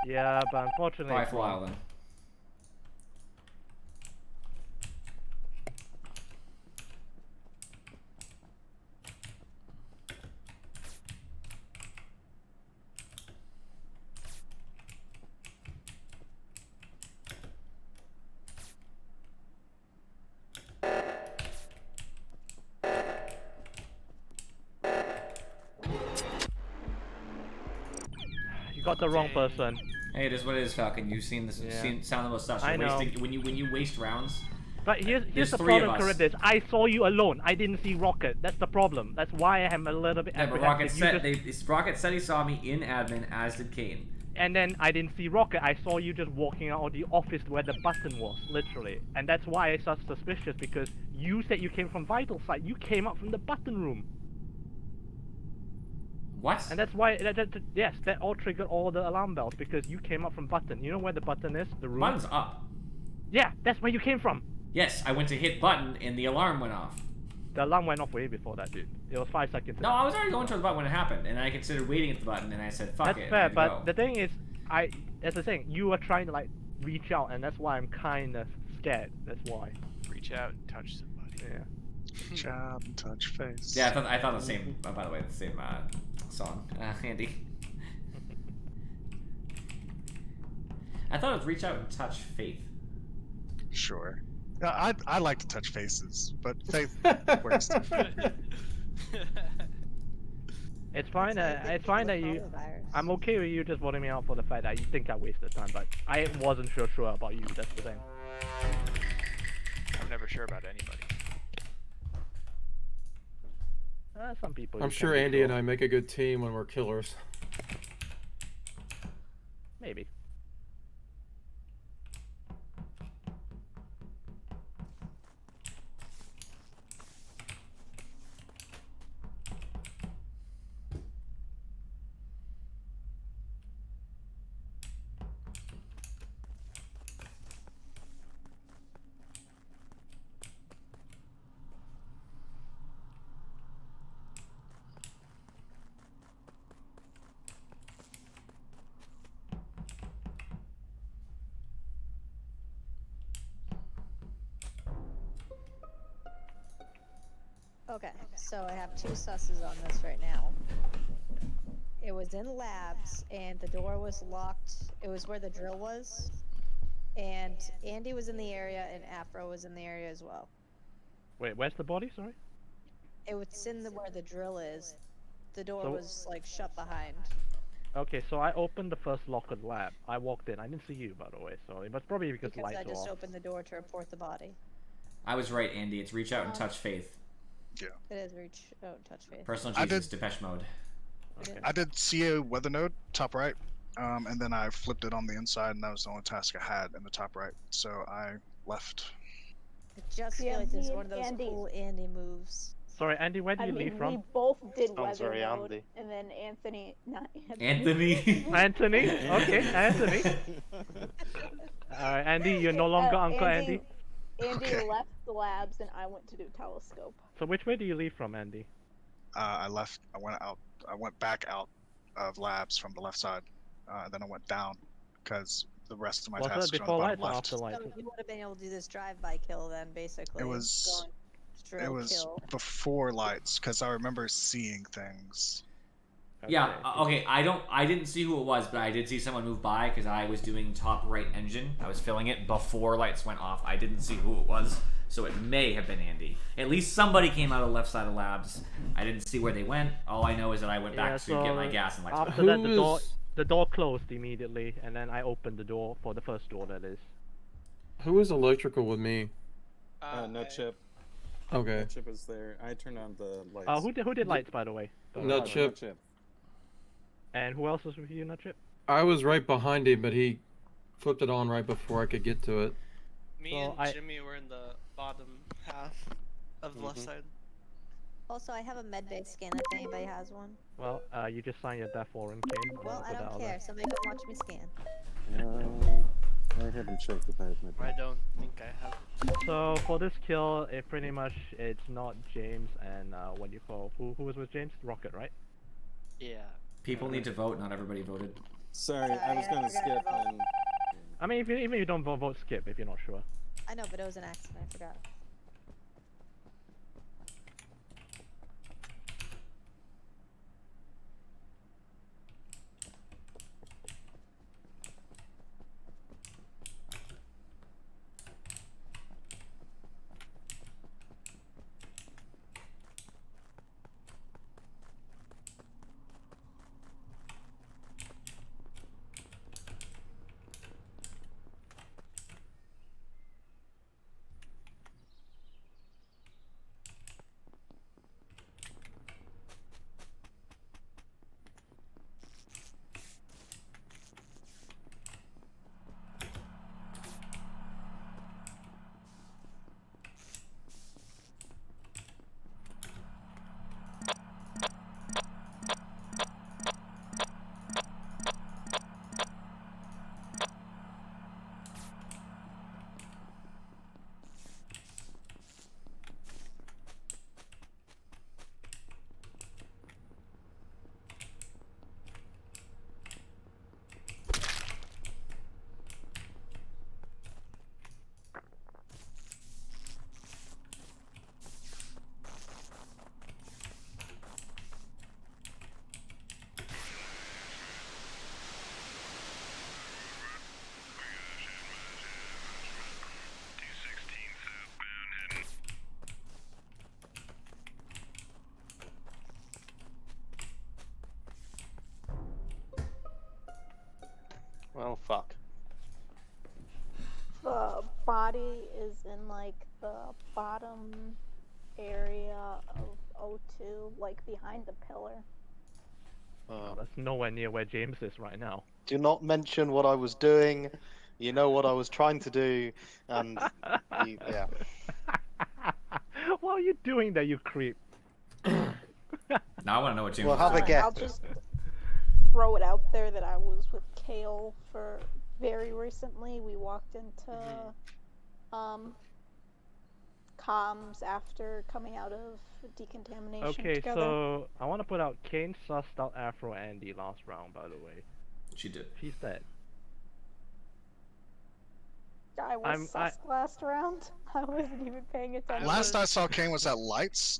Yeah, but unfortunately. Bye it's for a wrong. while then. You got the wrong person. Hey, it is what it is, Falcon. You've seen this. Yeah. Seen sound the most such. I know. Wasting, when you waste rounds. But here's There's the 3 of problem, us. Charybdis. I saw you alone. I didn't see Rocket. That's the problem. That's why I am a little bit Yeah, but apprehensive. Rocket said he saw me in admin, as did Kane. And then I didn't see Rocket. I saw you just walking out of the office where the button was, literally. And that's why I was suspicious because you said you came from Vital Site. You came up from the button room. What? And that's why, yes, that all triggered all the alarm bells because you came up from button. You know where the button is? The room? Button's up. Yeah, that's where you came from. Yes, I went to hit button and the alarm went off. The alarm went off way before that, dude. It was 5 seconds. No, I was already going to the button when it happened, and I considered waiting at the button, and I said, fuck That's it. fair, and I had to but go. the thing is, that's the thing. You were trying to like reach out, and that's why I'm kind of scared. That's why. Reach out and touch somebody. Yeah. Reach out and touch face. Yeah, I thought the same. By the way, the same song. Andy. I thought it was reach out and touch Faith. Sure. Yeah, I like to touch faces, but Faith works. It's fine. It's fine that you. I'm okay with you just voting me out for the fact that you think I wasted time, but I wasn't sure about you. That's the thing. I'm never sure about anybody. Some people. I'm sure Andy and I make a good team when we're killers. Maybe. Okay, so I have 2 susses on this right now. It was in labs, and the door was locked. It was where the drill was. And Andy was in the area, and Afro was in the area as well. Wait, where's the body? Sorry. It was in where the drill is. The door So- was like shut behind. Okay, so I opened the first locked lab. I walked in. I didn't see you, by the way, so it was probably because the lights I were just off. opened the door to report the body. I was right, Andy. It's reach out and touch Faith. Yeah. It is reach out, touch face. Personal I Jesus, did- Depeche Mode. Okay. I did see a weather node top right, and then I flipped it on the inside, and that was the only task I had in the top right. So I left. I just Yeah, feel like this is me one of and those Andy. cool Andy moves. Sorry, Andy, where did I you mean, leave from? we both did Sounds weather very node, Andy. and then not Anthony. Anthony. Anthony? Okay, Anthony. Alright, Andy, you're no longer Uncle Andy. Andy Okay. left the labs, and I went to do telescope. So which way do you leave from, Andy? I left. I went out. I went back out of labs from the left side. Then I went down because the rest of my Was that tasks were before on the lights bottom or left. after lights? So you would have been able to do this drive-by kill then, basically. It was. Going It drill was kill. before lights because I remember seeing things. Yeah. Okay. I didn't see who it was, but I did see someone move by because I was doing top right engine. I was filling it before lights went off. I didn't see who it was, so it may have been Andy. At least somebody came out of the left side of labs. I didn't see where they went. All I know is that I went back to get my gas and lights. After that, the door closed immediately, and then I opened the door for the first door. That is. Who was electrical with me? No chip. Okay. No chip is there. I turned on the lights. Who did lights, by the way? No chip. And who else was with you, Nutchip? I was right behind him, but he flipped it on right before I could get to it. Me and Jimmy were in the bottom half of the left side. Also, I have a medbay scan if anybody has one. Well, you just signed your death warrant, Kane. Well, I don't care. Somebody go watch me scan. I haven't checked if I have medbay. I don't think I have it. So for this kill, it pretty much it's not James and what do you call who was with James? Rocket, right? Yeah. People need to vote. Not everybody voted. Sorry, I was gonna skip and... I mean, even if you don't vote, skip if you're not sure. I know, but it was an accident. I forgot. Well, fuck. The body is in like the bottom area of O2, like behind the pillar. That's nowhere near where James is right now. Do not mention what I was doing. You know what I was trying to do, and yeah. What are you doing there, you creep? Now I want to know what James. Well, have a guess. I'll just throw it out there that I was with Kale for very recently. We walked into comms after coming out of decontamination Okay, together. so I want to put out Kane sussed out Afro Andy last round, by the way. She did. She's dead. I was sus last round. I wasn't even paying attention. Last I saw Kane was at lights.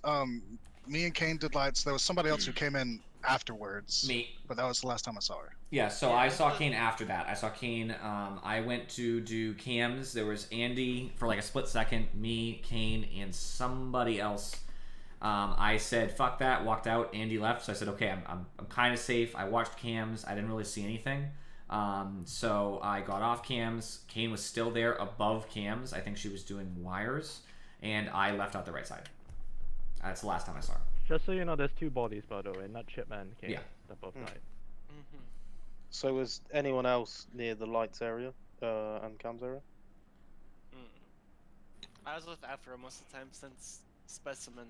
Me and Kane did lights. There was somebody else who came in afterwards. Me. But that was the last time I saw her. Yeah, so I saw Kane after that. I saw Kane. I went to do cams. There was Andy for like a split second, me, Kane, and somebody else. I said, fuck that, walked out. Andy left, so I said, okay, I'm kind of safe. I watched cams. I didn't really see anything. So I got off cams. Kane was still there above cams. I think she was doing wires. And I left out the right side. That's the last time I saw her. Just so you know, there's two bodies, by the way, not Chipman and Kane. Yeah. They both died. So was anyone else near the lights area and cams area? I was with Afro most of the time since Specimen.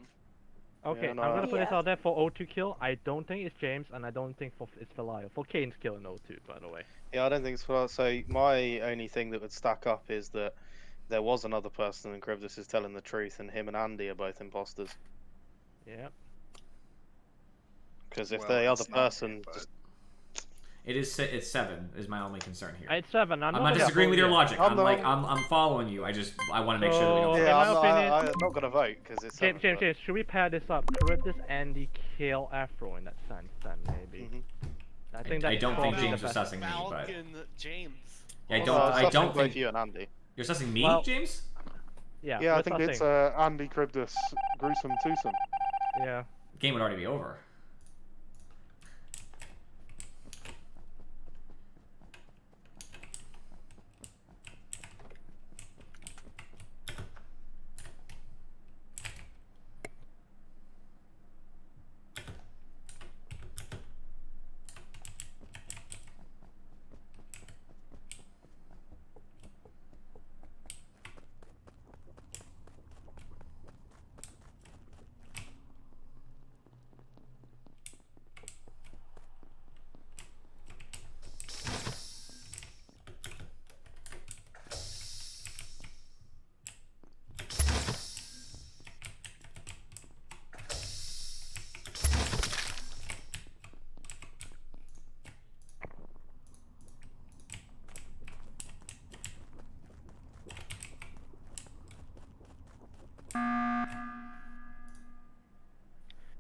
Okay, Yeah, no, I'm gonna put this out there for O2 kill. I don't think it's James, and I don't think it's Felial. For Kane's kill in O2, by the way. Yeah, I don't think it's for. So my only thing that would stack up is that there was another person, and Krivdus is telling the truth, and him and Andy are both imposters. Yeah. Because if Well, the it's other not person, me, but- It's 7 is my only concern here. It's 7. I'm not disagreeing with your logic. I'm I'm following you. I want to make sure that we don't. So- Yeah, in I'm my opinion- I'm not gonna vote because it's. James, should we pair this up? Charybdis, Andy, kill Afro in that sense, then maybe. Mm-hmm. I think that's I don't think probably James the was best. sussing me, but Falcon James. yeah, I don't both think you and Andy. you're sussing me, Well- James. Yeah, Yeah, I we're think it's sussing. Andy, Charybdis, Gruesome, Twosome. Yeah. Game would already be over.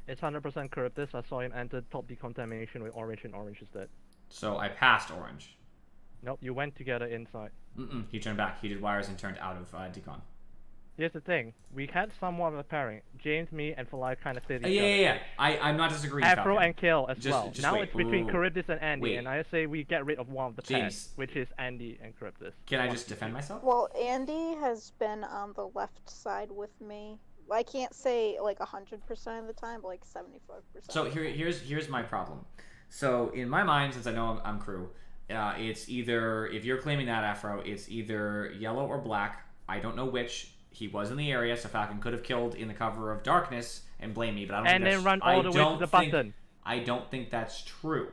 It's 100% Charybdis. I saw him enter top decontamination with Orange, and Orange is dead. So I passed Orange. Nope, you went together inside. He turned back. He did wires and turned out of decon. Here's the thing. We had somewhat of a pairing. James, me, and Falai kind of stayed each Yeah. other. I'm not disagreeing. Afro Falcon. and Kill as Just- well. just Now wait. it's between Ooh. Charybdis and Andy, Wait. and I say we get rid of one of the pairs, James. which is Andy and Charybdis. Can I just defend myself? Well, Andy has been on the left side with me. I can't say like 100% of the time, but like 75%. So here's my problem. So in my mind, since I know I'm crew, it's either, if you're claiming that Afro, it's either yellow or black. I don't know which. He was in the area, so Falcon could have killed in the cover of darkness and blame me, but I don't. And think then that's, run all the way to the button. I don't think that's true.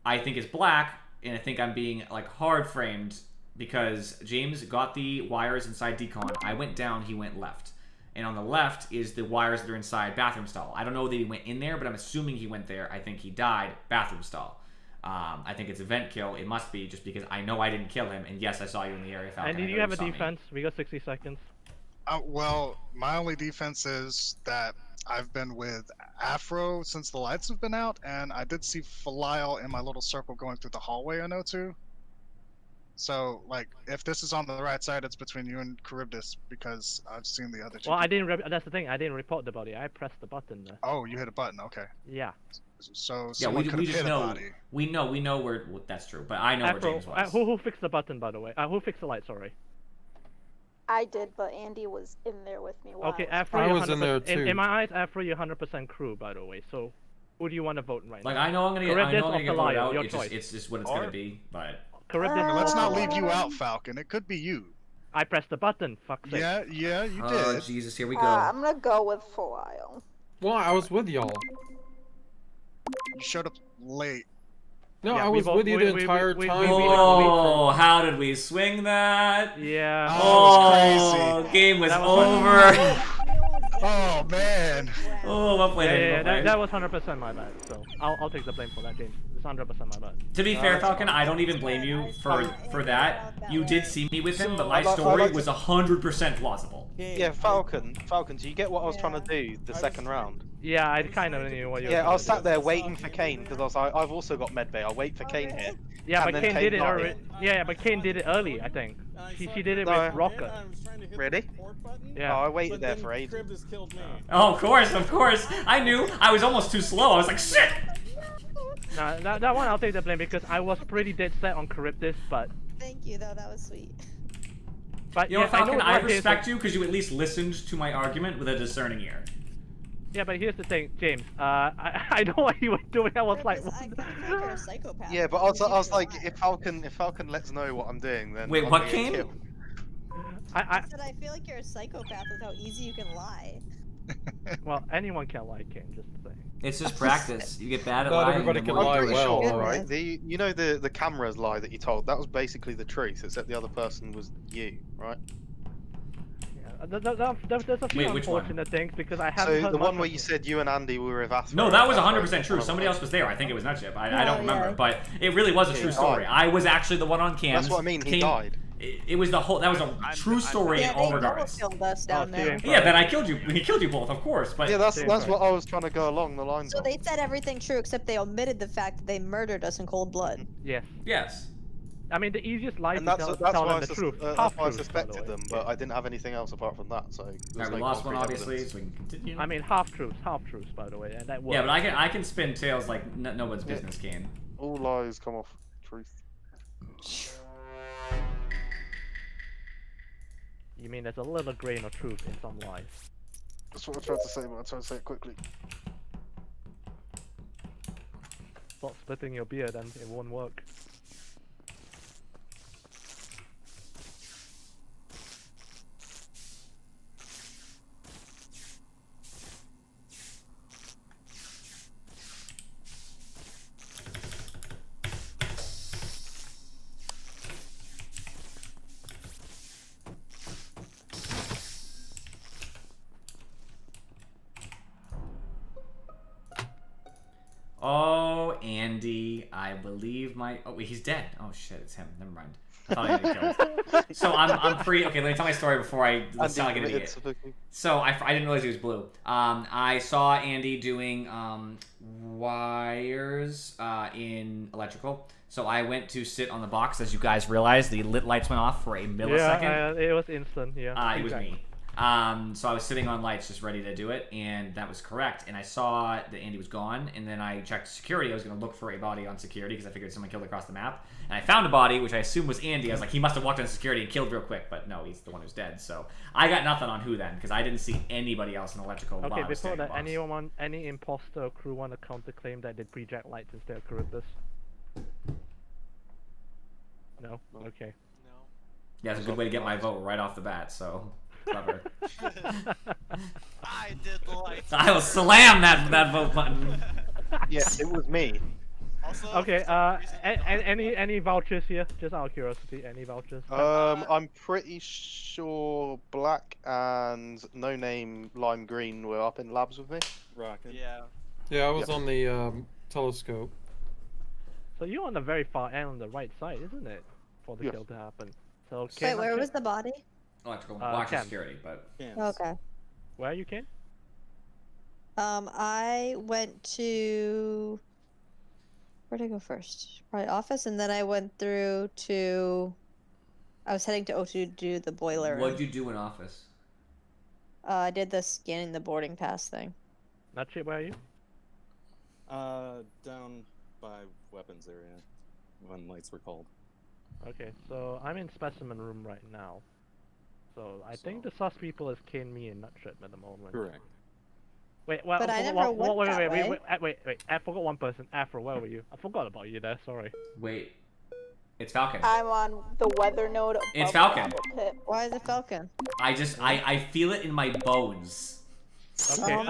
I think it's black, and I think I'm being like hard framed because James got the wires inside decon. I went down, he went left. And on the left is the wires that are inside bathroom stall. I don't know that he went in there, but I'm assuming he went there. I think he died bathroom stall. I think it's a vent kill. It must be, just because I know I didn't kill him. And yes, I saw you in the area, Falcon. And do you have a defense? We got 60 seconds. Well, my only defense is that I've been with Afro since the lights have been out, and I did see Falile in my little circle going through the hallway I know too. So, like, if this is on the right side, it's between you and Charybdis, because I've seen the other two. Well, I didn't. That's the thing. I didn't report the body. I pressed the button there. Oh, you hit a button. Okay. Yeah. So Yeah, someone we could have just hit a know. body. We know where. Well, that's true, but I know where Afro, James was. who fixed the button, by the way? Who fixed the light? Sorry. I did, but Andy was in there with me. While Okay, I Afro. I you're was in 100% there too. In my eyes, Afro, you're 100% crew, by the way. So, who do you want to vote right Like now? I know I'm gonna get. I Charybdis know I'm or gonna get voted Falile, out. your It's choice. just what it's gonna be. But Charybdis. Let's not leave you Um, out, Falcon. It could be you. I pressed the button. Fuck sake. Yeah, you oh did. Jesus, here we go. I'm gonna go with Falile. Well, I was with y'all. You showed up late. No, Yeah, I we was both- with you the we- entire we- time. we- Oh, how did we swing that? Yeah. Oh, crazy. Game was That was over. Oh man. Oh, well played. Yeah, well played. that was 100% my bad. So I'll take the blame for that, James. It's 100% my bad. To be fair, Falcon, I don't even blame you for that. You did see me with him, but my story was 100% plausible. Yeah, Falcon, do you get what I was trying to do the second round? Yeah, I kind of knew what you were Yeah, I was trying sat to there waiting for Kane because I was like, I've also got medbay. I'll wait for Kane here. do. Yeah, and but then Kane did it died. early. Yeah, but Kane did it early, I think. She did it No. with Rocket. Really? Yeah. Oh, I waited there for ages. Oh, of course. I knew. I was almost too slow. I was like, shit. Nah, that one I'll take the blame because I was pretty dead set on Charybdis, but Thank you, though. That was sweet. You know, yeah, Falcon, I what it is, respect you because you at least listened to my argument with a discerning ear. Yeah, but here's the thing, James. I know what you were doing. I was like, Charybdis, I kind of feel like you're a psychopath. Yeah, but I was like, if Falcon lets know what I'm doing, then. Wait, I'm what, gonna get Kane? killed. I said I feel like you're a psychopath with how easy you can lie. well, anyone can like Kane, just saying. It's just practice. You get bad at Not lying. everybody the can more you lie do it. well, Sure, alright. right? The cameras lie that you told. That was basically the truth, except the other person was you, right? Yeah, There's a few Wait, which one? unfortunate things because I haven't So heard the much one where of you it. said you and Andy were with Athro. No, that was 100% true. Somebody else was there. I think it was Nutchip. I don't remember, yeah. but it really was a Yeah, true he story. died. I was actually the one on cams. That's what I mean. He died. It was the whole. That was a true story Yeah, in all they double regards. killed us down there. Yeah, then I killed you. He killed you both, of course. But Yeah, that's what I was trying to go along the lines So of. they said everything true except they omitted the fact that they murdered us in cold blood. Yes. Yes. I mean, the easiest lie And to that's tell why them the truth. that's Half why I truth, by the suspected way. them, but I didn't have anything else apart from that. So Alright, we lost one obviously, so we can continue. I mean, half truths, by the way, and that works. Yeah, but I can spin tails like no one's business can. All lies come off truth. You mean there's a little grain of truth in some lies? That's what I tried to say, but I tried to say it quickly. Stop splitting your beard and it won't work. Oh, Andy, I believe my. Oh wait, he's dead. Oh shit, it's him. Never mind. I thought I had killed. So I'm free. Okay, let me tell my story before I sound like an idiot. So I didn't realize he was blue. I saw Andy doing wires in electrical. So I went to sit on the box. As you guys realized, the lit lights went off for a millisecond. Yeah, it was instant. Yeah. It was me. So I was sitting on lights just ready to do it, and that was correct. And I saw that Andy was gone, and then I checked security. I was going to look for a body on security because I figured someone killed across the map. And I found a body, which I assumed was Andy. I was like, he must have walked into security and killed real quick, but no, he's the one who's dead. So I got nothing on who then, because I didn't see anybody else in electrical. Okay, while I was before standing that, in the box. any imposter or crew want to counterclaim that they pre-jack lights instead of Charybdis? No? Okay. Yeah, it's a good way to get my vote right off the bat, so clever. I did the lights. I will slam that vote button. Yes, it was me. Also, Okay, any vouchers here? Just out of curiosity, any vouchers? I'm pretty sure Black and No Name Lime Green were up in labs with me. Rocket. Yeah. Yeah, I was on the telescope. So you're on the very far end on the right side, isn't it? For the Yes. kill to happen. So Wait, Ken, where was the body? Electrical, well, actually Cam. security, but Okay. Where you can? I went to. Where'd I go first? Probably office, and then I went through to. I was heading to O2 to do the boiler. what'd you do in office? I did the scanning the boarding pass thing. Not shit, where are you? Down by weapons area when lights were called. Okay, so I'm in specimen room right now. So I think the sus people is Kane, me, and Nutship at the moment. Correct. Wait, well, But I forgot never one- went that wait. I forgot one person. Afro, where were you? I forgot about you there. Sorry. Wait, it's Falcon. I'm on the weather node. It's above Falcon. the pit. Why is it Falcon? I feel it in my bones. Okay. Oh,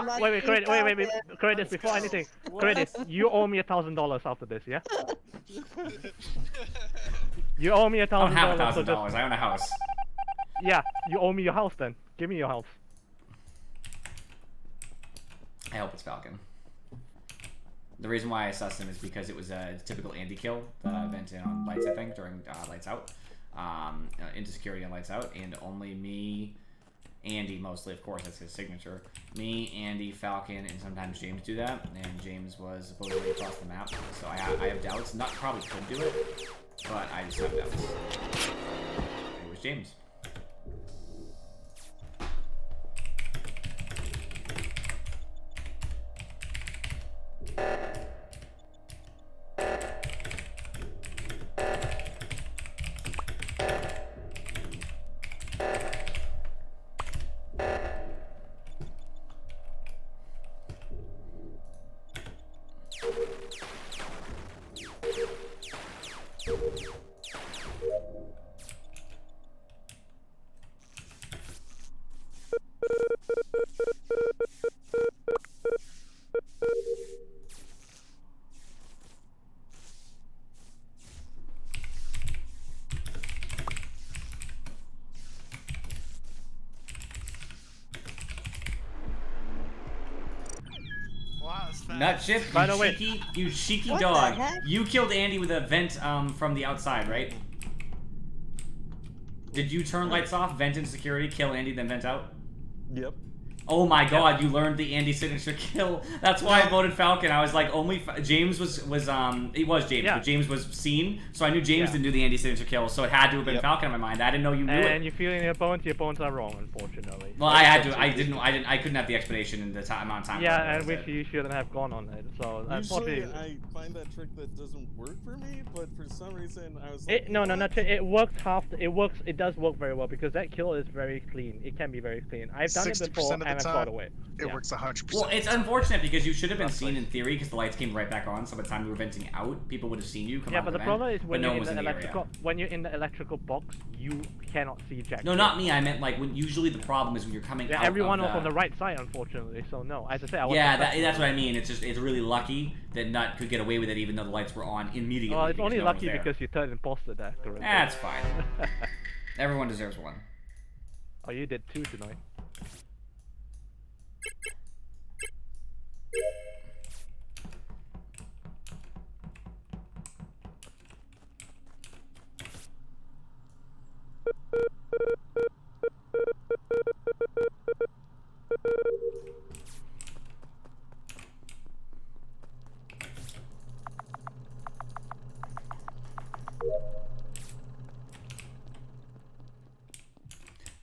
man, wait, lucky Credits before anything. Credits. You owe me $1,000 after this, yeah? You owe me I don't have $1,000. So $1,000. I own a house. yeah, you owe me your house then. Give me your house. I hope it's Falcon. The reason why I assessed him is because it was a typical Andy kill that I went in on Lights, I think, during Lights Out. Into security on Lights Out, and only me, Andy mostly, of course, that's his signature. Me, Andy, Falcon, and sometimes James do that, and James was supposedly across the map, so I have doubts. Not probably could do it, but I just have doubts. It was James. Nutship, By you the way- cheeky What the dog. heck? You killed Andy with a vent from the outside, right? Did you turn lights off, vent in security, kill Andy, then vent out? Yep. Oh my god, you learned the Andy signature kill. That's why I voted Falcon. I was like, James was it was James, Yeah. but James was seen, so I knew James Yeah. didn't do the Andy signature kill, so it had to have been Yep. Falcon in my mind. I didn't know you knew And it. you're feeling your bones are wrong, unfortunately. Well, I couldn't have the explanation in the amount of time. Yeah, I and said. which you shouldn't have gone on it. So Usually unfortunately, I find that trick that doesn't work for me, but for some reason I was like, no, "What?" it works it does work very well because that kill is very clean. It can be very clean. I've done it 60% before of the and I time, got away. It Yeah. works 100%. Well, it's unfortunate because you should have been Roughly. seen in theory because the lights came right back on. So by the time you were venting out, people would have seen you come Yeah, out but of the the problem vent, is but when no you're one in was the in the area. electrical box, you cannot see jack. No, shit. not me. I meant like when usually the problem is when you're coming Yeah, out everyone of was on the right side, unfortunately. So no, as I said, I was. Yeah, that's what I mean. It's really lucky that Nut could get away with it even though the lights were on immediately. Well, it's because only no one lucky was there. because you turned imposter there. Correct? That's fine. Everyone deserves one. Oh, you did 2 tonight.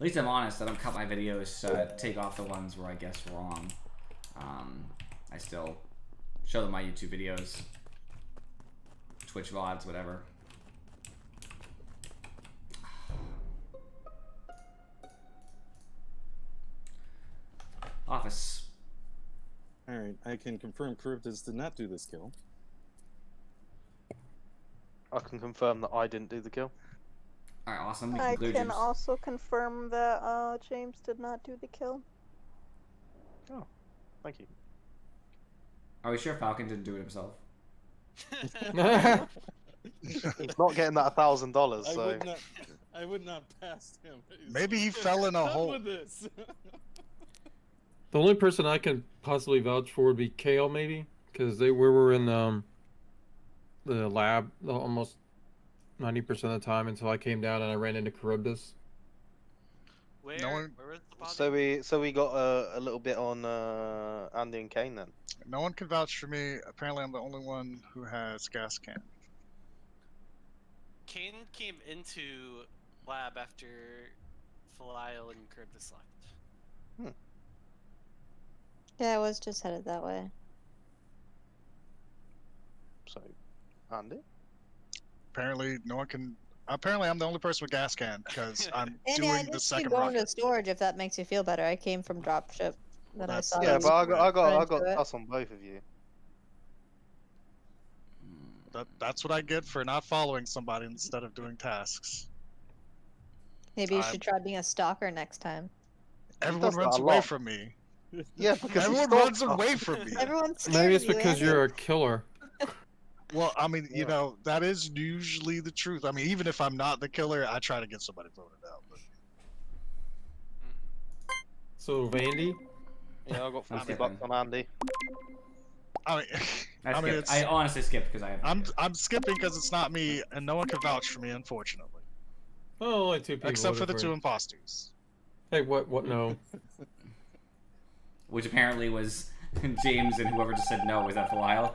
At least I'm honest. I don't cut my videos to take off the ones where I guess wrong. I still show them my YouTube videos, Twitch VODs, whatever. Office. Alright, I can confirm Charybdis did not do this kill. I can confirm that I didn't do the kill. Alright, awesome. We I conclude can James. also confirm that James did not do the kill. Thank you. Are we sure Falcon didn't do it himself? He's not getting that $1,000, so I would not pass him. Maybe he fell in a Done hole. with this. The only person I can possibly vouch for would be Kale, maybe, because we were in the lab almost 90% of the time until I came down and I ran into Charybdis. Where? No one- Where was the body? So we got a little bit on Andy and Kane then. No one can vouch for me. Apparently, I'm the only one who has gas can. Kane came into lab after Felial and Charybdis left. Yeah, I was just headed that way. So, Andy. Apparently, no one can. Apparently, I'm the only person with gas can because I'm Andy, I doing did the see you second going to rocket. storage if that makes you feel better. I came from dropship. Then I That's- saw Yeah, you but I run got into it. plus on both of you. That's what I get for not following somebody instead of doing tasks. Maybe you I'm- should try being a stalker next time. Everyone does that runs a away lot. from me. Yeah, because he Everyone stalks runs us. away from me. Everyone's scared Maybe it's of you, because Andy. you're a killer. Well, I mean, you know, that is usually the truth. I mean, even if I'm not the killer, I try to get somebody voted out. But So, Vandy? Yeah, I got I'm 50 bucks on Andy. I mean, I, I mean, skipped. it's. I honestly skipped because I have. I'm skipping because it's not me, and no one can vouch for me, unfortunately, Oh, only 2 people. except for the voted 2 you. imposters. Hey, what? No. Which apparently was James and whoever just said no. Was that Felial?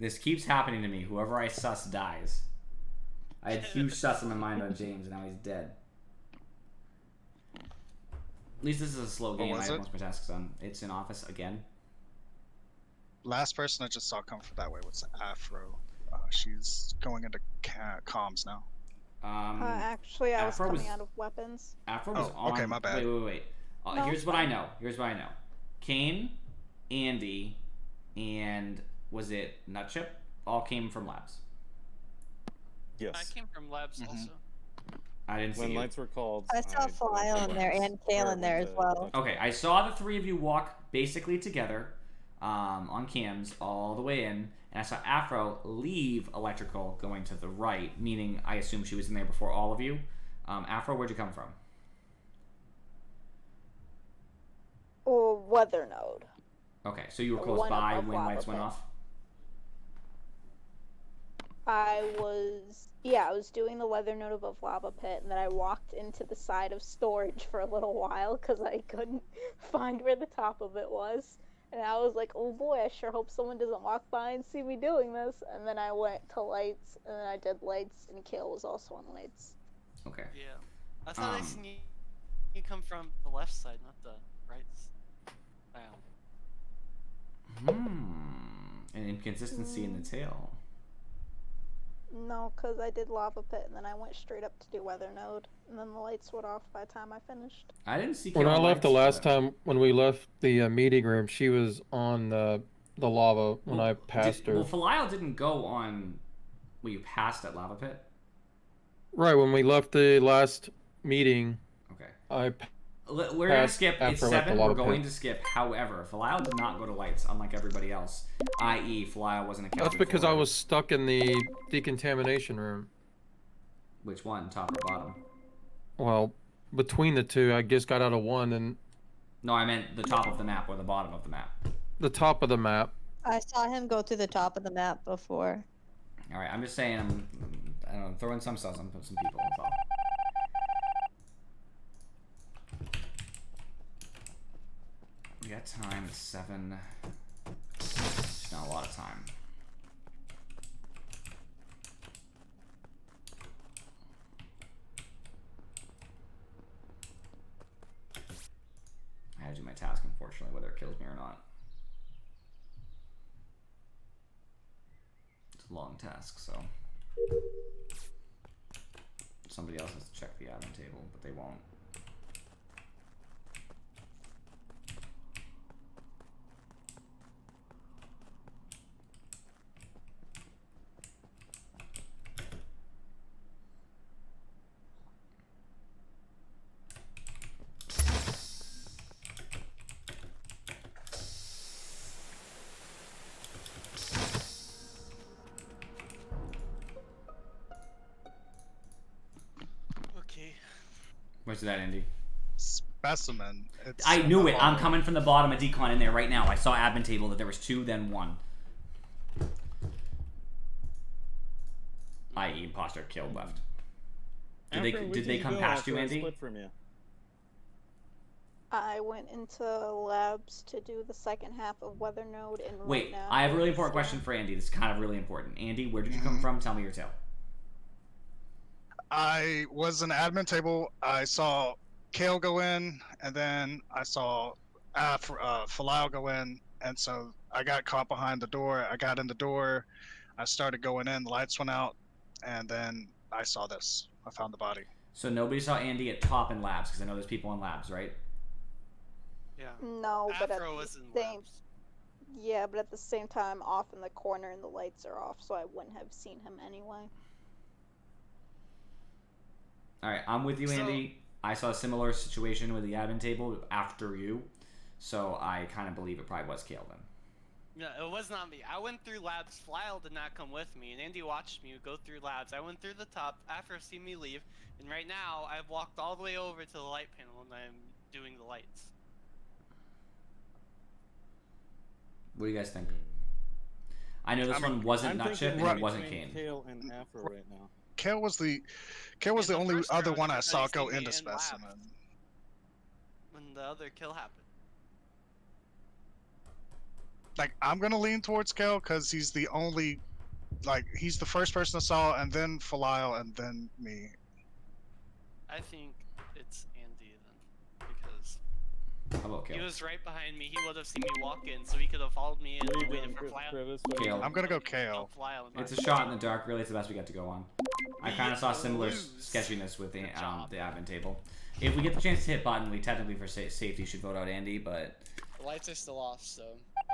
This keeps happening to me. Whoever I sus dies. I had huge sus in my mind on James, and now he's dead. At least this is a slow game. I have most of my tasks done. It's in office again. Last person I just saw come from that way was Afro. She's going into comms now. Actually, I was Afro coming was- out of weapons. Afro was on. okay, my bad. Wait. No, Here's it's what I fine. know. Kane, Andy, and was it Nutchip? All came from labs. Yes. I came from labs also. I didn't see When you. lights were called, I saw File in there and Kale in there as well. Okay, I saw the three of you walk basically together on cams all the way in, and I saw Afro leave electrical going to the right, meaning I assume she was in there before all of you. Afro, where'd you come from? Or weather node. Okay, so you were The close one by above when lava lights went pit. off? I was doing the weather node above lava pit, and then I walked into the side of storage for a little while because I couldn't find where the top of it was. And I was like, oh boy, I sure hope someone doesn't walk by and see me doing this. And then I went to lights, and then I did lights, and Kale was also on lights. Okay. Yeah. I thought I seen you come from the left side, not the right side. An inconsistency in the tail. No, because I did lava pit, and then I went straight up to do weather node, and then the lights went off by the time I finished. I didn't see. When Kale I on left the lights, last time, when we left the meeting room, she was on the lava when I passed her. Well, Felial didn't go on. Well, you passed at lava pit. Right, when we left the last meeting, Okay. We're We're gonna skip. It's 7. We're going to skip. However, Felial did not go to lights, unlike everybody else. I.e., Felial wasn't accounted That's because for. I was stuck in the decontamination room. Which one, top or bottom? Well, between the two, I just got out of one, and No, I meant the top of the map or the bottom of the map. the top of the map. I saw him go through the top of the map before. All right, I'm just saying. I don't know, throwing some stuff on some people. That's all. We got time. It's 7. It's not a lot of time. I had to do my task, unfortunately, whether it kills me or not. It's a long task, so somebody else has to check the admin table, but they won't. Okay. Where's that, Andy? Specimen. It's I knew it. I'm bottom. coming from the bottom of decon in there right now. I saw admin table that there was 2, then 1. I.e. imposter killed left. Did they come past you, Andy? Split from you. I went into labs to do the second half of weather node, and Wait, right now I have a really it's, important question for Andy. This is kind of really important. Andy, where did you come from? Tell me your tale. I was in the admin table. I saw Kale go in, and then I saw Felial go in, and so I got caught behind the door. I got in the door. I started going in. The lights went out, and then I saw this. I found the body. So nobody saw Andy at top in labs, because I know there's people in labs, right? Yeah. No, but at Afro the was in same, labs. yeah, but at the same time, off in the corner, and the lights are off, so I wouldn't have seen him anyway. Alright, I'm with you, So- Andy. I saw a similar situation with the admin table after you, so I kind of believe it probably was Kale then. No, it was not me. I went through labs. Flial did not come with me, and Andy watched me go through labs. I went through the top. Afro seen me leave, and right now I've walked all the way over to the light panel, and I'm doing the lights. What do you guys think? I know this I mean, one wasn't I'm Nutchip thinking and it wasn't between Kane. Kale and Afro right now. Kale was the In only first other round, one I you said saw you go seen me into in labs specimen. when the other kill happened. like I'm gonna lean towards Kale because he's the only, like he's the first person I saw, and then Falile, and then me. I think it's Andy then, because How about he Kale? was right behind me. He would have seen me walk in, so he could have followed me in What are and you waited doing, for Falile. Travis? What are you Kale. doing? I'm gonna go Kale. It's a shot in the dark. Really, it's the best we got to go on. I kind of saw similar lose. sketchiness with the job. admin table. If we get the chance to hit button, we technically for safety should vote out Andy, but The lights are still off, so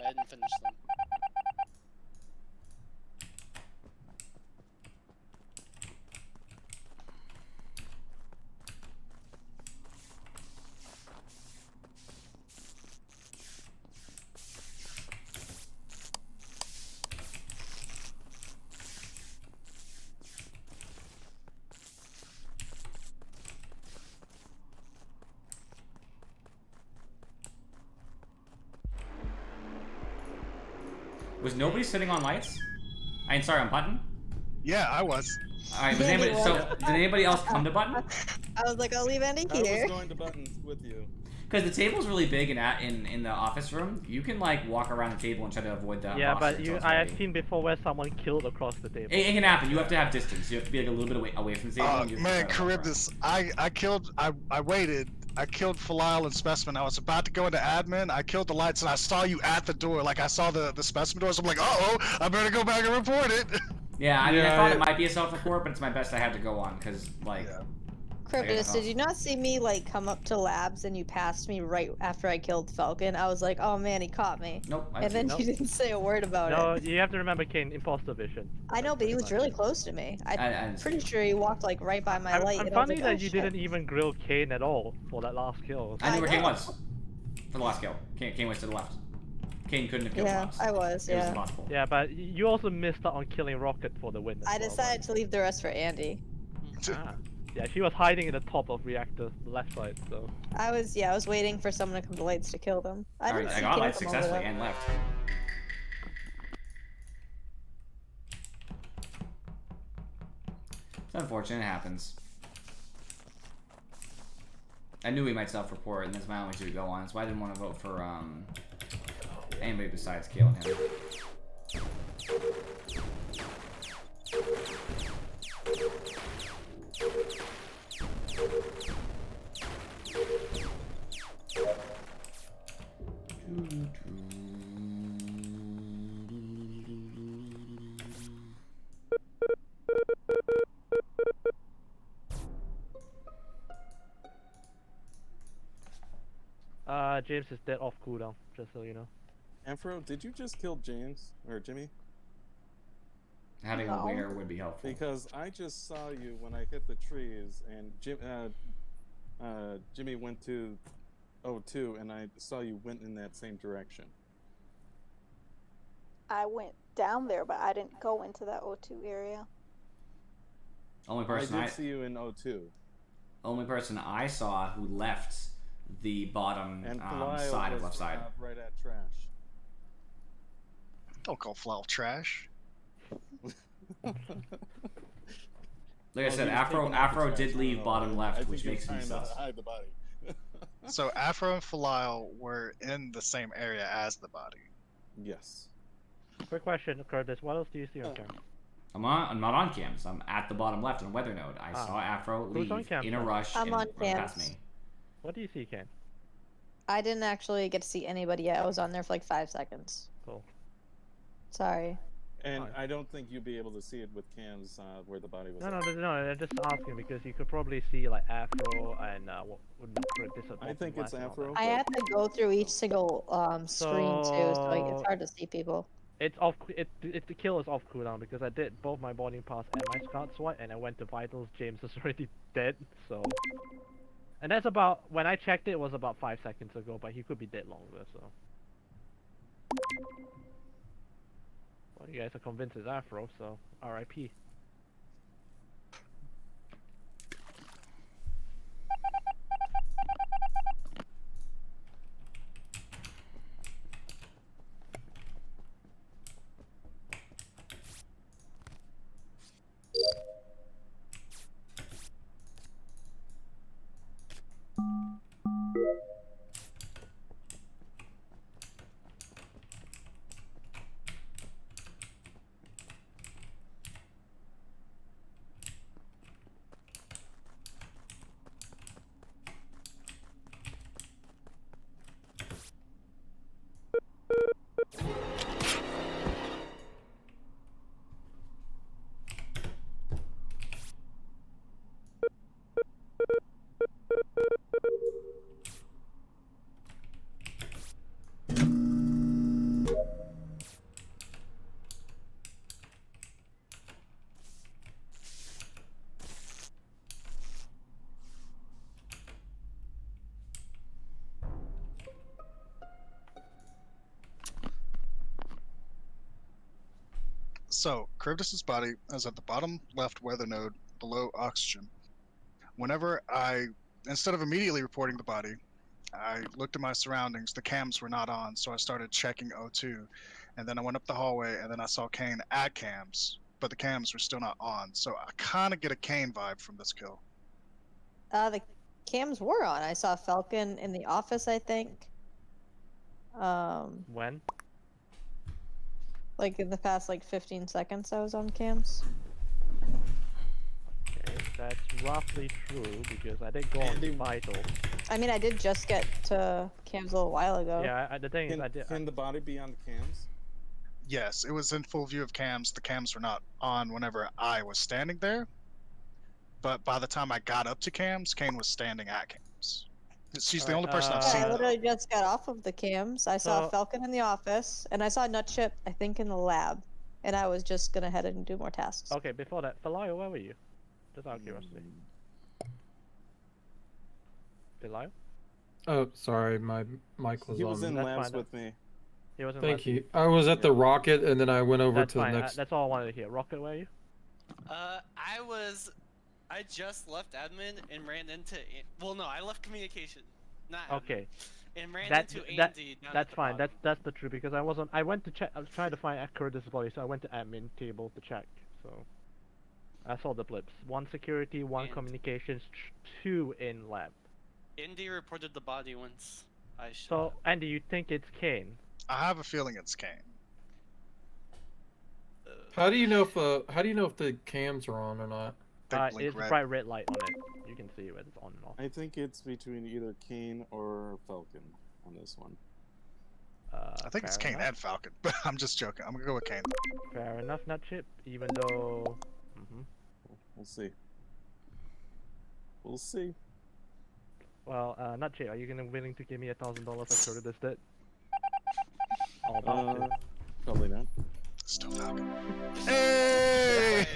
I hadn't finished them. was nobody sitting on lights? I'm sorry, on button. Yeah, I was. All right, was anybody? So did anybody else come to button? I was like, I'll leave Andy I was here. going to buttons with you. Because the table's really big in the office room. You can like walk around the table and try to avoid the. Yeah, boss but until it's I have ready. seen before where someone killed across the table. It can happen. You have to have distance. You have to be like a little bit away from the table. and you have to Man, try to walk around. Charybdis, I waited. I killed Falile and Specimen. I was about to go into admin. I killed the lights, and I saw you at the door. Like, I saw the Specimen doors. I'm like, uh-oh, I better go back and report it. Yeah, I mean, I thought Yeah, it might be a self-report, but it's my best I had to go on because like. Yeah. Cryptus, did you not see me like come up to labs and you passed me right after I killed Falcon? I was like, oh man, he caught me. Nope. And then you didn't say a word about No, it. you have to remember, Kane, imposter vision. I know, but he was really close to me. I'm pretty sure he walked like right by my light. I'm and I was funny like, that oh, you shit. didn't even grill Kane at all for that last kill. I knew where Kane know. was for the last kill. Kane was to the left. Kane couldn't have killed Yeah, Ross. I was, It was yeah. impossible. Yeah, but you also missed out on killing Rocket for the win. as I well, decided to leave the rest for Andy. Ah. Yeah, she was hiding in the top of reactor, the left side, so. I was waiting for someone to come to lights to kill them. I Alright, didn't I see got Kane lights come over successfully there. and left. It's unfortunate, it happens. I knew we might self-report, and that's my only two to go on. That's why I didn't want to vote for anybody besides Kale and him. James is dead off cooldown, just so you know. Afro, did you just kill James or Jimmy? Having a winner would be helpful. Because I just saw you when I hit the trees, and Jimmy went to O2, and I saw you went in that same direction. I went down there, but I didn't go into that O2 area. Only person I did see you in O2. Only person I saw who left the bottom And side of was, left side. right at trash. Don't call Falile trash. Like I said, Afro did leave bottom left, which makes me sus. Hide the body. So Afro and Falile were in the same area as the body. Yes. Quick question, Curtis, what else do you see on camera? I'm not on cams. I'm at the bottom left on weather node. I saw Afro Who's on leave cams in a then? rush I'm and on run past cams. me. What do you see, Ken? I didn't actually get to see anybody yet. I was on there for like 5 seconds. Cool. Sorry. And I don't think you'd be able to see it with cams where the body was. No, at. no, I'm just asking because you could probably see like Afro and what would be I think it's Afro. I had to go through each single screen too, so like, it's hard to see people. It's off. The kill is off cooldown because I did both my boarding pass and my scout swipe, and I went to vitals. James is already dead, so. And that's about when I checked it was about 5 seconds ago, but he could be dead longer, so. Well, you guys are convinced it's Afro, so RIP. So Charybdis's body is at the bottom left weather node below oxygen. Whenever instead of immediately reporting the body, I looked at my surroundings. The cams were not on, so I started checking O2. And then I went up the hallway, and then I saw Kane at cams, but the cams were still not on. So I kind of get a Kane vibe from this kill. The cams were on. I saw Falcon in the office, I think. When? Like in the past 15 seconds I was on cams. Okay, that's roughly true because I did go on the vital. I mean, I did just get to cams a little while ago. Yeah, the thing is, I did. Can the body be on the cams? Yes, it was in full view of cams. The cams were not on whenever I was standing there. But by the time I got up to cams, Kane was standing at cams. She's the only person I've Yeah, seen. I literally just got off of the cams. I saw So- Falcon in the office, and I saw Nutchip, I think, in the lab. And I was just gonna head and do more tasks. Okay, before that, Belial, where were you? Just out of curiosity. Belial? Oh, sorry, my mic was He on. was in That's labs fine, with me. He wasn't. Thank you. I was at the rocket, and then I went over That's to the fine. next. That's all I wanted to hear. Rocket, where are you? I just left admin and ran into. Well, no, I left communication. Not admin, Okay. And ran That, into that, Andy. down at that's the fine. bottom. That's the truth because I wasn't. I went to check. I was trying to find Curtis' body, so I went to admin table to check. So I saw the blips. 1 security, 1 And- communications, 2 in lab. Andy reported the body once. I shot. So Andy, you think it's Kane? I have a feeling it's Kane. How do you know if the cams are on or not? They blink It's red. bright red light on it. You can see whether it's on and off. I think it's between either Kane or Falcon on this one. I think it's fair Kane enough. and Falcon, but I'm just joking. I'm gonna go with Kane. Fair enough, Nutchip. Even though. We'll see. We'll see. Well, Nutchip, are you gonna willing to give me $1,000 for Curtis did? All about it. Probably not. Still Falcon. Hey!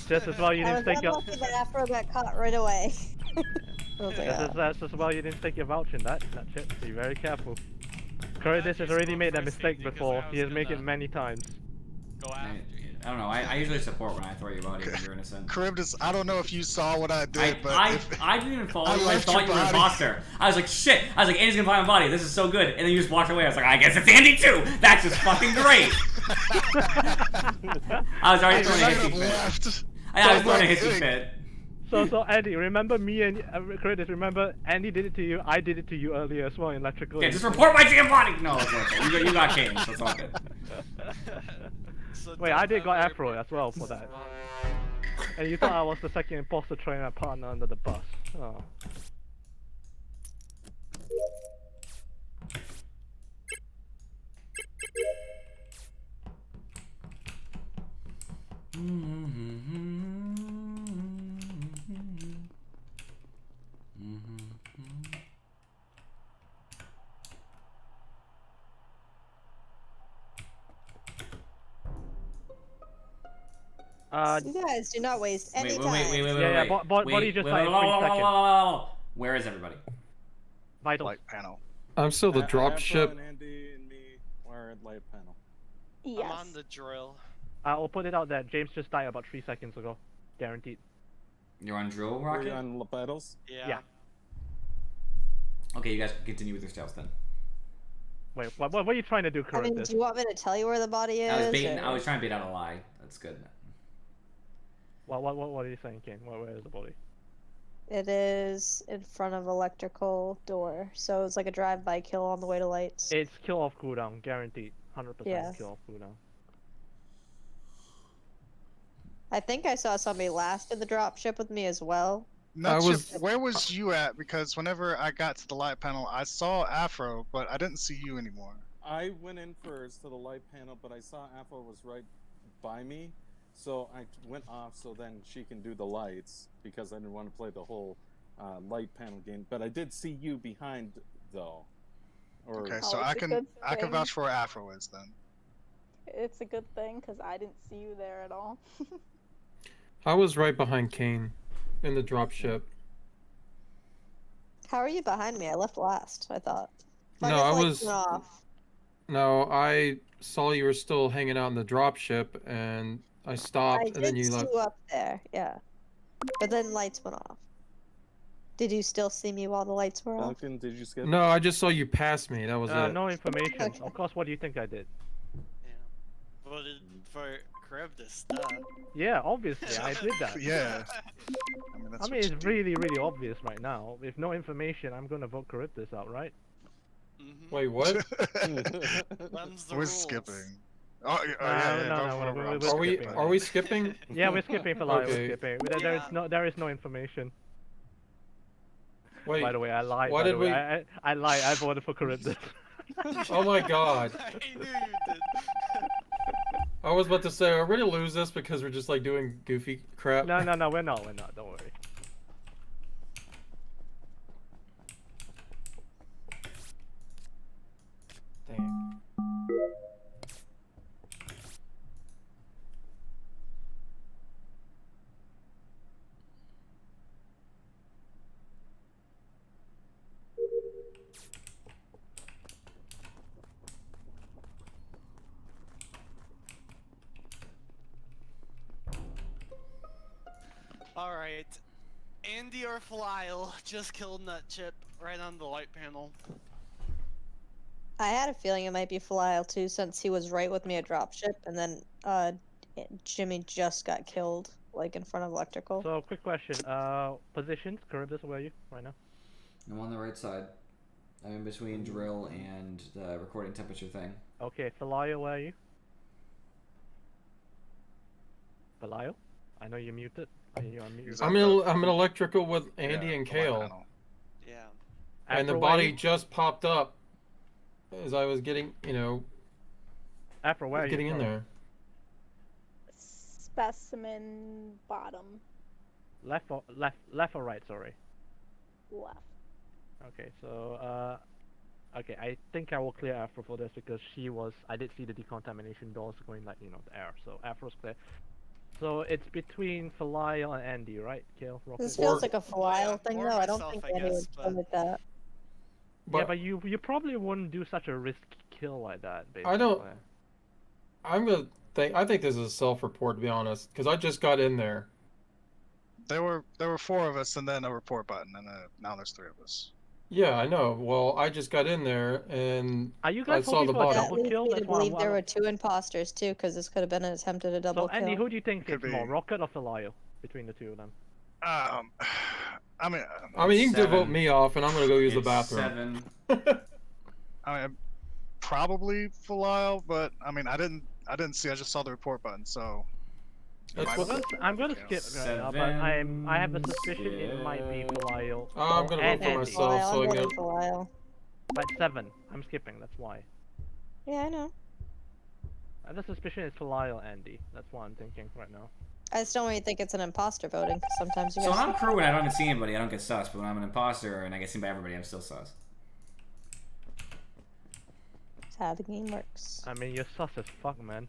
Just as well you I didn't was take your. unlucky that Afro got caught right away. I was like, Just as well you didn't take your voucher in that. Nutchip, be very careful. Curtis has already made that mistake before. He has made it many times. Go I, after. I don't know. I usually support when I throw your body when you're innocent. Charybdis, I don't know if you saw what I did, but I didn't even follow you. I left thought your you were an body. imposter. I was like, shit. I was like, Andy's gonna find my body. This is so good. And then you just walked away. I was like, I guess it's Andy too. That's just fucking great. I was already throwing a hissy fit. left. I was throwing a hissy fit. So Andy, remember me and Curtis? Remember Andy did it to you. I did it to you earlier as well in electrical. Yeah, just report my damn body. No, it's okay. You got changed. So it's all good. So Wait, I did don't got ever Afro report as well for this that. as well. And you thought I was the second imposter throwing my partner under the bus. Oh. you guys do not waste any time. Wait. Yeah, body just like 3 seconds. Where is everybody? Vital. Light panel. I'm still the drop Afro ship. and Andy and me are at light panel. Yes. I'm on the drill. I'll put it out there. James just died about 3 seconds ago. Guaranteed. You're on drill Are rocket? you on battles? Yeah. Okay, you guys can continue with your stealth then. Wait, what are you trying to do, I mean, Curtis? do you want me to tell you where the body is? I was or- trying to bait out a lie. That's good. What are you saying, Kane? Where is the body? It is in front of electrical door, so it's like a drive-by kill on the way to lights. It's kill off cooldown, guaranteed. 100% Yeah. kill off cooldown. I think I saw somebody last in the dropship with me as well. Where was you at? Because whenever I got to the light panel, I saw Afro, but I didn't see you anymore. I went in first to the light panel, but I saw Afro was right by me, so I went off so then she can do the lights because I didn't want to play the whole light panel game. But I did see you behind though. Or Okay, so it's I a can good thing. vouch for where Afro is then. It's a good thing because I didn't see you there at all. I was right behind Kane in the drop ship. How are you behind me? I left last, I thought. No, My I lights was. went off. No, I saw you were still hanging out in the drop ship, and I stopped, I and then did you see left. you up there, yeah. But then lights went off. Did you still see me while the lights were off? Falcon, did you skip? No, I just saw you pass me. That was it. No information. Okay. Of course, what do you think I did? Yeah. Voted for Charybdis, duh. Yeah, obviously, I did that. Yeah. I mean, that's I what mean, you it's do. really, really obvious right now. With no information, I'm gonna vote Charybdis out, right? Mm-hmm. Wait, what? Them's the We're rules. skipping. Oh, yeah, No, yeah, no, vote no, for we're whatever, I'm skipping. skipping. Are we skipping? Yeah, we're skipping for live. Okay. We're skipping. There is no information. Wait. By the way, I lied. Why By did the way, we? I lied. I voted for Charybdis. Oh my god. I knew you did. I was about to say, are we gonna lose this because we're just like doing goofy crap? No, we're not. We're not. Don't worry. Dang. Alright. Andy or Felial just killed Nutchip right on the light panel. I had a feeling it might be Felial too, since he was right with me at dropship, and then Jimmy just got killed, like in front of electrical. So, quick question. Positions, Charybdis, where are you right now? I'm on the right side. I'm in between drill and the recording temperature thing. Okay, Felial, where are you? Felial? I know you're muted. Are you unmuted? I'm in electrical with Andy Yeah, and the light Kale, panel. Yeah. and the Afro, where are body you? just popped up as I was getting, Afro, where are you? getting in Sorry. there. Specimen bottom Left or right? Sorry. left. Okay, so okay, I think I will clear Afro for this because I did see the decontamination doors going like the air, so Afro's clear. So it's between Felial and Andy, right? Kale, Rocket? This feels like a Felial thing, or though. I don't myself, think I Andy guess, would go with that. Yeah, but you probably wouldn't do such a risk kill like that. Basically. I don't. I think this is a self-report, to be honest, because I just got in there. There were 4 of us, and then a report button, and now there's 3 of us. Yeah, I know. Well, I just got in there, and Are you I guys saw the hoping for a body. That double leads kill? me to That's why believe there I'm- were 2 imposters too, because this could have been an attempted a double So Andy, kill. who do you think Could is more, be. Rocket or Felial, between the two of them? I mean, You can vote 7. me off, and I'm gonna go use the It's bathroom. 7. I mean, probably Felial, but I mean, I didn't see. I just saw the report button, so. it That's might what- be- I'm gonna Yeah. skip right now, but I have a suspicion it might be Felial. I'm gonna and vote for Andy. myself. Felial, so I I'm can voting get- Felial. But 7. I'm skipping. That's why. Yeah, I know. I have a suspicion it's Felial Andy. That's what I'm thinking right now. I just don't really think it's an imposter voting, because sometimes you So guys... when I'm crew and I don't get see anybody, I don't get sus. But when I'm an imposter and I get seen by everybody, I'm still sus. That's how the game works. I mean, you're sus as fuck, man.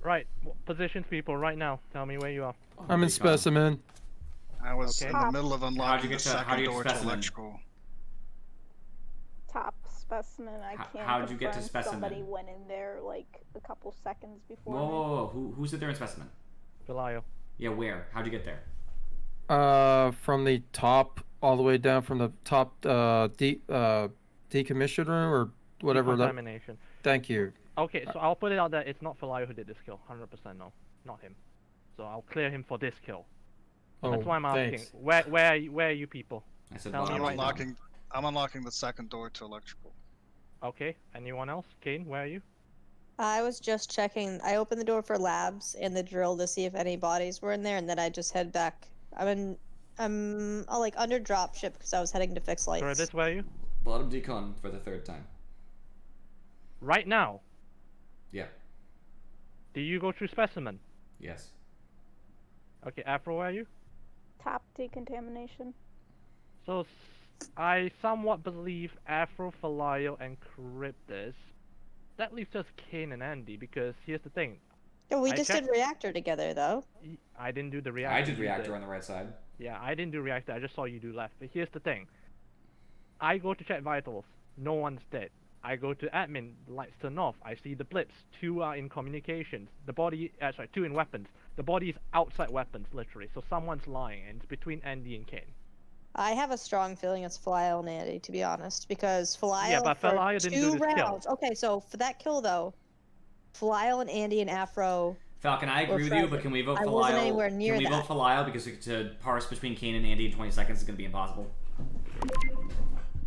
Right, positions, people, right now. Tell me where you are. I'm in specimen. I was Okay. in the middle of How'd unlocking you the get to- how'd second you get to door to specimen? electrical. Top specimen. I can't. how'd you get to confirm. Somebody specimen? went in there like a couple seconds before. Whoa, me. whoa, whoa. Who's it there in specimen? Felial. Yeah, where? How'd you get there? From the top all the way down from the top decommission room or whatever. Contamination. Thank you. Okay, so I'll put it out that it's not Felial who did this kill. 100% no. Not him. so I'll clear him for this kill. Oh, That's why I'm asking. thanks. Where are you people? I said Tell me bottom. right now. I'm unlocking the second door to electrical. Okay. Anyone else? Kane, where are you? I was just checking. I opened the door for labs and the drill to see if any bodies were in there, and then I just head back. I'm like under dropship because I was heading to fix lights. Curtis, where are you? Bottom decon for the 3rd time. Right now. Yeah. Do you go through specimen? Yes. Okay, Afro, where are you? Top decontamination. So, I somewhat believe Afro, Falayo, and Cryptus. That leaves just Kane and Andy, because here's the thing. Yeah, we I just checked- did reactor together, though. I didn't do the reactor. I did you reactor on the right side. Yeah, I didn't do reactor, I just saw you do left. But here's the thing. I go to check vitals, no one's dead. I go to admin, lights turn off, I see the blips, 2 are in communications, the body, sorry, 2 in weapons. The body is outside weapons, literally, so someone's lying, and it's between Andy and Kane. I have a strong feeling it's Falayo and Andy, to be honest, because Falayo Yeah, but for Falayo didn't do 2 this kill. rounds. Okay, so for that kill though, Falayo and Andy and Afro. Falcon, I agree with you, but can we vote I Falayo? wasn't anywhere near Can we that. vote Falayo because to parse between Kane and Andy in 20 seconds is going to be impossible?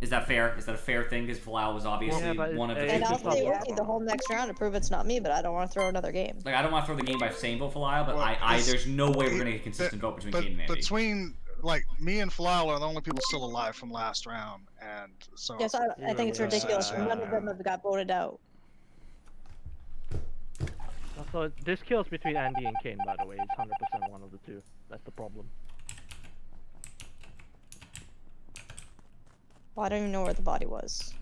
Is that fair? Is that a fair thing? Because Falayo was obviously one of the And two I'll people. stay with you the whole next round to prove it's not me, but I don't want to throw another game. Like, I don't want to throw the game by saying vote Falayo, but Well, there's no way we're going to get a consistent vote between Kane and Andy. Between like me and Falal are the only people still alive from last round, and so. Yes, I think it's ridiculous. None of them have got voted out. So this kill's between Andy and Kane, by the way. It's 100% one of the two. That's the problem. Well, I don't even know where the body was.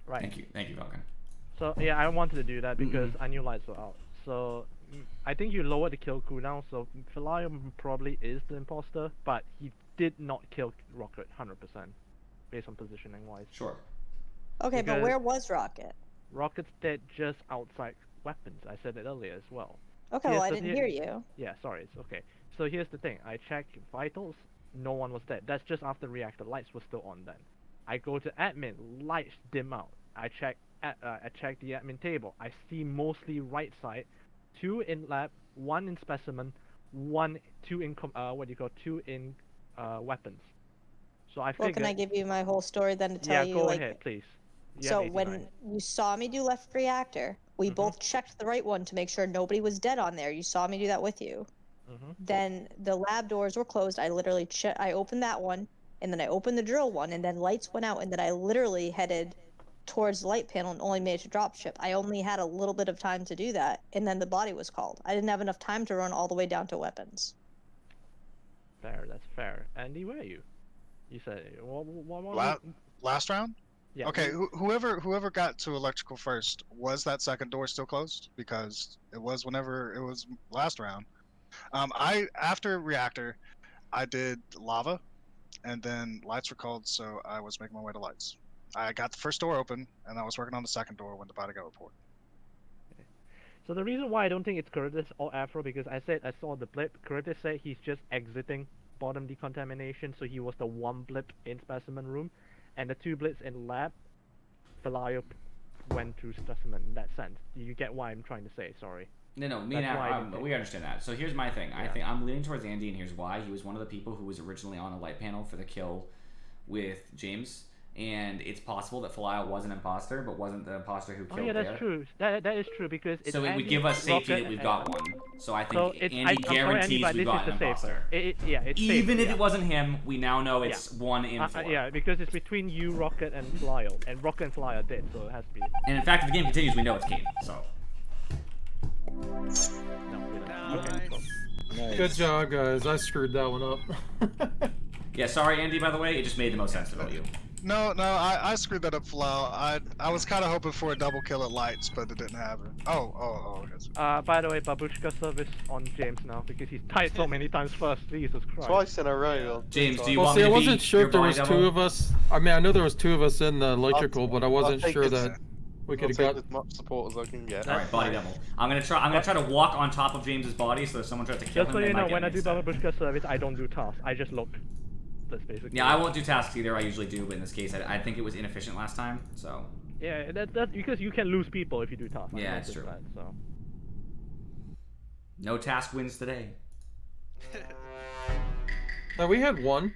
Right. Thank you, Falcon. So yeah, I wanted to do that because I knew lights were out. So I think you lowered the kill cooldown. So Falayo probably is the imposter, but he did not kill Rocket 100% based on positioning wise. Sure. Okay, but Because where was Rocket? Rocket's dead just outside weapons. I said it earlier as well. Okay, well I didn't hear you. Yeah, sorry. It's okay. So here's the thing. I checked vitals. No one was dead. That's just after reactor. Lights were still on then. I go to admin. Lights dim out. I check the admin table. I see mostly right side, 2 in lab, 1 in specimen, 2 in weapons. So I Well, figured. can I give you my whole story then to tell you? Yeah, go like, ahead, please. You So have when 89. you saw me do left reactor, we both checked the right one to make sure nobody was dead on there. You saw me do that with you. Then the lab doors were closed. I literally I opened that one, and then I opened the drill one, and then lights went out, and then I literally headed towards the light panel and only made it to dropship. I only had a little bit of time to do that, and then the body was called. I didn't have enough time to run all the way down to weapons. Fair, that's fair. Andy, where are you? You said Last round? Yeah. Okay, whoever got to electrical first, was that second door still closed? Because it was whenever it was last round. After reactor, I did lava, and then lights were called, so I was making my way to lights. I got the first door open, and I was working on the second door when the body got reported. So the reason why I don't think it's Curtis or Afro, because I said I saw the blip. Curtis said he's just exiting bottom decontamination, so he was the 1 blip in specimen room, and the 2 blips in lab. Falayo went through specimen in that sense. You get what I'm trying to say? Sorry. No, me That's and why I Afro, didn't we understand that. So here's my thing. I Yeah. think I'm leaning towards Andy, and here's why. He was one of the people who was originally on the light panel for the kill with James, and it's possible that Falayo was an imposter, but wasn't the imposter who killed Oh yeah, that's there. true. That is true because it's So it would Andy, give us safety Rocket, that we've and- got one. So I think So it's, Andy I'm sorry, Andy, guarantees but we've this got is an the imposter. safer. Yeah, it's Even safe, if yeah. it wasn't him, we now know it's 1 in 4. Yeah, because it's between you, Rocket, and Falayo, and Rocket and Falayo are dead, so it has to be. And in fact, if the game continues, we know it's Kane. So. No, we don't. Okay, cool. Good job, guys. I screwed that one up. Yeah, sorry, Andy. By the way, it just made the most sense to vote you. No, I screwed that up, Flau. I was kind of hoping for a double kill at lights, but it didn't happen. Oh. Okay. By the way, Babushka service on James now because he's died so many times first. Jesus Christ. Twice in a row. James, do you Well, want see, me I to wasn't be sure your if there body was double? two of us. I mean, I know there was two of us in the electrical, but I wasn't take sure it. that we could I'll have take got. as much support as I can get. All right, body double. I'm gonna try to walk on top of James's body, so if someone tries to kill Just him, so they you might know, get when me I do instead. Babushka service, I don't do tasks. I just look. That's basically. Yeah, I won't do tasks either. I usually do, but in this case, I think it was inefficient last time, so. Yeah, that's because you can lose people if you do tasks. Yeah, it's true. That, so. No task wins today. No, we had one.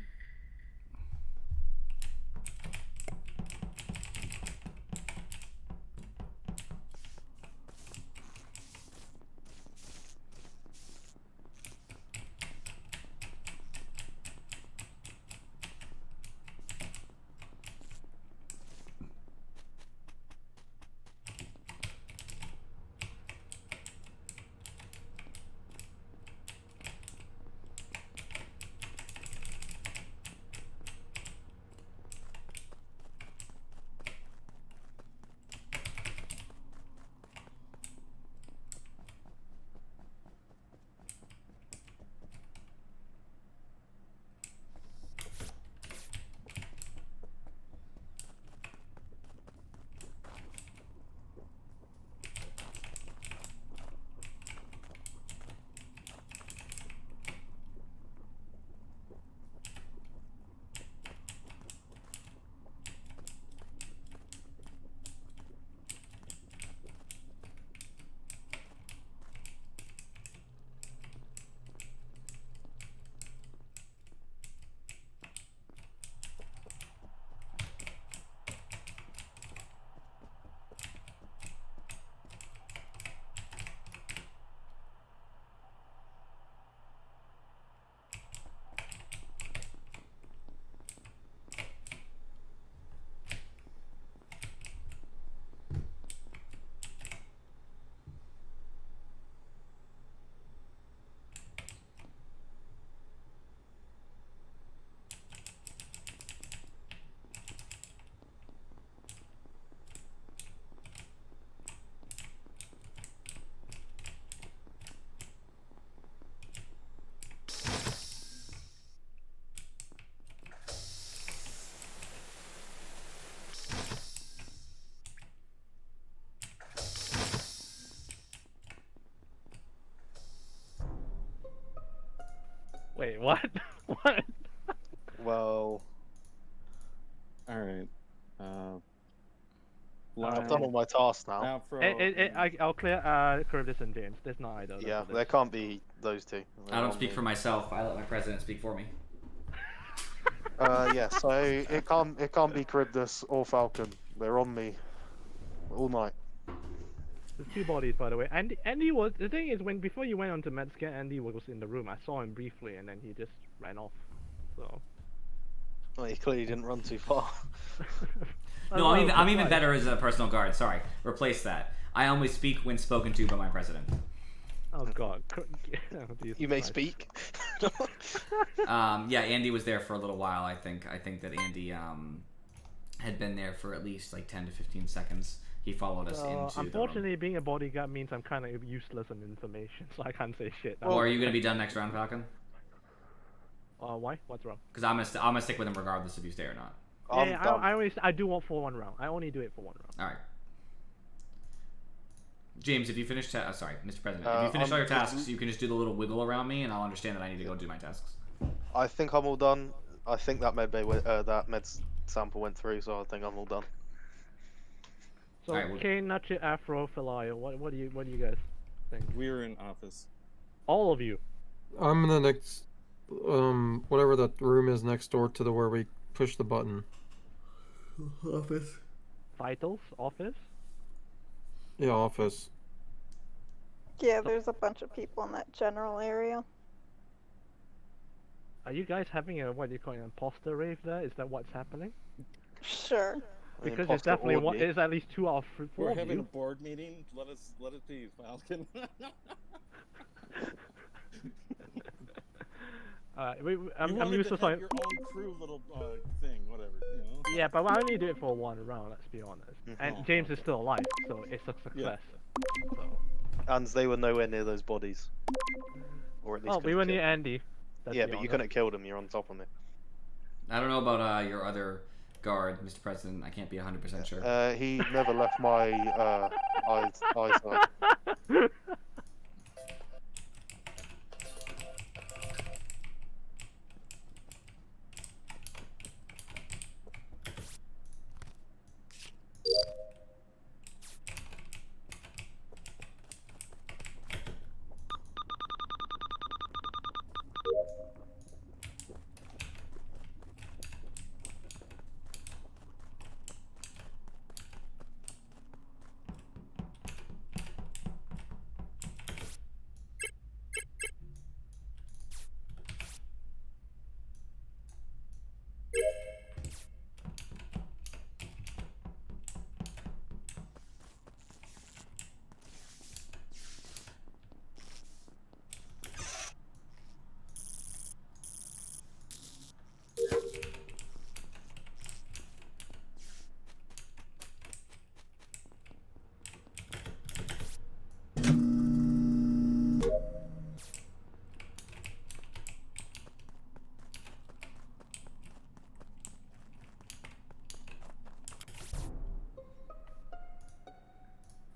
Wait, what? What? Well, Alright. I've done all my tasks now. Afro. I'll clear Curtis and James. There's not either. Yeah, there can't be those two. I don't speak for myself. I let my president speak for me. Yeah, so it can't be Charybdis or Falcon. They're on me all night. There's two bodies, by the way. Andy was the thing is before you went on to Medscan, Andy was in the room. I saw him briefly, and then he just ran off. So. Well, he clearly didn't run too far. No, I'm even better as a personal guard. Sorry, replace that. I only speak when spoken to by my president. Oh God. You may speak. Yeah, Andy was there for a little while. I think that Andy had been there for at least like 10 to 15 seconds. He followed us into. Unfortunately, being a bodyguard means I'm kind of useless on information, so I can't say shit. Well, are you gonna be done next round, Falcon? Why? What's wrong? Because I'm gonna stick with him regardless if you stay or not. Yeah, I do want for one round. I only do it for one round. All right. James, if you finish, sorry, Mr. President, if you finish all your tasks, you can just do the little wiggle around me, and I'll understand that I need to go do my tasks. I think I'm all done. I think that that med sample went through, so I think I'm all done. So, Kane, Nutchet, Afro, Felayo, what do you guys think? We're in office. All of you. I'm in the next, whatever that room is next door to the where we push the button. Office. Vitals office. Yeah, office. Yeah, there's a bunch of people in that general area. Are you guys having a what do you call it, imposter rave there? Is that what's happening? Sure. Because it's definitely one. There's at least 2 out of 4 We're of having you. a board meeting. Let it be, Falcon. I'm used to something. your own crew little thing, whatever. You know? Yeah, but I only do it for one round. Let's be honest. And James is still alive, so it's a success. So. And they were nowhere near those bodies. Or at least. Oh, we were near Andy. Yeah, but you couldn't have killed him. You're on top of me. I don't know about your other guard, Mr. President. I can't be 100% sure. He never left my eyesight.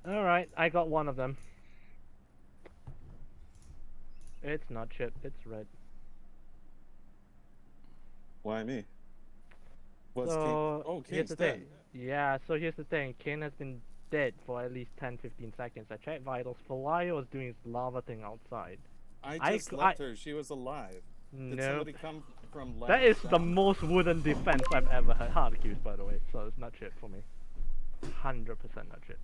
Alright, I got one of them. It's not Chip, it's Red. Why me? What's Kane? so, Oh, here's Kane's the dead. thing. Yeah, so here's the thing. Kane has been dead for at least 10-15 seconds. I checked vitals. Falayo was doing his lava thing outside. I just left her. She was alive. Did No. somebody come from left That is the down? most wooden defense I've ever heard. Hard accused, by the way, so it's not Chip for me. 100% not Chip.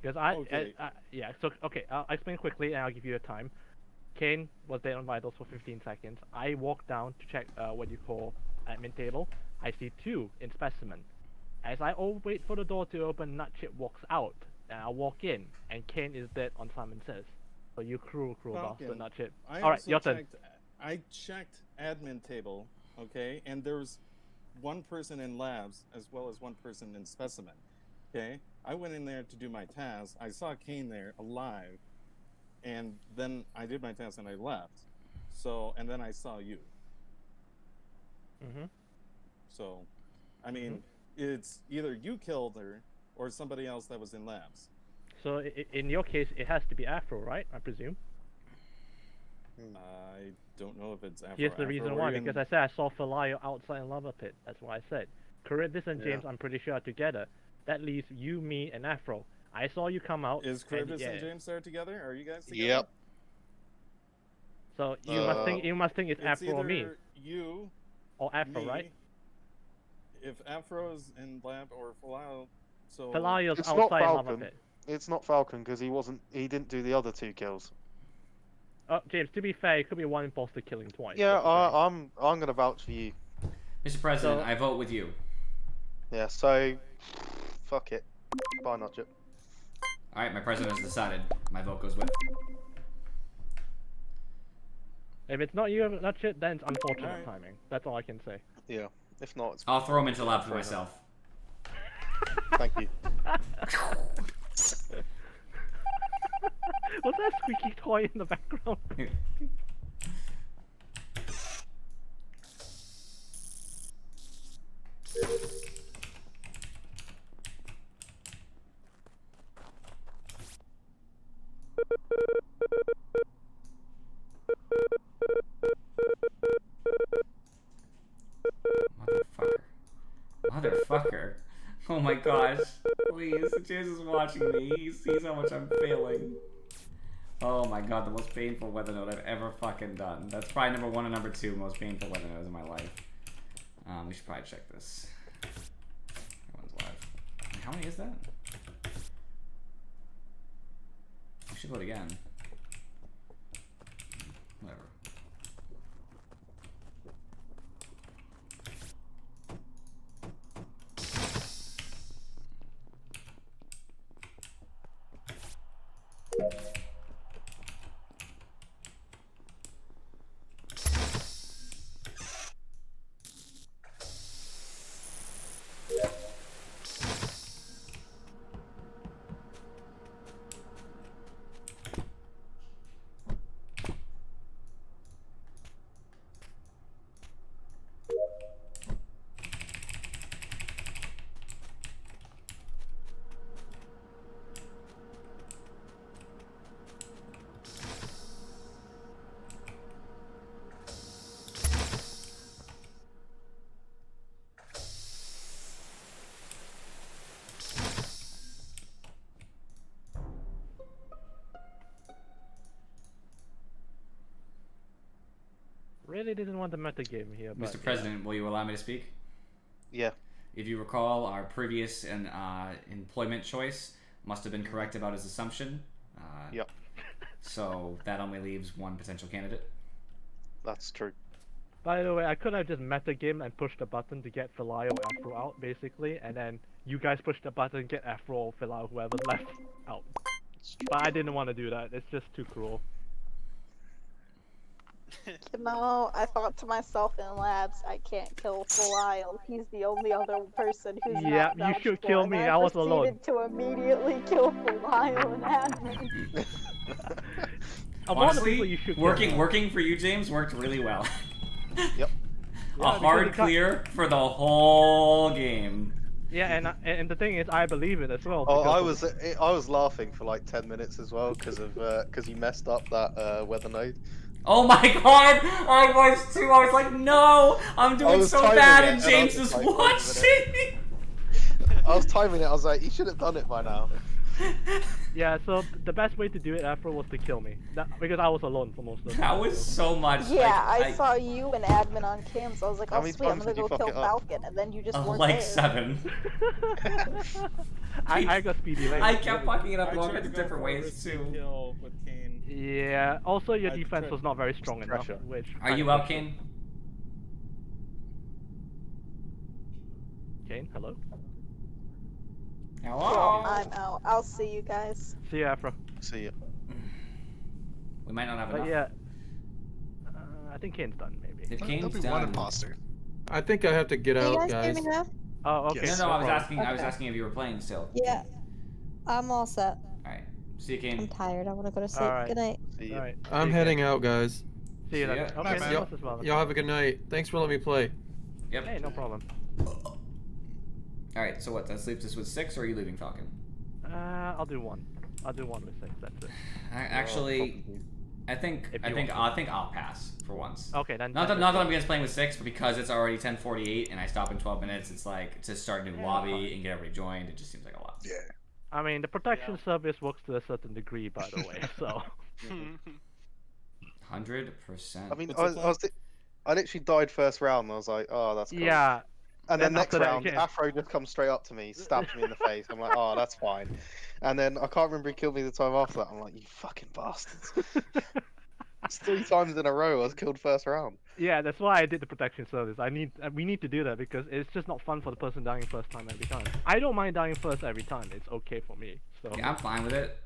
Because Okay. yeah, so, okay, I'll explain quickly and I'll give you a time. Kane was dead on vitals for 15 seconds. I walked down to check what you call admin table. I see 2 in specimen. As I wait for the door to open, Nutchip walks out, and I walk in, and Kane is dead on Simon Says. So you cruel bastard, Nutchip. Alright, your turn. I checked admin table, okay, and there was one person in labs as well as one person in specimen. Okay, I went in there to do my task. I saw Kane there alive, and then I did my task and I left. So, and then I saw you. Mm-hmm. So, I mean, it's either you killed her or somebody else that was in labs. So in your case, it has to be Afro, right? I presume. I don't know if it's Afro. Here's the reason why, because I said I saw Falayo outside in Lava Pit. That's what I said. Charybdis and James, I'm pretty sure, are together. That leaves you, me, and Afro. I saw you come out. Is Charybdis and James there together? Are you guys together? Yep. So you must think it's Afro or me. You or Afro, me, right? If Afro's in lab or Falayo, so Falayo's It's outside not Lava Falcon. Pit. It's not Falcon because he didn't do the other 2 kills. Oh, James, to be fair, it could be one imposter killing twice. Yeah, I'm gonna vouch for you. Mr. President, I vote with you. Yeah, so fuck it. Bye, Notchip. Alright, my president has decided. My vote goes with. If it's not you, that's it, then it's unfortunate timing. That's all I can say. Yeah, if not, it's... I'll throw him into the lab for myself. Thank you. Was that squeaky toy in the background? Motherfucker. Oh my gosh. Please, James is watching me. He sees how much I'm failing. Oh my god, the most painful weather node I've ever fucking done. That's probably number 1 and number 2 most painful weather nodes in my life. We should probably check this. Everyone's live. How many is that? I should vote again. Whatever. really didn't want the metagame here, but Mr. President, will you allow me to speak? Yeah. If you recall, our previous employment choice must have been correct about his assumption. Yep. So that only leaves one potential candidate. That's true. By the way, I could have just metagame and pushed the button to get Philio or Afro out, basically, and then you guys push the button, get Afro or Philio, whoever's left, out. But I didn't want to do that. It's just too cruel. You know, I thought to myself in labs, I can't kill Philio. He's the only other person who's Yeah, not you should vouchable, kill and me. I was alone. proceeded to immediately kill Philio and admin. Of all the people Honestly, you should kill. working for you, James, worked really well. Yep. Yeah, A hard because clear for the whole game. Yeah, and the thing is, I believe it as well. Oh, because I was laughing for like 10 minutes as well because you messed up that weather node. Oh my god! I was too. I was like, no! I'm doing was so timing bad, it, and and I James was is like, wait a watching! I was timing it. I was like, you should have done it by now. Yeah, so the best way to do it after was to kill me. Because I was alone for most of the time. That was so much. Yeah, like, I saw you and admin on cam, so I was like, How oh many sweet, I'm times gonna did you go fuck kill it up? Falcon, and then you just weren't like there. 7. I got speedy lane. I kept fucking it up I in all tried kinds of to go different for a ways risky too. kill with Kane. Yeah, also your I defense tried- was not very strong enough, Pressure. which... Are kinda you out, pushed it. Kane? Kane, hello? Cool, Hello? I'm out. I'll see you guys. See you, Afro. See ya. We might not have But enough. yeah, I think Kane's done, maybe. If There'll Kane's be done... one imposter. I think I have to get Can you out, guys hear guys. me now? Oh, okay. Yes. No, I was problem. asking. I was Okay. asking if you were playing still. Yeah. I'm all set. All right. See you, I'm Kane. tired. I want to go to sleep. Alright. Good night. See ya. Alright. I'm heading out, guys. See you then. See ya. Okay, Bye, see man. you as well. Y'all have a good night. Thanks for letting me play. Yep. Hey, no problem. All right. So what? That leaves us with 6, or are you leaving Falcon? I'll do 1. I'll do 1 with 6, that's it. Actually, I think If I you think want I'll pass for once. Okay, then... Not then that I'm against playing with 6, but because it's already 10:48 and I stop in 12 minutes, it's like to start a new lobby and get everybody joined. It just seems like a lot. Yeah. I mean, the protection service works to a certain degree, by the way, so... 100%. I mean, What's I literally died first round. And I was like, oh, that's cool. Yeah, And then then next after that, round, okay. Afro just comes straight up to me, stabs me in the face. I'm like, oh, that's fine. And then I can't remember he killed me the time after that. I'm like, you fucking bastards. It's 3 times in a row I was killed first round. yeah, that's why I did the protection service. We need to do that because it's just not fun for the person dying first time every time. I don't mind dying first every time. It's okay for me. So Yeah, I'm fine with it.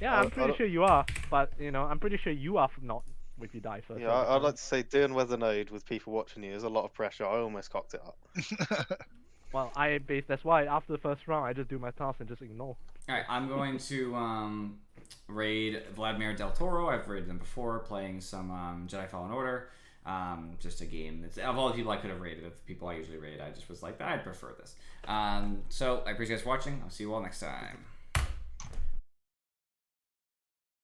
yeah, I'm pretty sure you are, but you know, I'm pretty sure you are not if you die first. Yeah, every I'd time. like to say doing weather node with people watching you is a lot of pressure. I almost cocked it up. Well, that's why after the first round I just do my task and just ignore. All right, I'm going to raid Vladimir Del Toro. I've raided them before, playing some Jedi Fallen Order. Just a game that's of all the people I could have raided, of the people I usually raid, I just was like, I prefer this. So I appreciate you guys watching. I'll see you all next time.